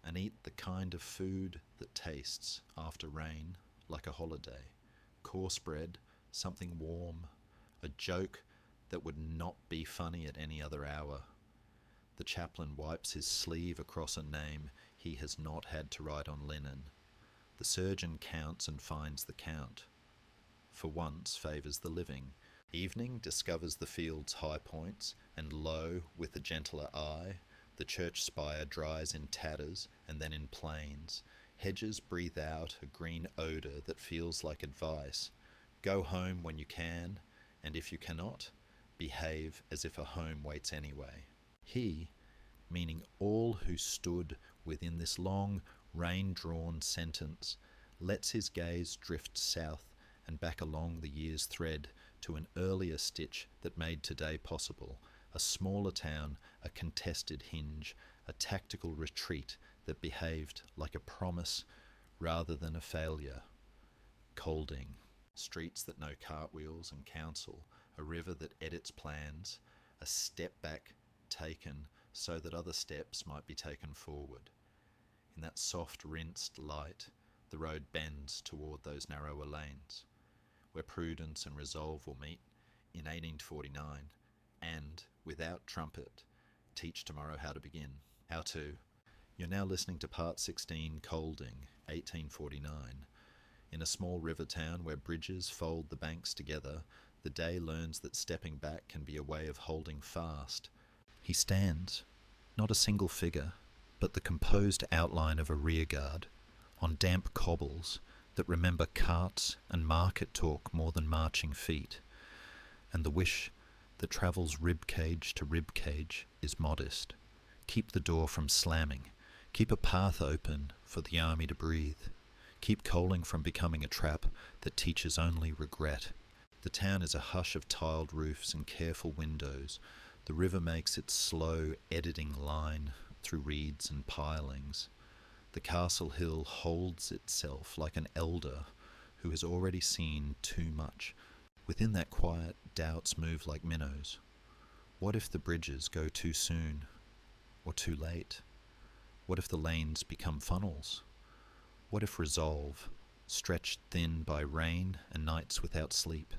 and eat the kind of food that tastes, after rain, like a holiday. Coarse bread, something warm, a joke that would not be funny at any other hour. The chaplain wipes his sleeve across a name he has not had to write on linen. The surgeon counts and finds the count. For once favours the living. Evening discovers the field's high points, and lo, with a gentler eye, the church spire dries in tatters and then in plains. Hedges breathe out a green odour that feels like advice. Go home when you can, and if you cannot, behave as if a home waits anyway. He, meaning all who stood within this long, rain-drawn sentence, lets his gaze drift south and back along the year's thread to an earlier stitch that made today possible, a smaller town, a contested hinge, a tactical retreat that behaved like a promise rather than a failure. Kolding, streets that know cartwheels and council, a river that edits plans, a step back taken so that other steps might be taken forward. In that soft rinsed light, the road bends toward those narrower lanes, where prudence and resolve will meet in 1849, and, without trumpet, teach tomorrow how to begin. How to. You're now listening to Part 16, Kolding, 1849. In a small river town where bridges fold the banks together, the day learns that stepping back can be a way of holding fast. He stands, not a single figure, but the composed outline of a rearguard, on damp cobbles that remember carts and market talk more than marching feet, and the wish that travels ribcage to ribcage is modest. Keep the door from slamming, keep a path open for the army to breathe, keep Kolding from becoming a trap that teaches only regret. The town is a hush of tiled roofs and careful windows. The river makes its slow editing line through reeds and pilings. The castle hill holds itself like an elder who has already seen too much. Within that quiet, doubts move like minnows. What if the bridges go too soon or too late? What if the lanes become funnels? What if resolve, stretched thin by rain and nights without sleep,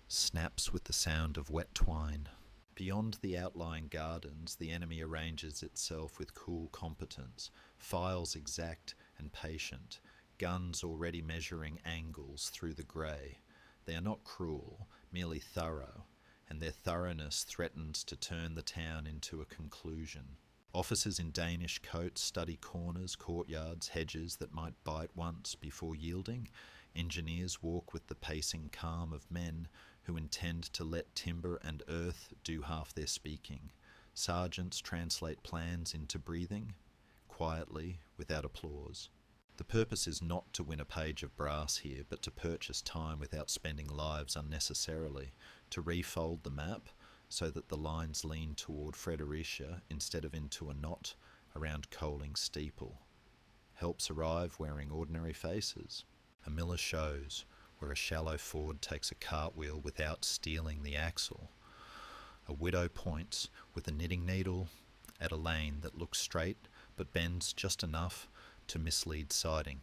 snaps with the sound of wet twine? Beyond the outlying gardens, the enemy arranges itself with cool competence, files exact and patient, guns already measuring angles through the grey. They are not cruel, merely thorough, and their thoroughness threatens to turn the town into a conclusion. Officers in Danish coats study corners, courtyards, hedges that might bite once before yielding. Engineers walk with the pacing calm of men who intend to let timber and earth do half their speaking. Sergeants translate plans into breathing, quietly, without applause. The purpose is not to win a page of brass here, but to purchase time without spending lives unnecessarily, to refold the map so that the lines lean toward Fredericia instead of into a knot around Kolding steeple. Helps arrive wearing ordinary faces. A miller shows where a shallow ford takes a cartwheel without stealing the axle. A widow points with a knitting needle at a lane that looks straight but bends just enough to mislead siding.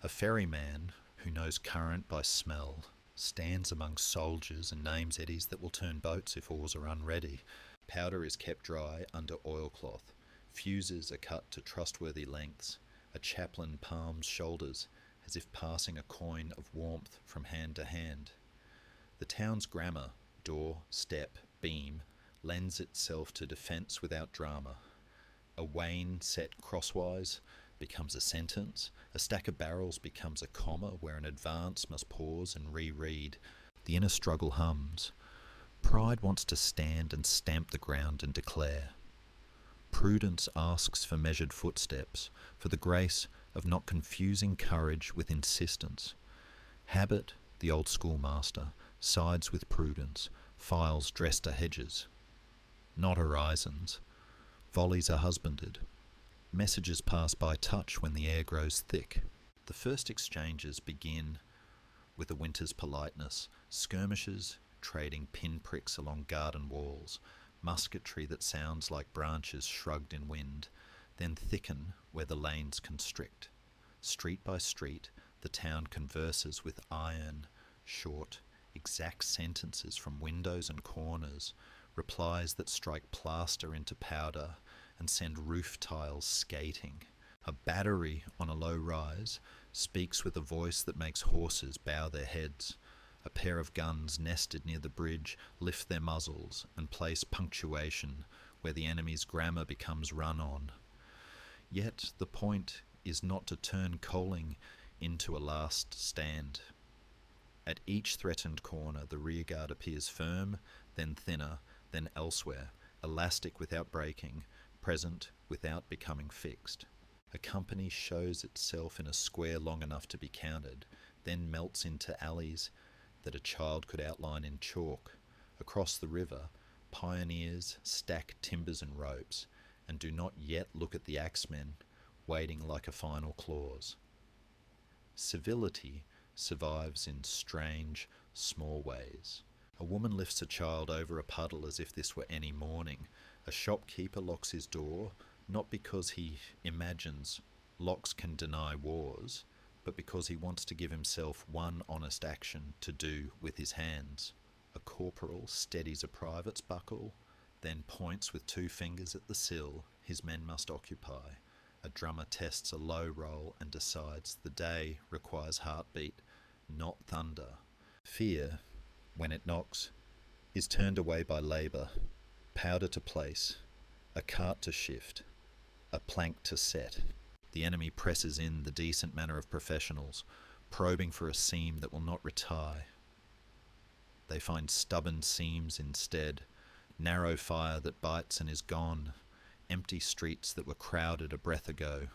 A ferryman who knows current by smell stands among soldiers and names eddies that will turn boats if oars are unready. Powder is kept dry under oilcloth. Fuses are cut to trustworthy lengths. A chaplain palms shoulders as if passing a coin of warmth from hand to hand. The town's grammar, door, step, beam, lends itself to defence without drama. A wain set crosswise becomes a sentence. A stack of barrels becomes a comma where an advance must pause and reread. The inner struggle hums. Pride wants to stand and stamp the ground and declare. Prudence asks for measured footsteps, for the grace of not confusing courage with insistence. Habit, the old schoolmaster, sides with prudence, files dressed to hedges. Not horizons. Volleys are husbanded. Messages pass by touch when the air grows thick. The first exchanges begin with a winter's politeness, skirmishes trading pinpricks along garden walls, musketry that sounds like branches shrugged in wind, then thicken where the lanes constrict. Street by street, the town converses with iron, short, exact sentences from windows and corners, replies that strike plaster into powder and send roof tiles skating. A battery on a low rise speaks with a voice that makes horses bow their heads. A pair of guns nested near the bridge lift their muzzles and place punctuation where the enemy's grammar becomes run-on. Yet the point is not to turn Kolding into a last stand. At each threatened corner, the rearguard appears firm, then thinner, then elsewhere, elastic without breaking, present without becoming fixed. A company shows itself in a square long enough to be counted, then melts into alleys that a child could outline in chalk. Across the river, pioneers stack timbers and ropes, and do not yet look at the axemen, waiting like a final clause. Civility survives in strange, small ways. A woman lifts a child over a puddle as if this were any morning. A shopkeeper locks his door, not because he imagines locks can deny wars, but because he wants to give himself one honest action to do with his hands. A corporal steadies a private's buckle, then points with 2 fingers at the sill his men must occupy. A drummer tests a low roll and decides the day requires heartbeat, not thunder. Fear, when it knocks, is turned away by labour, powder to place, a cart to shift, a plank to set. The enemy presses in the decent manner of professionals, probing for a seam that will not retire. They find stubborn seams instead, narrow fire that bites and is gone, empty streets that were crowded a breath ago,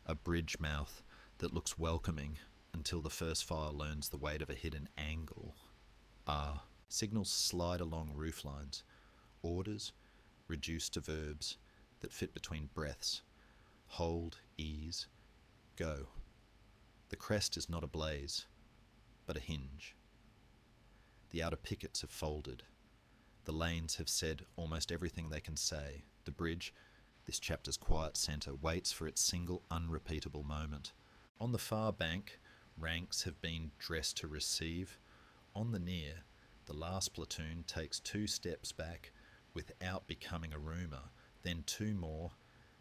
a bridge mouth that looks welcoming until the first file learns the weight of a hidden angle. Signals slide along roof lines, orders reduced to verbs that fit between breaths. Hold, ease, go. The crest is not a blaze, but a hinge. The outer pickets have folded. The lanes have said almost everything they can say. The bridge, this chapter's quiet centre, waits for its single unrepeatable moment. On the far bank, ranks have been dressed to receive. On the near, the last platoon takes 2 steps back without becoming a rumour, then 2 more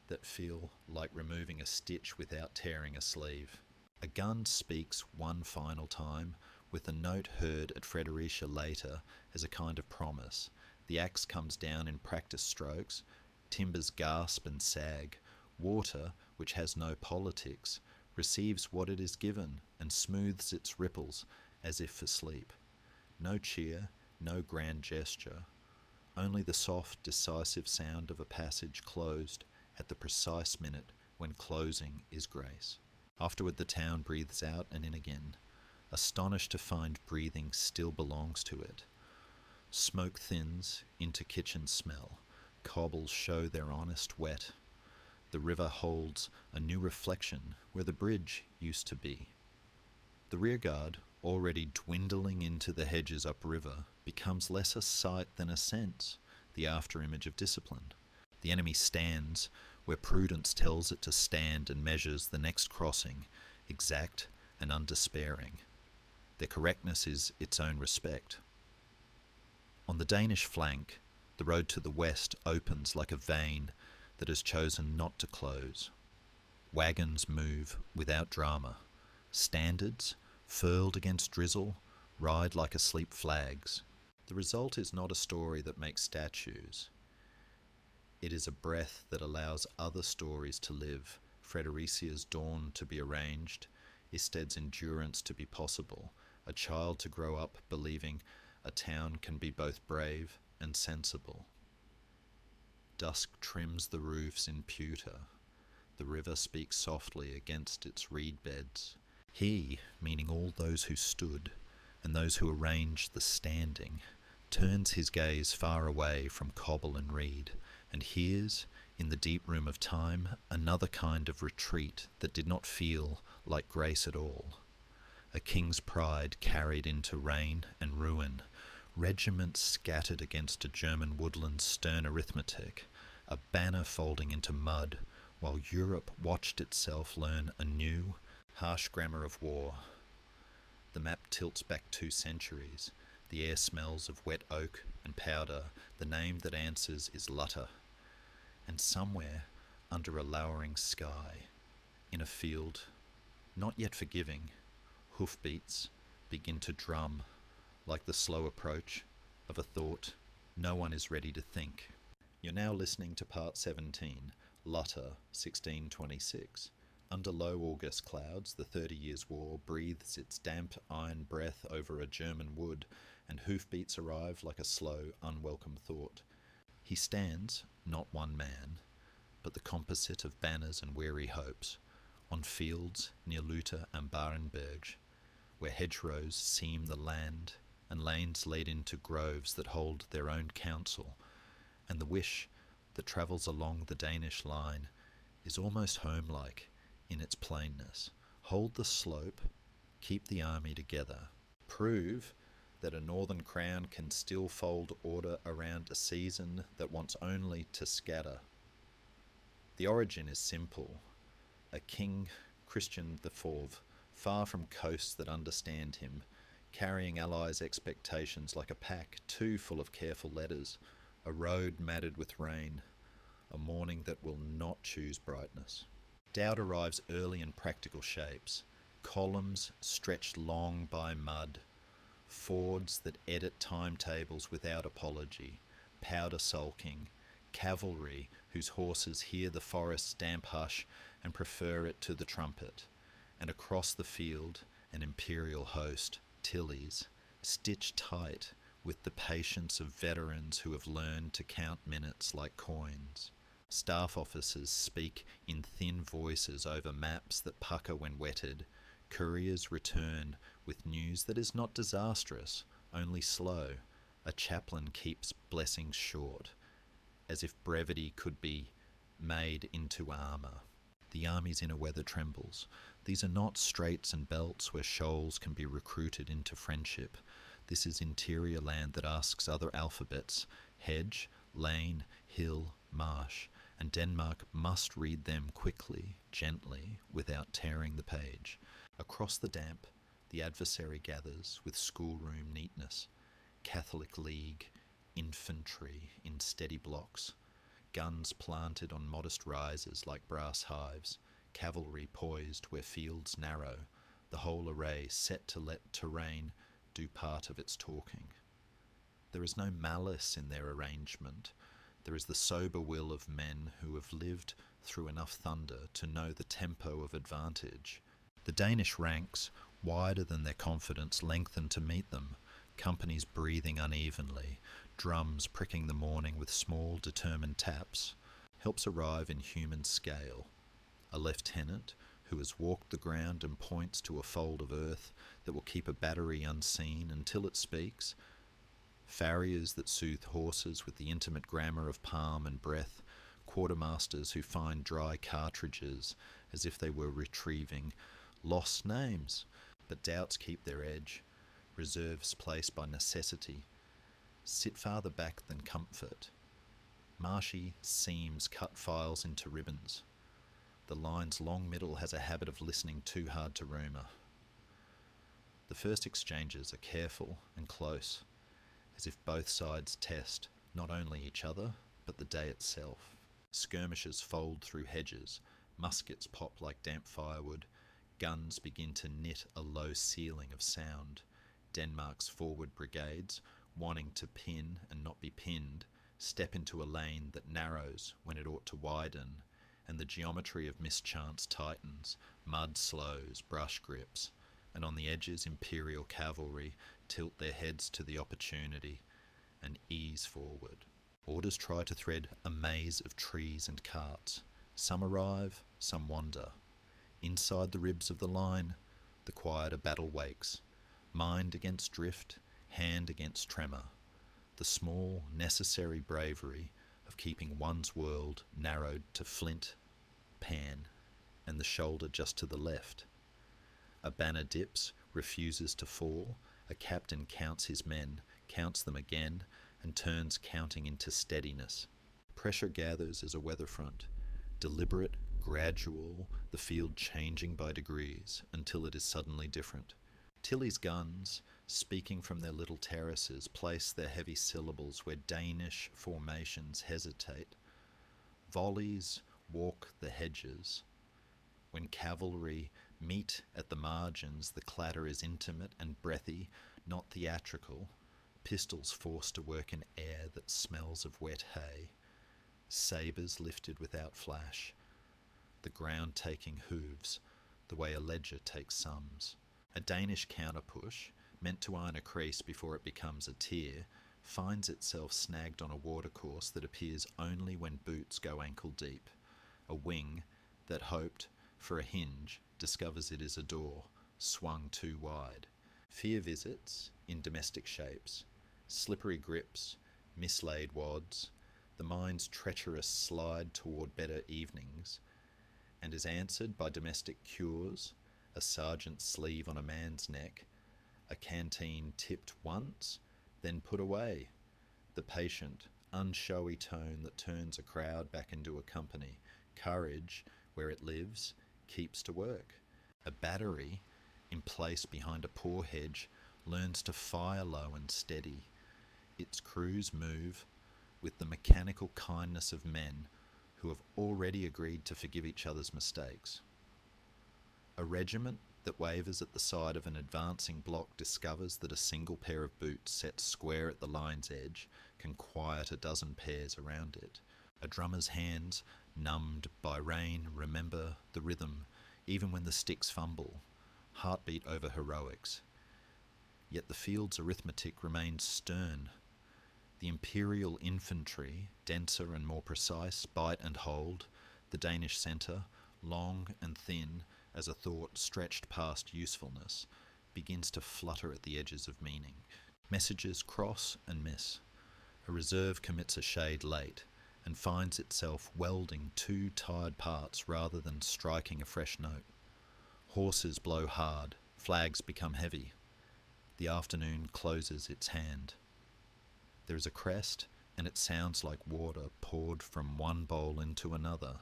that feel like removing a stitch without tearing a sleeve. A gun speaks one final time, with a note heard at Fredericia later as a kind of promise. The axe comes down in practice strokes, timbers gasp and sag. Water, which has no politics, receives what it is given and smooths its ripples as if for sleep. No cheer, no grand gesture, only the soft, decisive sound of a passage closed at the precise minute when closing is grace. Afterward the town breathes out and in again, astonished to find breathing still belongs to it. Smoke thins into kitchen smell. Cobbles show their honest wet. The river holds a new reflection where the bridge used to be. The rearguard, already dwindling into the hedges upriver, becomes less a sight than a sense, the after-image of discipline. The enemy stands where prudence tells it to stand and measures the next crossing, exact and undespairing. Their correctness is its own respect. On the Danish flank, the road to the west opens like a vein that has chosen not to close. Wagons move without drama. Standards, furled against drizzle, ride like asleep flags. The result is not a story that makes statues. It is a breath that allows other stories to live, Fredericia's dawn to be arranged, Isted's endurance to be possible, a child to grow up believing a town can be both brave and sensible. Dusk trims the roofs in pewter. The river speaks softly against its reed beds. He, meaning all those who stood, and those who arranged the standing, turns his gaze far away from cobble and reed, and hears, in the deep room of time, another kind of retreat that did not feel like grace at all. A king's pride carried into rain and ruin, regiments scattered against a German woodland's stern arithmetic, a banner folding into mud, while Europe watched itself learn a new, harsh grammar of war. The map tilts back 2 centuries. The air smells of wet oak and powder. The name that answers is Lutter. And somewhere, under a lowering sky, in a field not yet forgiving, hoofbeats begin to drum like the slow approach of a thought no one is ready to think. You're now listening to part 17, Lutter, 1626. Under low August clouds, the 30 Years' War breathes its damp iron breath over a German wood, and hoofbeats arrive like a slow, unwelcome thought. He stands, not one man, but the composite of banners and weary hopes, on fields near Lutter and Barenberg, where hedgerows seam the land and lanes lead into groves that hold their own counsel, and the wish that travels along the Danish line is almost home-like in its plainness. Hold the slope, keep the army together, prove that a northern crown can still fold order around a season that wants only to scatter. The origin is simple. A king, Christian IV, far from coasts that understand him, carrying allies' expectations like a pack too full of careful letters, a road matted with rain, a morning that will not choose brightness. Doubt arrives early in practical shapes, columns stretched long by mud, fords that edit timetables without apology, powder sulking, cavalry whose horses hear the forest's damp hush and prefer it to the trumpet, and across the field an imperial host, Tillies, stitched tight with the patience of veterans who have learned to count minutes like coins. Staff officers speak in thin voices over maps that pucker when wetted. Couriers return with news that is not disastrous, only slow. A chaplain keeps blessings short, as if brevity could be made into armour. The army's inner weather trembles. These are not straits and belts where shoals can be recruited into friendship. This is interior land that asks other alphabets: hedge, lane, hill, marsh, and Denmark must read them quickly, gently, without tearing the page. Across the damp, the adversary gathers with schoolroom neatness. Catholic League, infantry in steady blocks, guns planted on modest rises like brass hives, cavalry poised where fields narrow, the whole array set to let terrain do part of its talking. There is no malice in their arrangement. There is the sober will of men who have lived through enough thunder to know the tempo of advantage. The Danish ranks, wider than their confidence, lengthen to meet them, companies breathing unevenly, drums pricking the morning with small, determined taps, helps arrive in human scale. A lieutenant who has walked the ground and points to a fold of earth that will keep a battery unseen until it speaks. Farriers that soothe horses with the intimate grammar of palm and breath. Quartermasters who find dry cartridges as if they were retrieving lost names, but doubts keep their edge. Reserves placed by necessity sit farther back than comfort. Marshy seams cut files into ribbons. The line's long middle has a habit of listening too hard to rumour. The first exchanges are careful and close, as if both sides test not only each other, but the day itself. Skirmishes fold through hedges, muskets pop like damp firewood, guns begin to knit a low ceiling of sound. Denmark's forward brigades, wanting to pin and not be pinned, step into a lane that narrows when it ought to widen, and the geometry of mischance tightens, mud slows, brush grips, and on the edges imperial cavalry tilt their heads to the opportunity and ease forward. Orders try to thread a maze of trees and carts. Some arrive, some wander. Inside the ribs of the line, the quieter battle wakes. Mind against drift, hand against tremor. The small, necessary bravery of keeping one's world narrowed to flint, pan, and the shoulder just to the left. A banner dips, refuses to fall. A captain counts his men, counts them again, and turns counting into steadiness. Pressure gathers as a weather front, deliberate, gradual, the field changing by degrees until it is suddenly different. Tilly's guns speaking from their little terraces, place their heavy syllables where Danish formations hesitate. Volleys walk the hedges. When cavalry meet at the margins, the clatter is intimate and breathy, not theatrical. Pistols forced to work in air that smells of wet hay. Sabres lifted without flash. The ground taking hooves, the way a ledger takes sums. A Danish counterpush, meant to iron a crease before it becomes a tier, finds itself snagged on a watercourse that appears only when boots go ankle deep. A wing that hoped for a hinge discovers it is a door, swung too wide. Fear visits in domestic shapes, slippery grips, mislaid wads, the mind's treacherous slide toward better evenings, and is answered by domestic cures, a sergeant's sleeve on a man's neck, a canteen tipped once, then put away, the patient, unshowy tone that turns a crowd back into a company. Courage, where it lives, keeps to work. A battery, in place behind a poor hedge, learns to fire low and steady. Its crews move with the mechanical kindness of men who have already agreed to forgive each other's mistakes. A regiment that wavers at the side of an advancing block discovers that a single pair of boots set square at the line's edge can quiet a dozen pairs around it. A drummer's hands, numbed by rain, remember the rhythm, even when the sticks fumble, heartbeat over heroics. Yet the field's arithmetic remains stern. The imperial infantry, denser and more precise, bite and hold. The Danish centre, long and thin as a thought stretched past usefulness, begins to flutter at the edges of meaning. Messages cross and miss. A reserve commits a shade late and finds itself welding two tired parts rather than striking a fresh note. Horses blow hard, flags become heavy. The afternoon closes its hand. There is a crest, and it sounds like water poured from one bowl into another,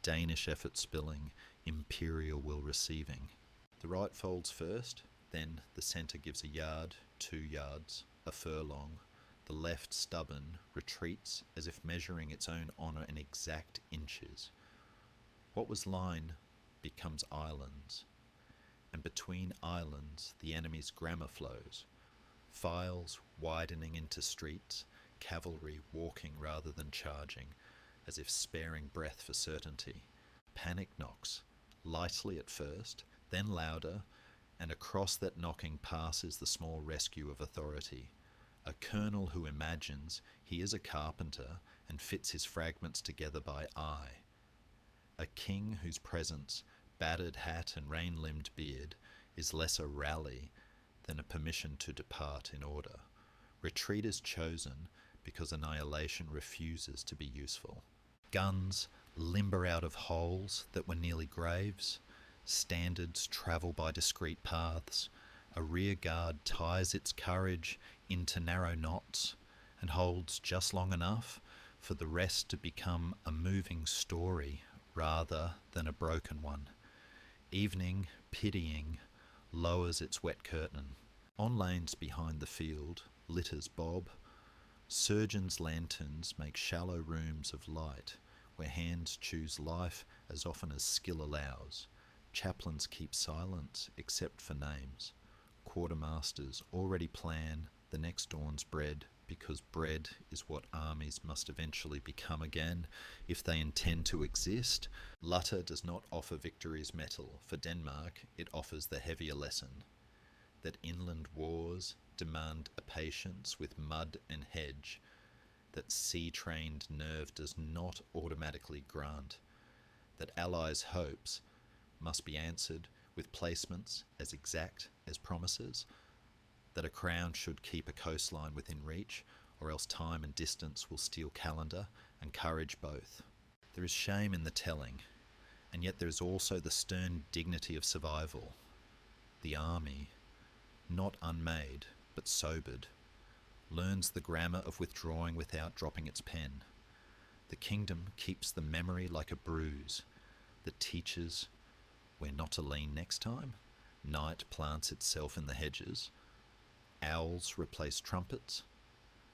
Danish effort spilling, imperial will receiving. The right folds first, then the centre gives a yard, 2 yards, a furlong. The left, stubborn, retreats as if measuring its own honour in exact inches. What was line becomes islands, and between islands the enemy's grammar flows. Files widening into streets, cavalry walking rather than charging, as if sparing breath for certainty. Panic knocks, lightly at first, then louder, and across that knocking passes the small rescue of authority. A colonel who imagines he is a carpenter and fits his fragments together by eye. A king whose presence, battered hat and rain-limbed beard, is less a rally than a permission to depart in order. Retreat is chosen because annihilation refuses to be useful. Guns limber out of holes that were nearly graves. Standards travel by discreet paths. A rear guard ties its courage into narrow knots and holds just long enough for the rest to become a moving story rather than a broken one. Evening, pitying, lowers its wet curtain. On lanes behind the field, litters bob. Surgeons' lanterns make shallow rooms of light where hands choose life as often as skill allows. Chaplains keep silence except for names. Quartermasters already plan the next dawn's bread because bread is what armies must eventually become again if they intend to exist. Lutter does not offer victory's metal. For Denmark, it offers the heavier lesson that inland wars demand a patience with mud and hedge that sea-trained nerve does not automatically grant, that allies' hopes must be answered with placements as exact as promises, that a crown should keep a coastline within reach, or else time and distance will steal calendar and courage both. There is shame in the telling, and yet there is also the stern dignity of survival. The army, not unmade, but sobered, learns the grammar of withdrawing without dropping its pen. The kingdom keeps the memory like a bruise that teaches where not to lean next time. Night plants itself in the hedges. owls replace trumpets.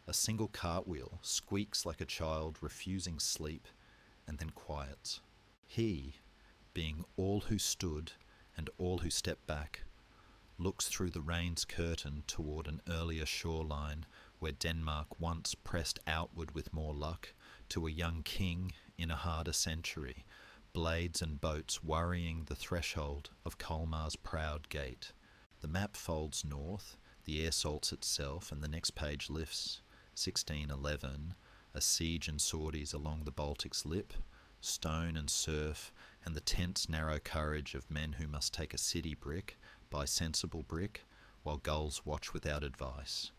A single cartwheel squeaks like a child refusing sleep and then quiets. He, being all who stood and all who stepped back, looks through the rain's curtain toward an earlier shoreline where Denmark once pressed outward with more luck, to a young king in a harder century, blades and boats worrying the threshold of Kalmar's proud gate. The map folds north, the air salts itself, and the next page lifts 1611, a siege and sorties along the Baltic's lip, stone and surf, and the tense narrow courage of men who must take a city brick by sensible brick, while gulls watch without advice.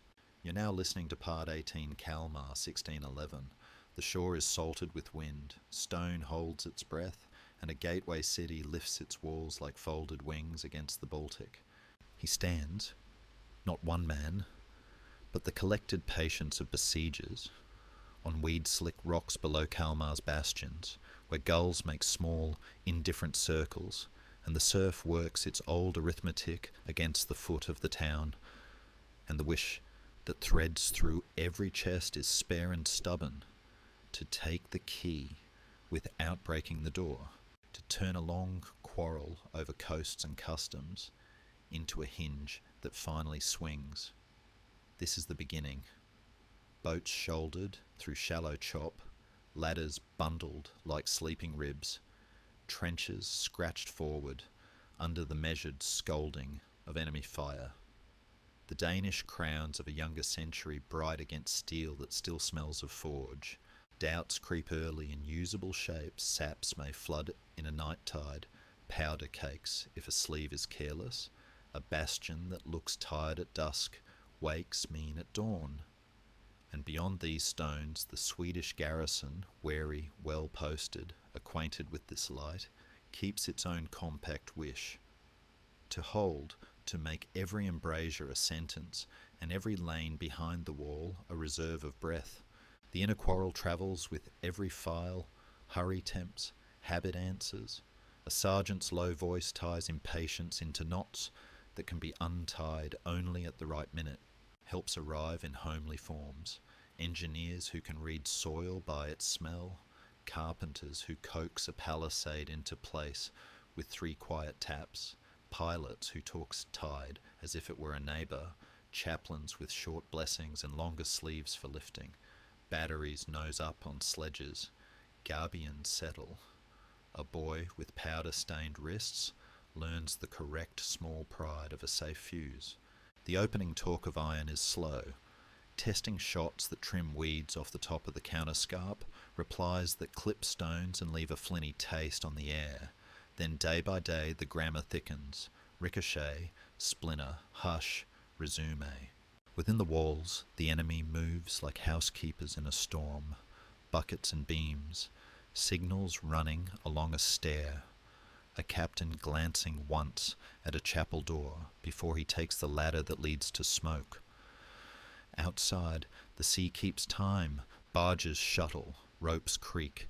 You're now listening to Part 18, Kalmar, 1611. The shore is salted with wind, stone holds its breath, and a gateway city lifts its walls like folded wings against the Baltic. He stands, not one man, but the collected patience of besiegers, on weed-slick rocks below Kalmar's bastions, where gulls make small, indifferent circles, and the surf works its old arithmetic against the foot of the town, and the wish that threads through every chest is spare and stubborn, to take the key without breaking the door, to turn a long quarrel over coasts and customs into a hinge that finally swings. This is the beginning. Boats shouldered through shallow chop, ladders bundled like sleeping ribs, trenches scratched forward under the measured scolding of enemy fire. The Danish crowns of a younger century bright against steel that still smells of forge. Doubts creep early in usable shapes, saps may flood in a night tide, powder cakes if a sleeve is careless, a bastion that looks tired at dusk wakes mean at dawn. And beyond these stones the Swedish garrison, wary, well posted, acquainted with this light, keeps its own compact wish. To hold, to make every embrasure a sentence, and every lane behind the wall a reserve of breath. The inner quarrel travels with every file, hurry tempts, habit answers. A sergeant's low voice ties impatience into knots that can be untied only at the right minute. Helps arrive in homely forms, engineers who can read soil by its smell, carpenters who coax a palisade into place with 3 quiet taps, pilots who talks tide as if it were a neighbour, chaplains with short blessings and longer sleeves for lifting, batteries nose up on sledges, gabions settle. A boy with powder-stained wrists learns the correct small pride of a safe fuse. The opening torque of iron is slow. Testing shots that trim weeds off the top of the counterscarp, replies that clip stones and leave a flinty taste on the air. Then day by day the grammar thickens. Ricochet, splinter, hush, resume. Within the walls, the enemy moves like housekeepers in a storm. Buckets and beams, signals running along a stair. A captain glancing once at a chapel door before he takes the ladder that leads to smoke. Outside, the sea keeps time, barges shuttle, ropes creak.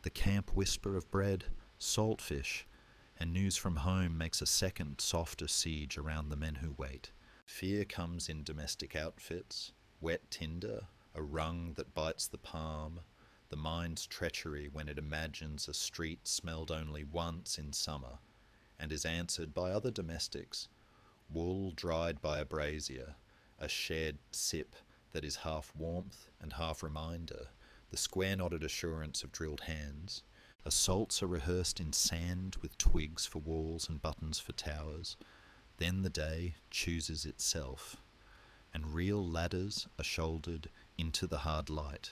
The camp whisper of bread, saltfish, and news from home makes a second, softer siege around the men who wait. Fear comes in domestic outfits, wet tinder, a rung that bites the palm, the mind's treachery when it imagines a street smelled only once in summer, and is answered by other domestics, wool dried by a brazier, a shared sip that is half warmth and half reminder, the square-knotted assurance of drilled hands. Assaults are rehearsed in sand with twigs for walls and buttons for towers. Then the day chooses itself, and real ladders are shouldered into the hard light.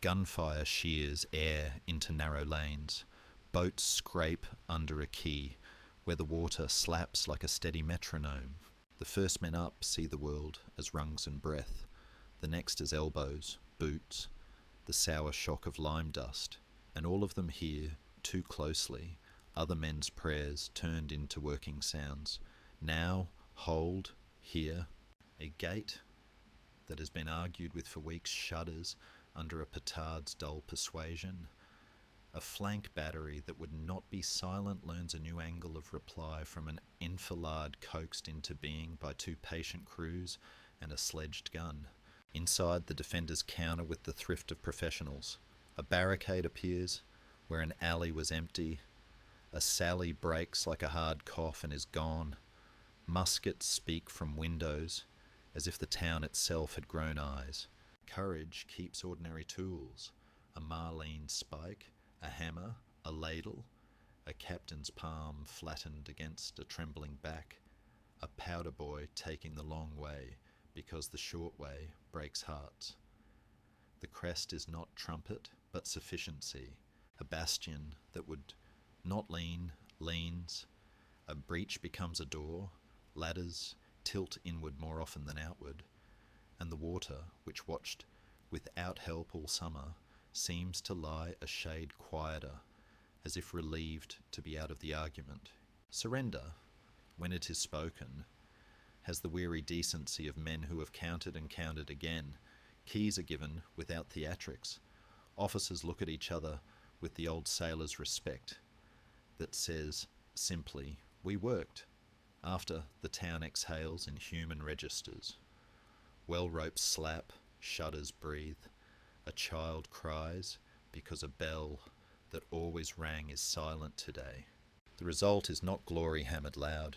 Gunfire shears air into narrow lanes. Boats scrape under a quay, where the water slaps like a steady metronome. The first men up see the world as rungs and breath, the next as elbows, boots, the sour shock of lime dust, and all of them hear, too closely, other men's prayers turned into working sounds. Now, hold, here, a gate that has been argued with for weeks shudders under a petard's dull persuasion. A flank battery that would not be silent learns a new angle of reply from an enfilade coaxed into being by 2 patient crews and a sledged gun. Inside, the defenders counter with the thrift of professionals. A barricade appears where an alley was empty. A sally breaks like a hard cough and is gone. Muskets speak from windows, as if the town itself had grown eyes. Courage keeps ordinary tools, a marline spike, a hammer, a ladle, a captain's palm flattened against a trembling back, a powder boy taking the long way because the short way breaks hearts. The crest is not trumpet, but sufficiency, a bastion that would not lean, leans. A breach becomes a door, ladders tilt inward more often than outward, and the water, which watched without help all summer, seems to lie a shade quieter, as if relieved to be out of the argument. Surrender, when it is spoken, has the weary decency of men who have counted and counted again. Keys are given without theatrics. Officers look at each other with the old sailor's respect that says simply, "We worked," after the town exhales in human registers. Well ropes slap, shutters breathe. A child cries because a bell that always rang is silent today. The result is not glory hammered loud.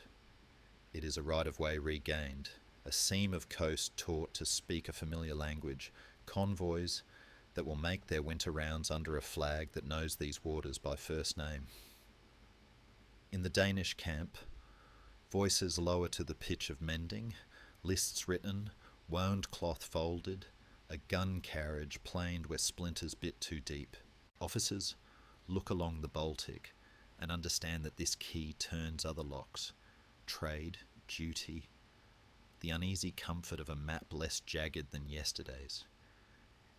It is a right-of-way regained, a seam of coast taught to speak a familiar language, convoys that will make their winter rounds under a flag that knows these waters by first name. In the Danish camp, voices lower to the pitch of mending, lists written, wound cloth folded, a gun carriage planed where splinters bit too deep. Officers look along the Baltic and understand that this key turns other locks. Trade, duty, the uneasy comfort of a map less jagged than yesterday's.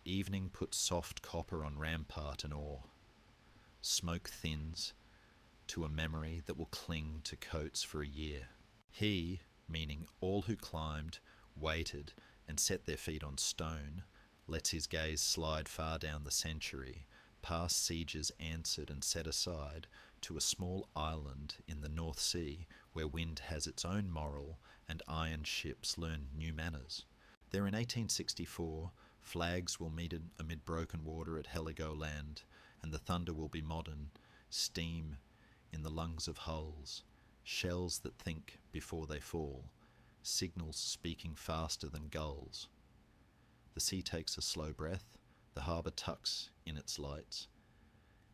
Evening puts soft copper on rampart and oar. Smoke thins to a memory that will cling to coats for a year. He, meaning all who climbed, waited, and set their feet on stone, lets his gaze slide far down the century, past sieges answered and set aside, to a small island in the North Sea where wind has its own moral and iron ships learn new manners. There in 1864, flags will meet amid broken water at Heligoland, and the thunder will be modern, steam in the lungs of hulls, shells that think before they fall, signals speaking faster than gulls. The sea takes a slow breath, the harbour tucks in its lights,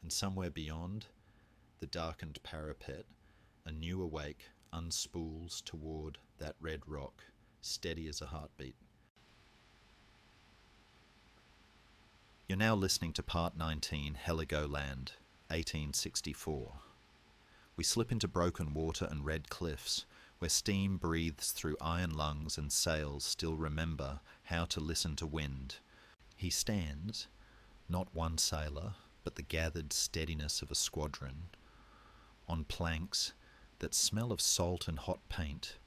and somewhere beyond, the darkened parapet, a new awake unspools toward that red rock, steady as a heartbeat. You're now listening to Part 19, Heligoland, 1864. We slip into broken water and red cliffs, where steam breathes through iron lungs and sails still remember how to listen to wind. He stands, not one sailor, but the gathered steadiness of a squadron, on planks that smell of salt and hot paint,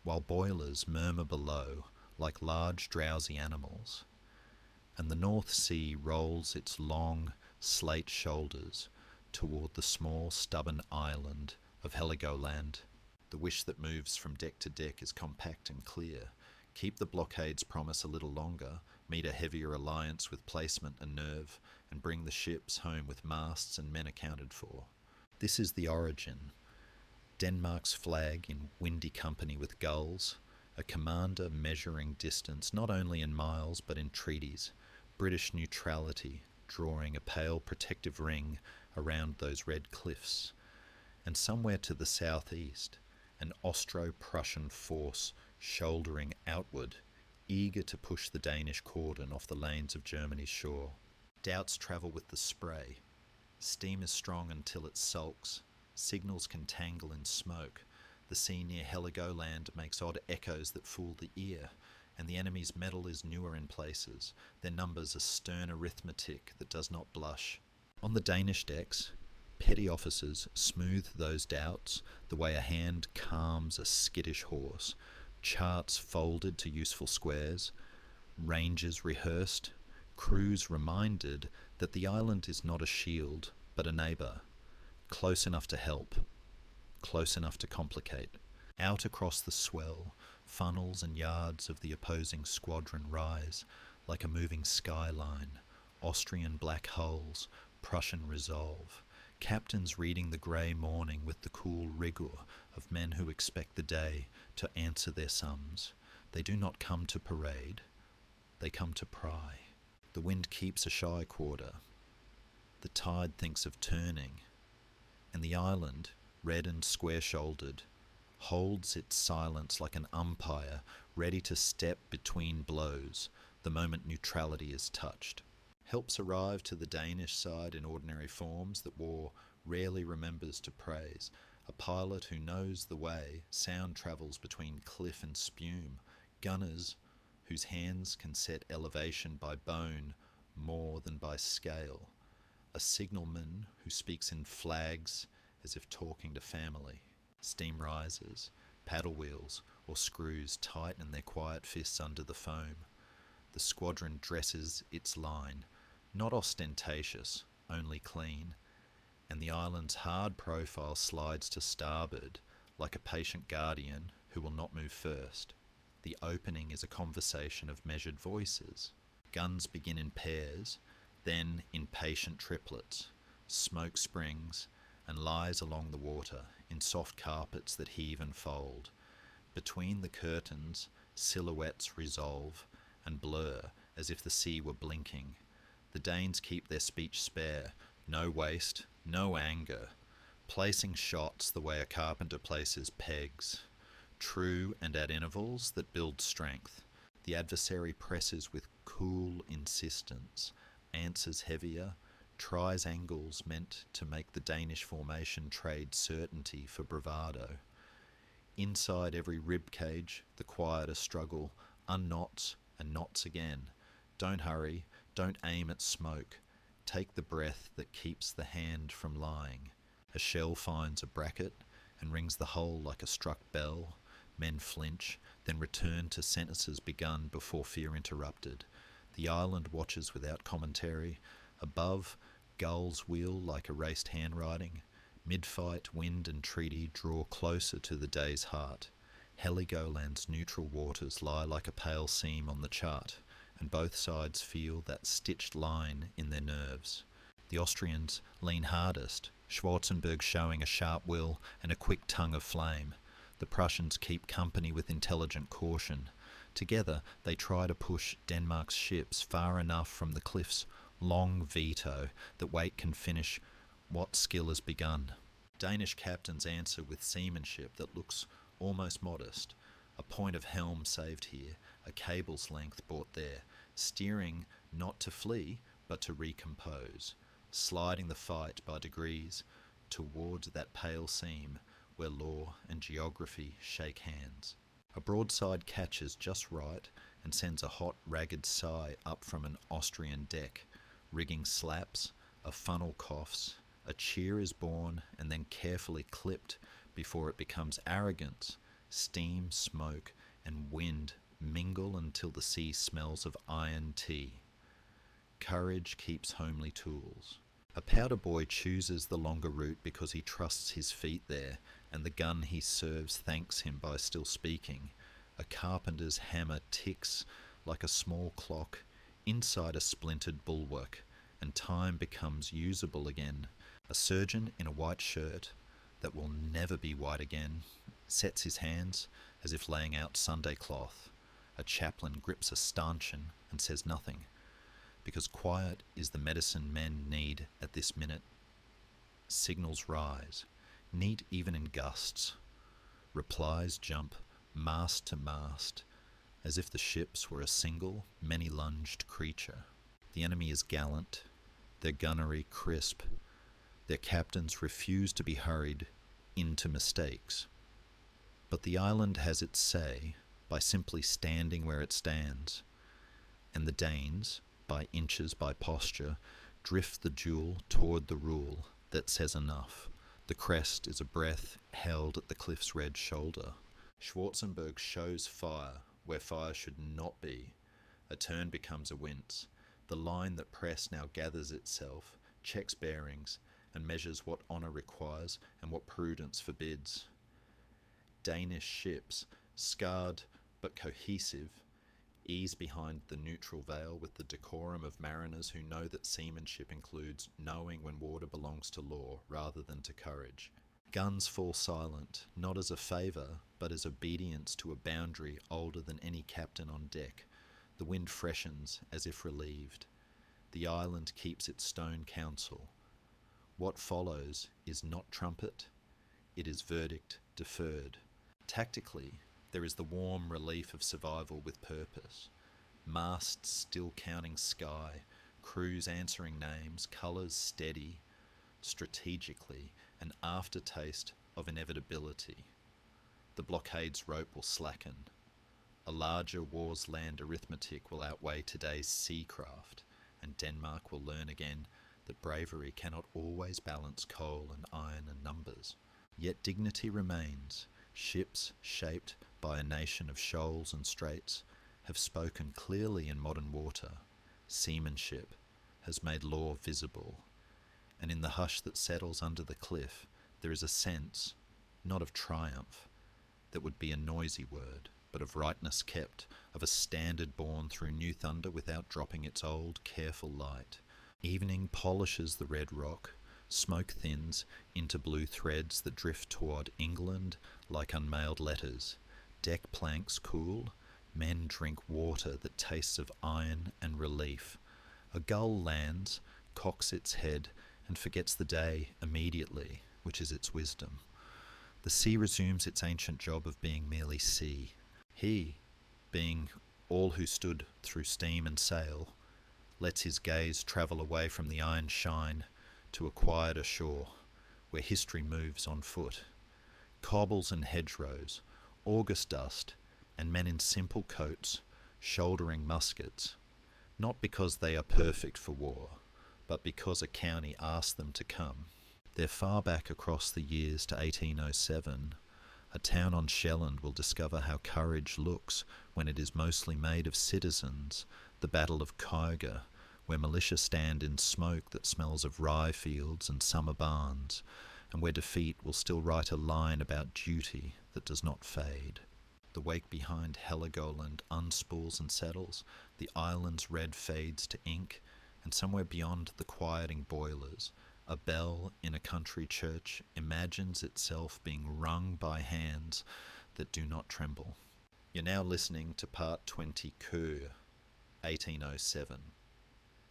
while boilers murmur below like large drowsy animals, and the North Sea rolls its long slate shoulders toward the small stubborn island of Heligoland. The wish that moves from deck to deck is compact and clear. Keep the blockade's promise a little longer, meet a heavier alliance with placement and nerve, and bring the ships home with masts and men accounted for. This is the origin. Denmark's flag in windy company with gulls, a commander measuring distance not only in miles but in treaties, British neutrality drawing a pale protective ring around those red cliffs, and somewhere to the southeast, an Austro-Prussian force shouldering outward, eager to push the Danish cordon off the lanes of Germany's shore. Doubts travel with the spray. Steam is strong until it sulks. Signals can tangle in smoke. The sea near Heligoland makes odd echoes that fool the ear, and the enemy's metal is newer in places, their numbers a stern arithmetic that does not blush. On the Danish decks, petty officers smooth those doubts the way a hand calms a skittish horse, charts folded to useful squares, ranges rehearsed, crews reminded that the island is not a shield, but a neighbour, close enough to help, close enough to complicate. Out across the swell, Funnels and yards of the opposing squadron rise like a moving skyline, Austrian black hulls, Prussian resolve, captains reading the grey morning with the cool rigour of men who expect the day to answer their sums. They do not come to parade, they come to pry. The wind keeps a shy quarter. The tide thinks of turning, and the island, red and square-shouldered, holds its silence like an umpire ready to step between blows the moment neutrality is touched. Helps arrive to the Danish side in ordinary forms that war rarely remembers to praise. A pilot who knows the way sound travels between cliff and spume. Gunners whose hands can set elevation by bone more than by scale. A signalman who speaks in flags as if talking to family. Steam risers, paddle wheels, or screws tighten their quiet fists under the foam. The squadron dresses its line, not ostentatious, only clean, and the island's hard profile slides to starboard like a patient guardian who will not move first. The opening is a conversation of measured voices. Guns begin in pairs, then in patient triplets. Smoke springs and lies along the water in soft carpets that heave and fold. Between the curtains, silhouettes resolve and blur as if the sea were blinking. The Danes keep their speech spare, no waste, no anger, placing shots the way a carpenter places pegs, true and at intervals that build strength. The adversary presses with cool insistence, answers heavier, tries angles meant to make the Danish formation trade certainty for bravado. Inside every rib cage, the quieter struggle unknots and knots again. Don't hurry, don't aim at smoke. Take the breath that keeps the hand from lying. A shell finds a bracket and rings the hull like a struck bell. Men flinch, then return to sentences begun before fear interrupted. The island watches without commentary. Above, gulls wheel like erased handwriting. Mid-fight, wind and treaty draw closer to the day's heart. Heligoland's neutral waters lie like a pale seam on the chart, and both sides feel that stitched line in their nerves. The Austrians lean hardest, Schwarzenberg showing a sharp will and a quick tongue of flame. The Prussians keep company with intelligent caution. Together they try to push Denmark's ships far enough from the cliff's long veto that weight can finish what skill has begun. Danish captains answer with seamanship that looks almost modest. A point of helm saved here, a cable's length brought there, steering not to flee but to recompose, sliding the fight by degrees towards that pale seam where law and geography shake hands. A broadside catches just right and sends a hot, ragged sigh up from an Austrian deck. Rigging slaps, a funnel coughs, a cheer is born and then carefully clipped before it becomes arrogance. Steam, smoke, and wind mingle until the sea smells of iron tea. Courage keeps homely tools. A powder boy chooses the longer route because he trusts his feet there, and the gun he serves thanks him by still speaking. A carpenter's hammer ticks like a small clock inside a splintered bulwark, and time becomes usable again. A surgeon in a white shirt that will never be white again sets his hands as if laying out Sunday cloth. A chaplain grips a stanchion and says nothing, because quiet is the medicine men need at this minute. Signals rise, neat even in gusts. Replies jump mast to mast, as if the ships were a single, many-lunged creature. The enemy is gallant, their gunnery crisp. Their captains refuse to be hurried into mistakes. But the island has its say by simply standing where it stands, and the Danes, by inches, by posture, drift the jewel toward the rule that says enough. The crest is a breath held at the cliff's red shoulder. Schwarzenberg shows fire where fire should not be. A turn becomes a wince. The line that press now gathers itself, checks bearings, and measures what honour requires and what prudence forbids. Danish ships, scarred but cohesive, ease behind the neutral veil with the decorum of mariners who know that seamanship includes knowing when water belongs to law rather than to courage. Guns fall silent, not as a favour, but as obedience to a boundary older than any captain on deck. The wind freshens as if relieved. The island keeps its stone counsel. What follows is not trumpet, it is verdict deferred. Tactically, there is the warm relief of survival with purpose. Masts still counting sky, crews answering names, colours steady. Strategically, an aftertaste of inevitability. The blockade's rope will slacken. A larger war's land arithmetic will outweigh today's seacraft, and Denmark will learn again that bravery cannot always balance coal and iron and numbers. Yet dignity remains. Ships shaped by a nation of shoals and straits have spoken clearly in modern water. Seamanship has made law visible. And in the hush that settles under the cliff, there is a sense, not of triumph, that would be a noisy word, but of rightness kept, of a standard borne through new thunder without dropping its old, careful light. Evening polishes the red rock, smoke thins into blue threads that drift toward England like unmailed letters. Deck planks cool, men drink water that tastes of iron and relief. A gull lands, cocks its head, and forgets the day immediately, which is its wisdom. The sea resumes its ancient job of being merely sea. He, being all who stood through steam and sail, lets his gaze travel away from the iron shine to a quieter shore, where history moves on foot. Cobbles and hedgerows, August dust, and men in simple coats, shouldering muskets, not because they are perfect for war, but because a county asked them to come. They're far back across the years to 1807. A town on Sjælland will discover how courage looks when it is mostly made of citizens. The Battle of Køge, where militia stand in smoke that smells of rye fields and summer barns, and where defeat will still write a line about duty that does not fade. The wake behind Heligoland unspools and settles, the island's red fades to ink, and somewhere beyond the quieting boilers, a bell in a country church imagines itself being rung by hands that do not tremble. You're now listening to Part 20, Køge, 1807.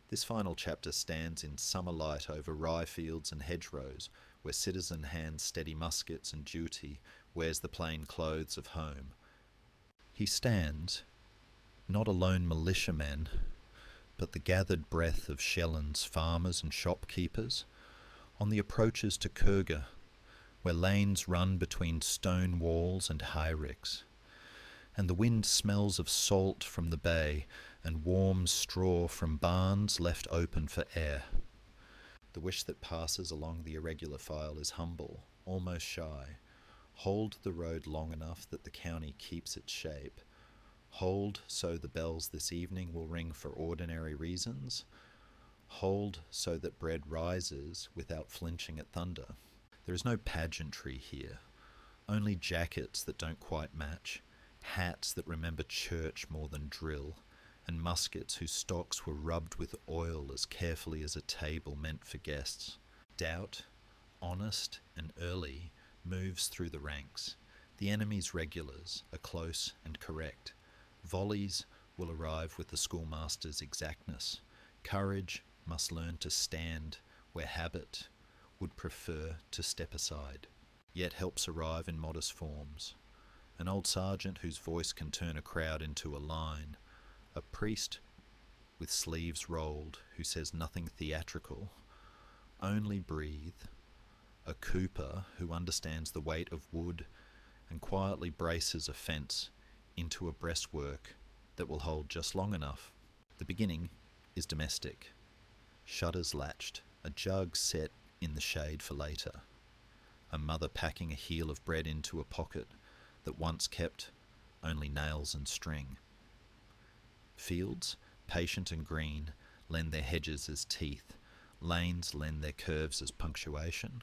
This final chapter stands in summer light over rye fields and hedgerows, where citizen hands steady muskets and duty wears the plain clothes of home. He stands, not a lone militiaman, but the gathered breath of Sjælland's farmers and shopkeepers, on the approaches to Køge, where lanes run between stone walls and high-ricks, and the wind smells of salt from the bay and warm straw from barns left open for air. The wish that passes along the irregular file is humble, almost shy. Hold the road long enough that the county keeps its shape. Hold so the bells this evening will ring for ordinary reasons. Hold so that bread rises without flinching at thunder. There is no pageantry here, only jackets that don't quite match, hats that remember church more than drill, and muskets whose stocks were rubbed with oil as carefully as a table meant for guests. Doubt, honest and early, moves through the ranks. The enemy's regulars are close and correct. Volleys will arrive with the schoolmaster's exactness. Courage must learn to stand where habit would prefer to step aside, yet helps arrive in modest forms. An old sergeant whose voice can turn a crowd into a line. A priest with sleeves rolled who says nothing theatrical, only breathe. A cooper who understands the weight of wood and quietly braces a fence into a breastwork that will hold just long enough. The beginning is domestic. Shutters latched, a jug set in the shade for later. A mother packing a heel of bread into a pocket that once kept only nails and string. Fields, patient and green, lend their hedges as teeth. Lanes lend their curves as punctuation.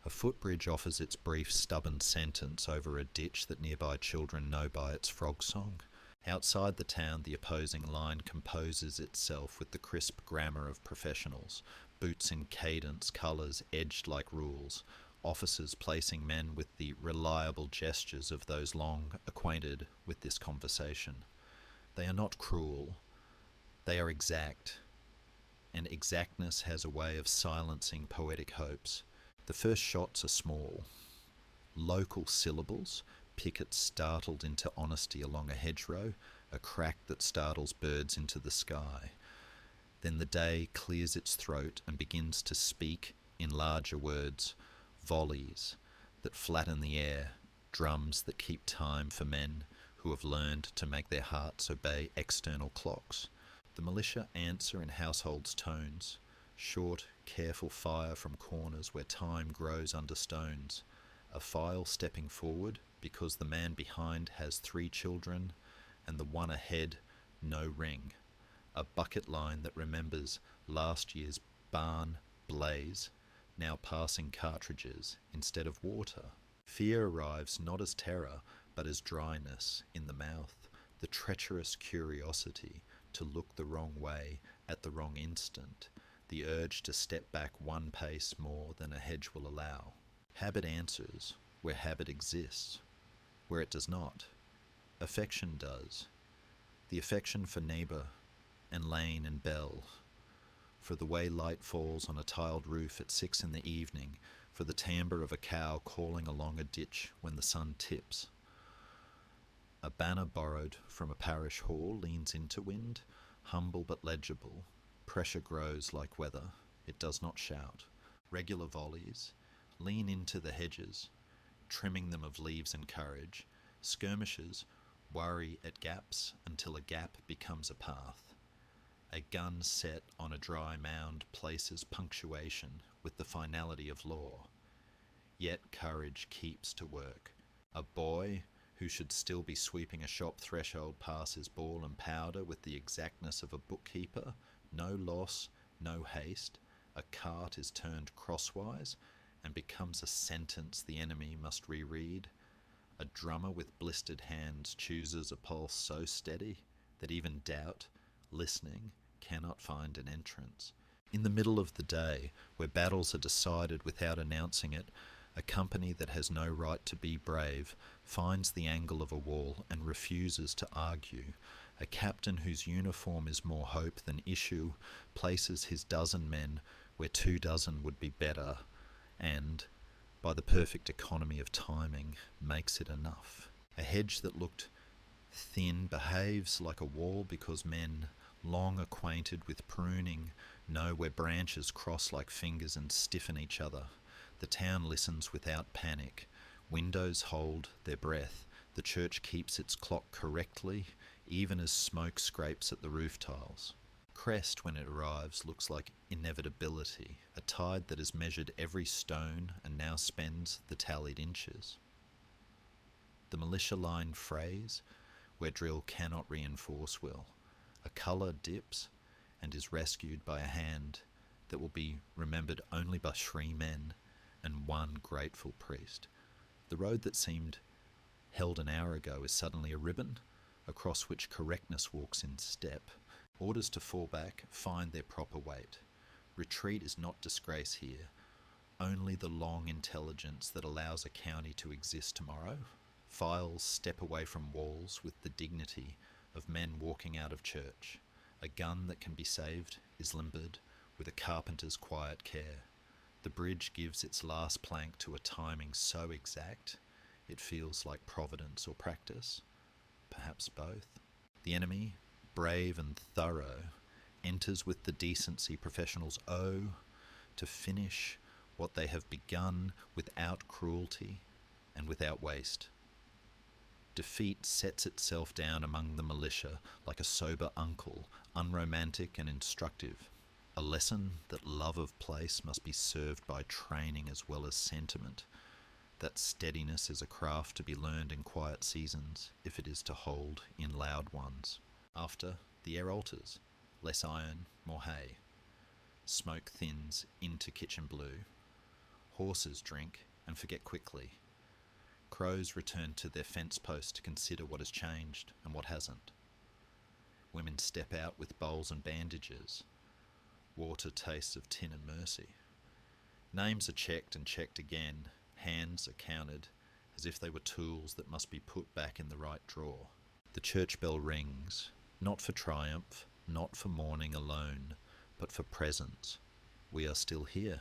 A footbridge offers its brief, stubborn sentence over a ditch that nearby children know by its frog song. Outside the town, the opposing line composes itself with the crisp grammar of professionals, boots in cadence, colours edged like rules, officers placing men with the reliable gestures of those long acquainted with this conversation. They are not cruel, they are exact, and exactness has a way of silencing poetic hopes. The first shots are small, local syllables, pickets startled into honesty along a hedgerow, a crack that startles birds into the sky. Then the day clears its throat and begins to speak in larger words, volleys that flatten the air, drums that keep time for men who have learned to make their hearts obey external clocks. The militia answer in households' tones, short, careful fire from corners where time grows under stones, a file stepping forward because the man behind has 3 children and the one ahead no ring, a bucket line that remembers last year's barn blaze, now passing cartridges instead of water. Fear arrives not as terror but as dryness in the mouth, the treacherous curiosity to look the wrong way at the wrong instant, the urge to step back one pace more than a hedge will allow. Habit answers where habit exists, where it does not. Affection does. The affection for neighbour and lane and bell, for the way light falls on a tiled roof at 6 in the evening, for the timbre of a cow calling along a ditch when the sun tips. A banner borrowed from a parish hall leans into wind, humble but legible. Pressure grows like weather, it does not shout. Regular volleys lean into the hedges, trimming them of leaves and courage. Skirmishers worry at gaps until a gap becomes a path. A gun set on a dry mound places punctuation with the finality of law. Yet courage keeps to work. A boy who should still be sweeping a shop threshold passes ball and powder with the exactness of a bookkeeper. No loss, no haste. A cart is turned crosswise and becomes a sentence the enemy must reread. A drummer with blistered hands chooses a pulse so steady that even doubt, listening, cannot find an entrance. In the middle of the day, where battles are decided without announcing it, a company that has no right to be brave finds the angle of a wall and refuses to argue. A captain whose uniform is more hope than issue places his dozen men where 2 dozen would be better, and, by the perfect economy of timing, makes it enough. A hedge that looked thin behaves like a wall because men, long acquainted with pruning, know where branches cross like fingers and stiffen each other. The town listens without panic. Windows hold their breath. The church keeps its clock correctly, even as smoke scrapes at the roof tiles. Crest, when it arrives, looks like inevitability, a tide that has measured every stone and now spends the tallied inches. The militia line phrase, where drill cannot reinforce will. A colour dips and is rescued by a hand that will be remembered only by 3 men and 1 grateful priest. The road that seemed held an hour ago is suddenly a ribbon across which correctness walks in step. Orders to fall back find their proper weight. Retreat is not disgrace here, only the long intelligence that allows a county to exist tomorrow. Files step away from walls with the dignity of men walking out of church. A gun that can be saved is limbered with a carpenter's quiet care. The bridge gives its last plank to a timing so exact it feels like providence or practice, perhaps both. The enemy, brave and thorough, enters with the decency professionals owe to finish what they have begun without cruelty and without waste. Defeat sets itself down among the militia like a sober uncle, unromantic and instructive. A lesson that love of place must be served by training as well as sentiment, that steadiness is a craft to be learned in quiet seasons if it is to hold in loud ones. After, the air alters, less iron, more hay. Smoke thins into kitchen blue. Horses drink and forget quickly. Crows return to their fence post to consider what has changed and what hasn't. Women step out with bowls and bandages. Water tastes of tin and mercy. Names are checked and checked again. Hands are counted as if they were tools that must be put back in the right drawer. The church bell rings, not for triumph, not for mourning alone, but for presence. We are still here.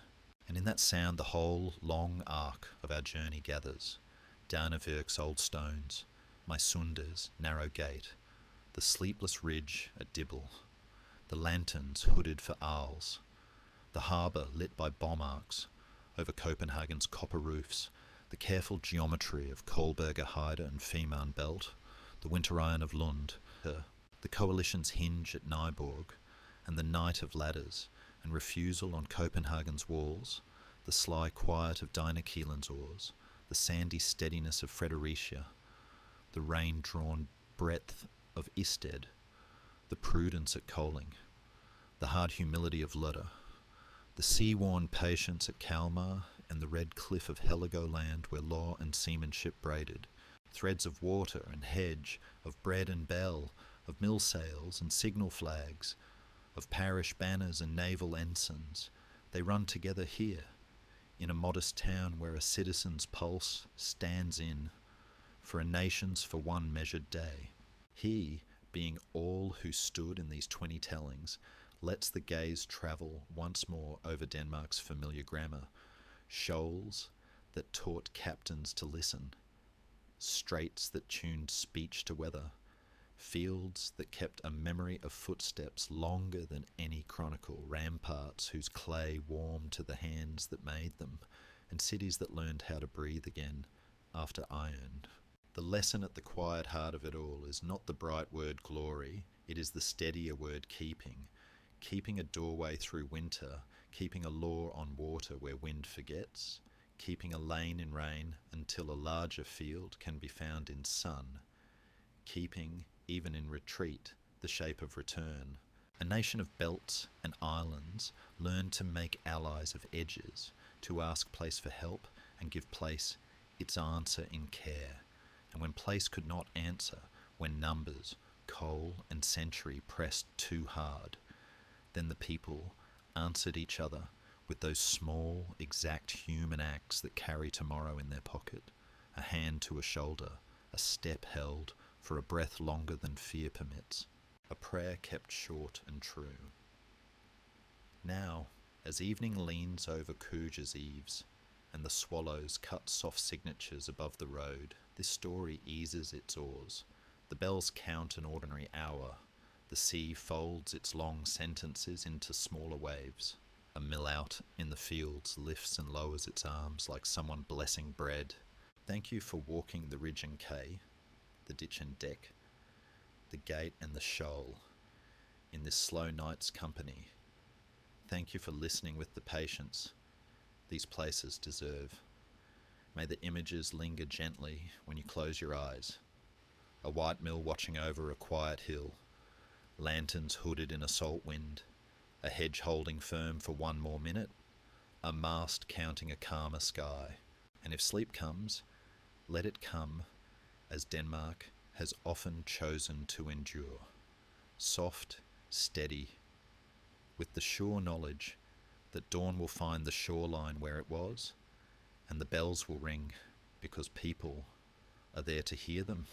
And in that sound the whole long arc of our journey gathers. Dynekilen's old stones, Mysunde's narrow gate, the sleepless ridge at Dybbøl, the lanterns hooded for owls, the harbour lit by bomb arcs over Copenhagen's copper roofs, the careful geometry of Kolberger, Heide and Fehmarn belt, the winter iron of Lund, the coalition's hinge at Nyborg, and the night of ladders and refusal on Copenhagen's walls, the sly quiet of Dynekilen's oars, the sandy steadiness of Fredericia, the rain-drawn breadth of Isted, the prudence at Kolding, the hard humility of Lutter, the sea-worn patience at Kalmar, and the red cliff of Heligoland where law and seamanship braided, threads of water and hedge, of bread and bell, of mill sails and signal flags, of parish banners and naval ensigns, they run together here, in a modest town where a citizen's pulse stands in, for a nation's for one measured day. He, being all who stood in these 20 tellings, lets the gaze travel once more over Denmark's familiar grammar, shoals that taught captains to listen, straits that tuned speech to weather, fields that kept a memory of footsteps longer than any chronicle, ramparts whose clay warmed to the hands that made them, and cities that learned how to breathe again after iron. The lesson at the quiet heart of it all is not the bright word glory, it is the steadier word keeping. Keeping a doorway through winter, keeping a law on water where wind forgets, keeping a lane in rain until a larger field can be found in sun, keeping, even in retreat, the shape of return. A nation of belts and islands learned to make allies of edges, to ask place for help and give place its answer in care. And when place could not answer, when numbers, coal and century pressed too hard, then the people answered each other with those small, exact human acts that carry tomorrow in their pocket, a hand to a shoulder, a step held for a breath longer than fear permits, a prayer kept short and true. Now, as evening leans over Køge's eaves, and the swallows cut soft signatures above the road, this story eases its oars. The bells count an ordinary hour. The sea folds its long sentences into smaller waves. A mill out in the fields lifts and lowers its arms like someone blessing bread. Thank you for walking the ridge and quay, the ditch and deck, the gate and the shoal, in this slow night's company. Thank you for listening with the patience these places deserve. May the images linger gently when you close your eyes. A white mill watching over a quiet hill, lanterns hooded in a salt wind, a hedge holding firm for one more minute, a mast counting a calmer sky. And if sleep comes, let it come as Denmark has often chosen to endure. Soft, steady, with the sure knowledge that dawn will find the shoreline where it was, and the bells will ring because people are there to hear them.